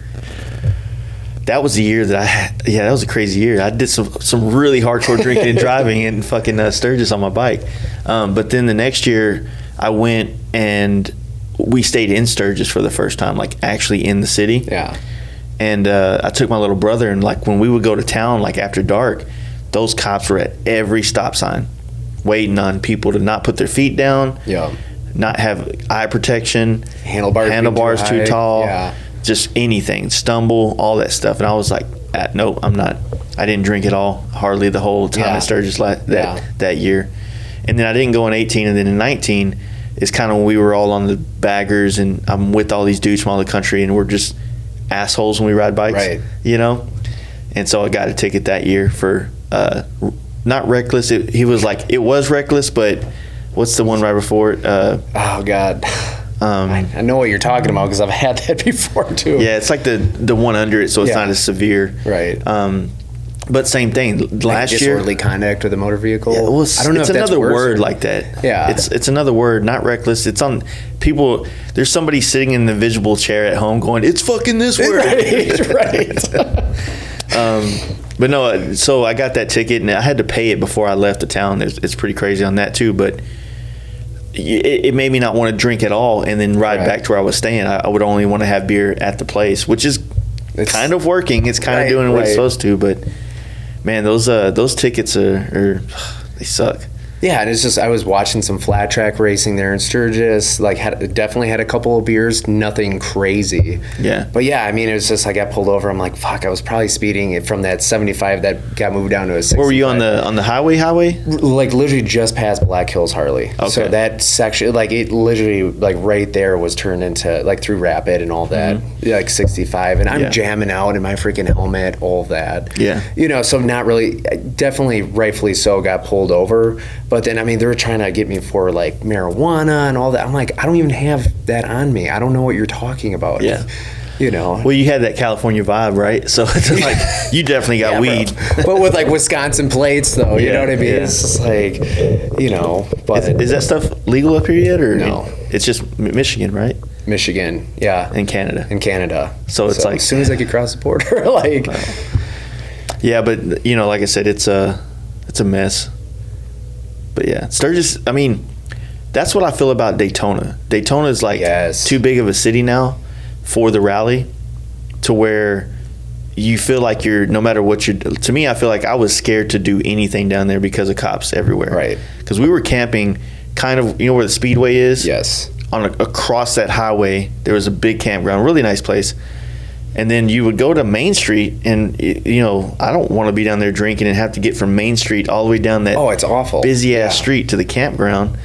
that was the year that that was a crazy year. I did some really hardcore drinking and driving and fucking Sturgis on my bike. But then the next year I went and we stayed in Sturgis for the first time, actually in the city. Yeah. And I took my little brother, and when we would go to town, after dark, those cops were at every stop sign waiting on people to not put their feet down. Yeah. Not have eye protection, handlebars too high. tall, Yeah. just anything, stumble, all that stuff. And I was like, no, I'm not. I didn't drink at all, hardly the whole time at Sturgis that year. And then I didn't go in 18, and then in 19 is kind of when we were all on the baggers, and I'm with all these dudes from all the country, and we're just assholes when we ride bikes, right? And so I got a ticket that year for not reckless. He was it was reckless, but what's the one right before it? Oh God, I know what you're talking about because I've had that before too. Yeah, it's the one under it, so it's not as severe. Right. But same thing. Last year, disorderly conduct with a motor vehicle. Yeah, well, I don't know it's if that's another worse word or- like that. Yeah. It's another word, not reckless. It's on people. There's somebody sitting in the invisible chair at home going, "It's fucking this word." Right. But no, so I got that ticket, and I had to pay it before I left the town. It's pretty crazy on that too, but it made me not want to drink at all and then ride back to where I was staying. I would only want to have beer at the place, which is kind of working. It's kind of doing what it's supposed to, but man, those tickets are they suck. Yeah, and it's just I was watching some flat track racing there in Sturgis. Definitely had a couple of beers, nothing crazy. Yeah. But yeah, I mean, it was just I got pulled over. I'm like, fuck, I was probably speeding it from that 75 that got moved down to a 65. Where were you on the highway? Literally just past Black Hills Harley. Okay. So that section, it literally right there was turned into through Rapid and all that, 65, and I'm jamming out in my freaking helmet, all that. Yeah. So not really, definitely rightfully so, got pulled over. But then, I mean, they were trying to get me for marijuana and all that. I'm like, I don't even have that on me. I don't know what you're talking about. Yeah. Well, you had that California vibe, right? So it's you definitely got weed. But with Wisconsin plates, though, you know what I mean? Yeah. It's just but Is that stuff legal up here yet, or No. It's just Michigan, right? Michigan, yeah. In Canada. In Canada. So it's like as soon as I could cross the border, like. Yeah, but you know, like I said, it's a mess. But yeah, Sturgis. I mean, that's what I feel about Daytona. Daytona is like too big of a city now for the rally, to where you feel like you're, no matter what you're. To me, I feel like I was scared to do anything down there because of cops everywhere. Right. Because we were camping, kind of, you know where the speedway is. Yes. Across that highway, there was a big campground, really nice place. And then you would go to Main Street, and you know, I don't want to be down there drinking and have to get from Main Street all the way down that it's awful busy ass street to the campground.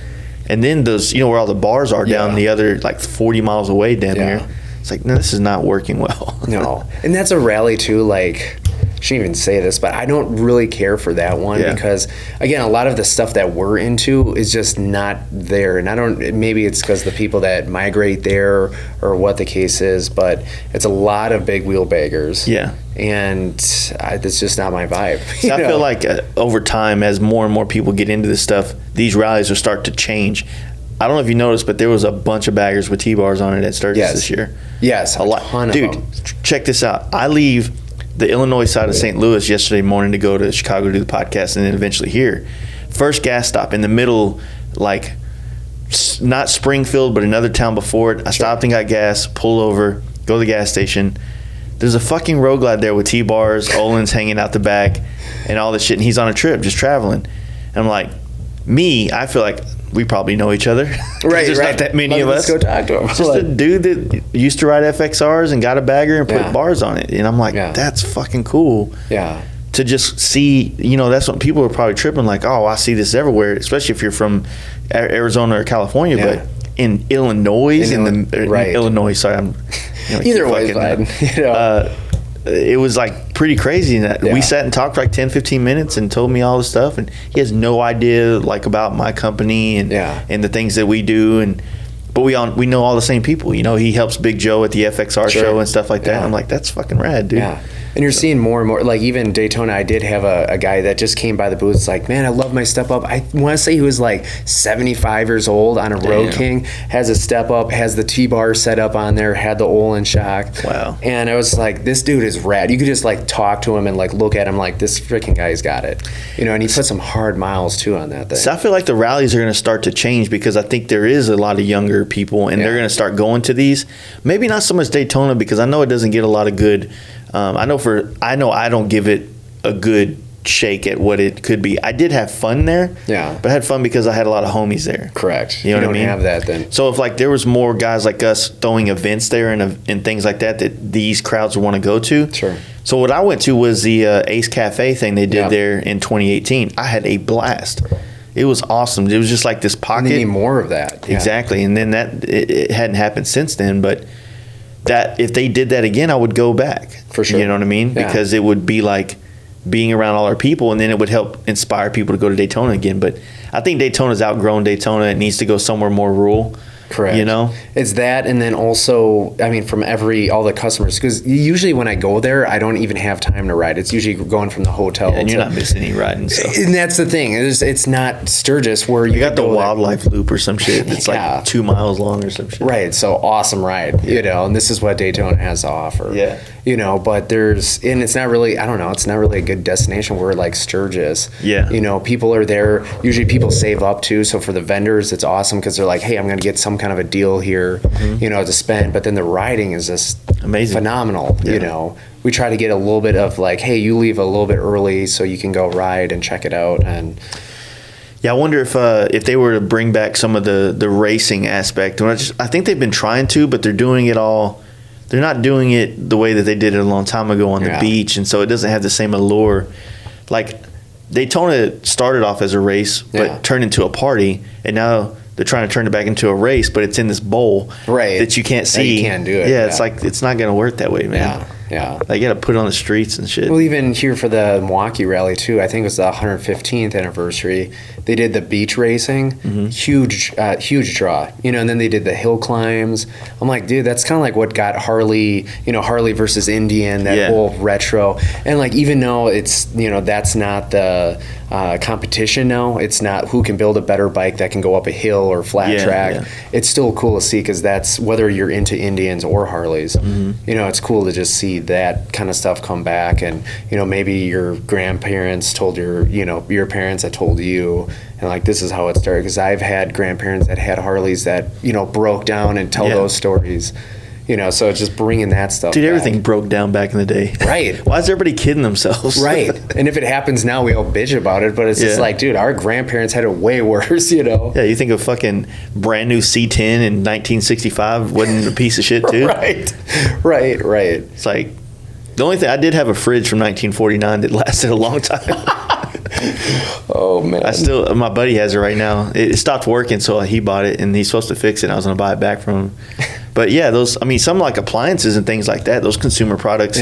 And then those, you know, where all the bars are down the other like 40 miles away down here. It's like, no, this is not working well. No. And that's a rally too, like, I shouldn't even say this, but I don't really care for that one because, again, a lot of the stuff that we're into is just not there. And I don't, maybe it's because the people that migrate there or what the case is, but it's a lot of big wheel baggers. Yeah. And that's just not my vibe. So I feel like over time, as more and more people get into this stuff, these rallies will start to change. I don't know if you noticed, but there was a bunch of baggers with T-bars on it at Sturgis this year. Yes, a lot. Dude, check this out. I leave the Illinois side of St. Louis yesterday morning to go to Chicago to do the podcast, and then eventually here. First gas stop in the middle, like not Springfield, but another town before it. I stopped and got gas, pull over, go to the gas station. There's a fucking Road Glide there with T-bars, Olin's hanging out the back, and all this shit, and he's on a trip, just traveling. And I'm like, I feel like we probably know each other. Right, There's not that many of us. Let's go talk to him. Just a dude that used to ride FXRs and got a bagger and put bars on it. And I'm like, that's fucking cool. Yeah. To just see, you know, that's what people are probably tripping, like, oh, I see this everywhere, especially if you're from Arizona or California. But in Illinois, Illinois, sorry, I'm either way, fine. You know. It was like pretty crazy. We sat and talked for like 10-15 minutes and told me all this stuff, and he has no idea like about my company and the things that we do, but we know all the same people. You know, he helps Big Joe at the FXR show and stuff like that. I'm like, that's fucking rad, dude. Yeah. And you're seeing more and more, like even Daytona, I did have a guy that just came by the booth. It's like, man, I love my step up. I want to say he was like 75 years old on a Road King, has a step up, has the T-bar set up on there, had the Olin shock. Wow. And I was like, this dude is rad. You could just like talk to him and like look at him like, this freaking guy's got it. You know, and he put some hard miles too on that thing. So I feel like the rallies are going to start to change because I think there is a lot of younger people and they're going to start going to these. Maybe not so much Daytona because I know it doesn't get a lot of good. I know I don't give it a good shake at what it could be. I did have fun there. Yeah. But I had fun because I had a lot of homies there. Correct. You know what I mean? You don't have that then. So if like there was more guys like us throwing events there and things like that these crowds would want to go to. Sure. So what I went to was the Ace Cafe thing they did there in 2018. I had a blast. It was awesome. It was just like this pocket. And they need more of that. Yeah. Exactly. And then it hadn't happened since then, but that if they did that again, I would go back. For sure. You know what I mean? Yeah. Because it would be like being around all our people, and then it would help inspire people to go to Daytona again. But I think Daytona's outgrown Daytona. It needs to go somewhere more rural. Correct. You know? It's that, and then also, I mean, from all the customers, because usually when I go there, I don't even have time to ride. It's usually going from the hotel. Yeah, and you're not missing any riding. So. And that's the thing. It's not Sturgis where you got the wildlife loop or some shit. It's like 2 miles long or some shit. Right. So awesome ride, you know, and this is what Daytona has to offer. Yeah. You know, but it's not really, I don't know, it's not really a good destination where like Sturgis. Yeah. You know, people are there. Usually people save up too. So for the vendors, it's awesome because they're like, hey, I'm going to get some kind of a deal here, you know, to spend. But then the riding is just amazing, phenomenal. You know, we try to get a little bit of like, hey, you leave a little bit early so you can go ride and check it out. And yeah, I wonder if they were to bring back some of the racing aspect. I think they've been trying to, but they're doing it all. They're not doing it the way that they did it a long time ago on the beach, and so it doesn't have the same allure. Like Daytona started off as a race, but turned into a party, and now they're trying to turn it back into a race, but it's in this bowl that you can't see. You can't do it. Yeah, it's like it's not going to work that way, man. Yeah. Like, you got to put it on the streets and shit. Well, even here for the Milwaukee rally too, I think it was the 115th anniversary. They did the beach racing, huge draw. And then they did the hill climbs. I'm like, dude, that's kind of like what got Harley, Harley versus Indian, that whole retro. And like, even though it's, that's not the competition now, it's not who can build a better bike that can go up a hill or flat track. Yeah. It's still cool to see, because that's whether you're into Indians or Harleys. It's cool to just see that kind of stuff come back, and maybe your grandparents told your parents that told you, and like, this is how it started. Because I've had grandparents that had Harleys that broke down and tell those stories. So it's just bringing that stuff. Dude, back. everything broke down back in the day. Right. Why is everybody kidding themselves? Right. And if it happens now, we all bitch about it, but it's just like, dude, our grandparents had it way worse, Yeah, you think a fucking brand new C10 in 1965 wasn't a piece of shit too? Right. It's like, the only thing, I did have a fridge from 1949 that lasted a long time. Oh, man. My buddy has it right now. It stopped working, so he bought it, and he's supposed to fix it, and I was going to buy it back from him. But yeah, some like appliances and things like that, those consumer products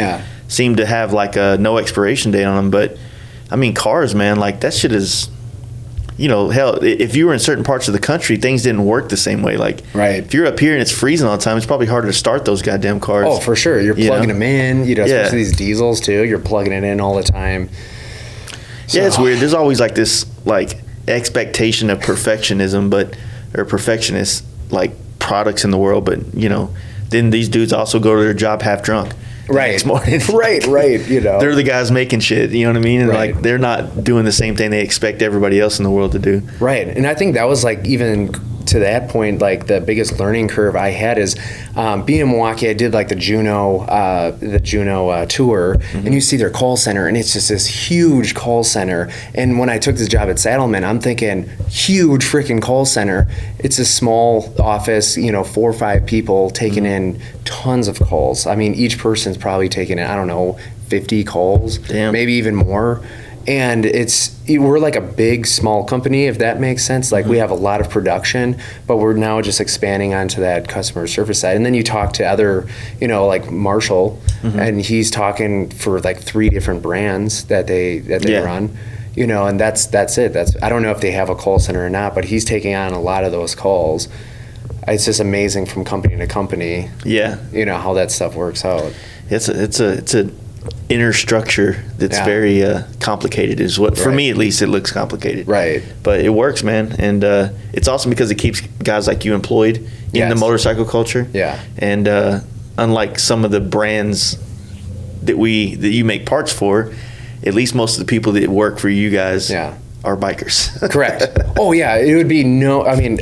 seem to have like a no expiration date on them. But I mean, cars, man, like that shit is, hell, if you were in certain parts of the country, things didn't work the same way. Like, if you're up here and it's freezing all the time, it's probably harder to start those goddamn cars. Oh, for sure. You're plugging them in, especially these diesels too. You're plugging it in all the time. So. Yeah, it's weird. There's always like this like expectation of perfectionism, or perfectionist like products in the world, but then these dudes also go to their job half drunk. Right. Next morning. Right. They're the guys making shit, you know what I mean? And like, they're not doing the same thing they expect everybody else in the world to do. Right. And I think that was like, even to that point, like the biggest learning curve I had is being in Milwaukee. I did like the Juno tour, and you see their call center, and it's just this huge call center. And when I took this job at Saddleman, I'm thinking, huge freaking call center. It's a small office, 4 or 5 people taking in tons of calls. I mean, each person's probably taking in, I don't know, 50 calls, maybe even more. And we're like a big, small company, if that makes sense. Like, we have a lot of production, but we're now just expanding onto that customer service side. And then you talk to other, like Marshall, and he's talking for like 3 different brands that they run. And that's it. I don't know if they have a call center or not, but he's taking on a lot of those calls. It's just amazing from company to company. Yeah. How that stuff works out. It's a inner structure that's very complicated, is what, for me at least, it looks complicated. Right. But it works, man. And it's awesome because it keeps guys like you employed in the motorcycle culture. Yeah. And unlike some of the brands that you make parts for, at least most of the people that work for you guys are bikers. Correct. Oh yeah, it would be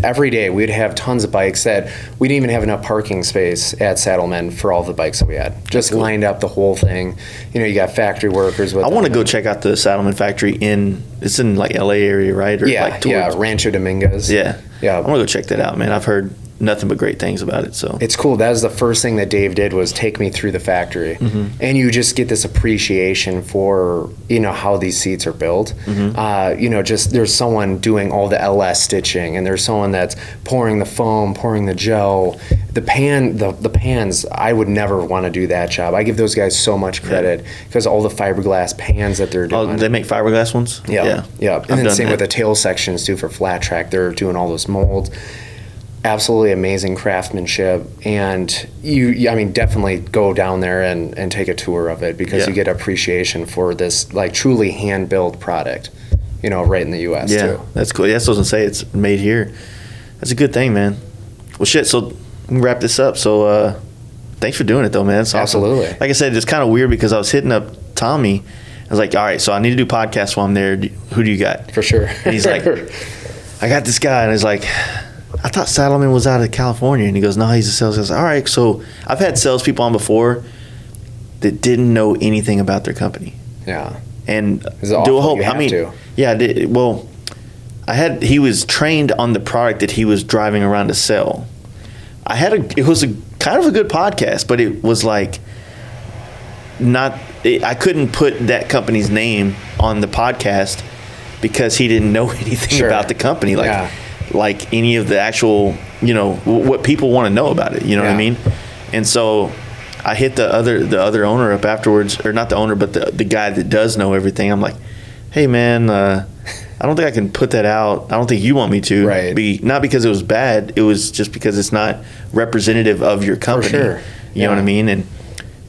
every day we'd have tons of bikes that we didn't even have enough parking space at Saddleman for all the bikes that we had. Just lined up the whole thing. You got factory workers with I want to go check out the Saddleman factory it's in like LA area, right? Or Rancho Dominguez. Yeah. I want to go check that out, man. I've heard nothing but great things about it. So it's cool. That was the first thing that Dave did, was take me through the factory, and you just get this appreciation for how these seats are built. Just there's someone doing all the LS stitching, and there's someone that's pouring the foam, pouring the gel, the pans. I would never want to do that job. I give those guys so much credit because all the fiberglass pans that they're doing. Oh, they make fiberglass ones? Yeah. And then same with the tail sections too for flat track. They're doing all those molds. Absolutely amazing craftsmanship, and definitely go down there and take a tour of it, because you get appreciation for this like truly hand-built product, right in the U.S. too. That's cool. That's what I was gonna say. It's made here. That's a good thing, man. Well, shit. So we can wrap this up. So thanks for doing it, though, man. It's awesome. Absolutely. Like I said, it's kind of weird because I was hitting up Tommy. I was like, all right, so I need to do podcasts while I'm there. Who do you got? For sure. And he's like, I got this guy, and he's like, I thought Saddleman was out of California. And he goes, no, he's a sales guy. I was like, all right, so I've had salespeople on before that didn't know anything about their company. Yeah. And do a whole, to. Yeah, he was trained on the product that he was driving around to sell. It was kind of a good podcast, but it was like I couldn't put that company's name on the podcast because he didn't know anything about the company. Like any of the actual, what people want to know about it. You know what I mean? And so I hit the other owner up afterwards, or not the owner, but the guy that does know everything. I'm like, hey man, I don't think I can put that out. I don't think you want me to. Right. Not because it was bad. It was just because it's not representative of your company. For sure. You know what I mean?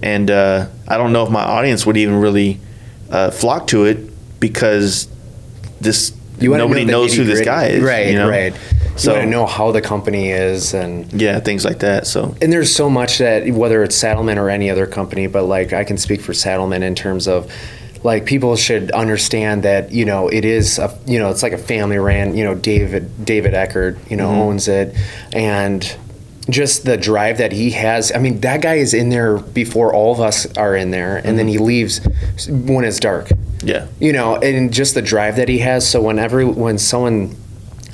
And I don't know if my audience would even really flock to it because nobody knows who this guy is. Right, you know? right. So, you want to know how the company is and things like that. So there's so much that, whether it's Saddleman or any other company, but like I can speak for Saddleman in terms of like people should understand that, you know, it is it's like a family ran, you know, David Eckert, you know, owns it, and just the drive that he has. I mean, that guy is in there before all of us are in there, and then he leaves when it's dark. Yeah. You know, and just the drive that he has. So when someone,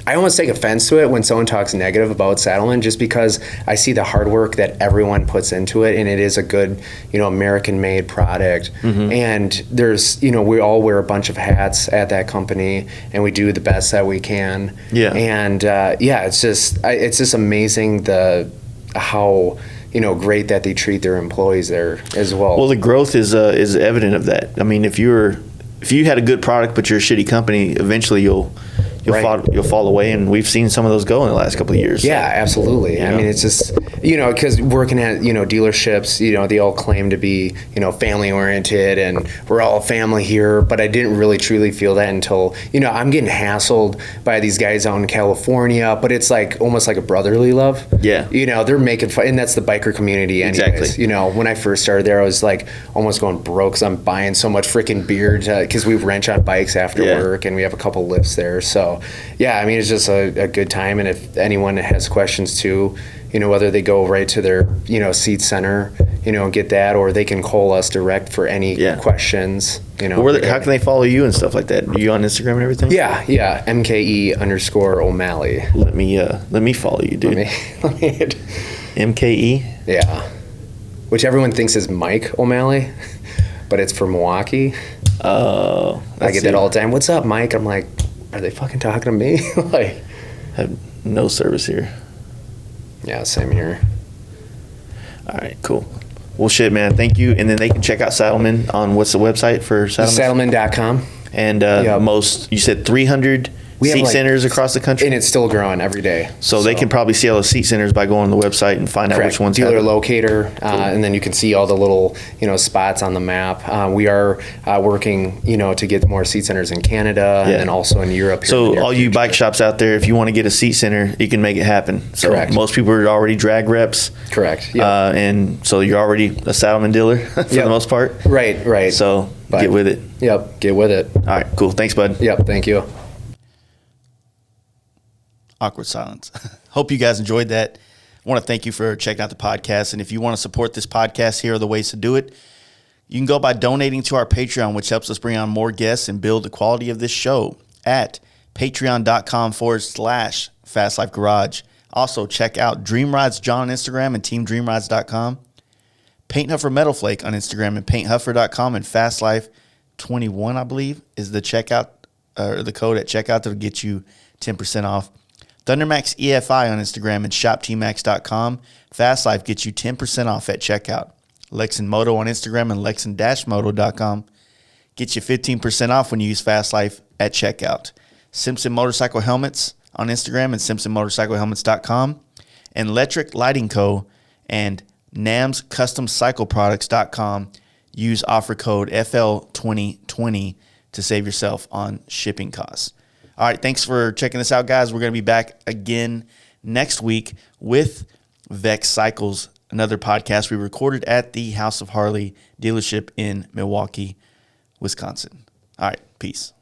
I almost take offense to it when someone talks negative about Saddleman, just because I see the hard work that everyone puts into it, and it is a good, you know, American-made product. And there's, you know, we all wear a bunch of hats at that company, and we do the best that we can. Yeah. And it's just amazing how, you know, great that they treat their employees there as well. Well, the growth is evident of that. I mean, if you had a good product but you're a shitty company, eventually you'll fall away, and we've seen some of those go in the last couple of years. Yeah, absolutely. I mean, it's just, you know, because working at, you know, dealerships, you know, they all claim to be, you know, family oriented and we're all family here, but I didn't really truly feel that until, you know, I'm getting hassled by these guys out in California, but it's like almost like a brotherly love. Yeah. You know, they're making fun, and that's the biker community anyways. Exactly. You know, when I first started there, I was like almost going broke because I'm buying so much freaking beer because we wrench on bikes after work, and we have a couple lifts there. So yeah, I mean, it's just a good time. And if anyone has questions too, you know, whether they go right to their, you know, seat center, you know, and get that, or they can call us direct for any questions, you know. How can they follow you and stuff like that? Are you on Instagram and everything? Yeah, MKE_O'Malley. Let me follow you, dude. Let me MKE? Yeah. Which everyone thinks is Mike O'Malley, but it's for Milwaukee. Oh. I get that all the time. What's up, Mike? I'm like, are they fucking talking to me? Like, I have no service here. Yeah, same here. All right, cool. Well, shit, man. Thank you. And then they can check out Saddleman on, what's the website for Saddleman? Saddleman.com. And you said 300 seat centers across the country? And it's still growing every day. So they can probably see all the seat centers by going on the website and find out which ones dealer have it. locator, and then you can see all the little, you know, spots on the map. We are working, you know, to get more seat centers in Canada and then also in Europe. Here so all you bike shops out there, if you want to get a seat center, you can make it happen. So most people are already drag reps. Correct. Yep. And so you're already a Saddleman dealer for the most part. Right. So get with it. Yep, get with it. All right, cool. Thanks, bud. Yep, thank you. Awkward silence. Hope you guys enjoyed that. I want to thank you for checking out the podcast. And if you want to support this podcast, here are the ways to do it. You can go by donating to our Patreon, which helps us bring on more guests and build the quality of this show at patreon.com/Fast Life Garage. Also, check out Dream Rides John on Instagram and teamdreamrides.com. Paint Huffer Metal Flake on Instagram and painthuffer.com, and FastLife21, I believe, is the checkout or the code at checkout that'll get you 10% off. Thundermax EFI on Instagram and shoptmax.com. Fast Life gets you 10% off at checkout. Lexin Moto on Instagram and lexin-moto.com gets you 15% off when you use Fast Life at checkout. Simpson Motorcycle Helmets on Instagram and simpsonmotorcyclehelmets.com. And Electric Lighting Co. and NAMS Custom Cycle Products.com. Use offer code FL2020 to save yourself on shipping costs. All right, thanks for checking this out, guys. We're going to be back again next week with Vex Cycles, another podcast we recorded at the House of Harley dealership in Milwaukee, Wisconsin. All right, peace.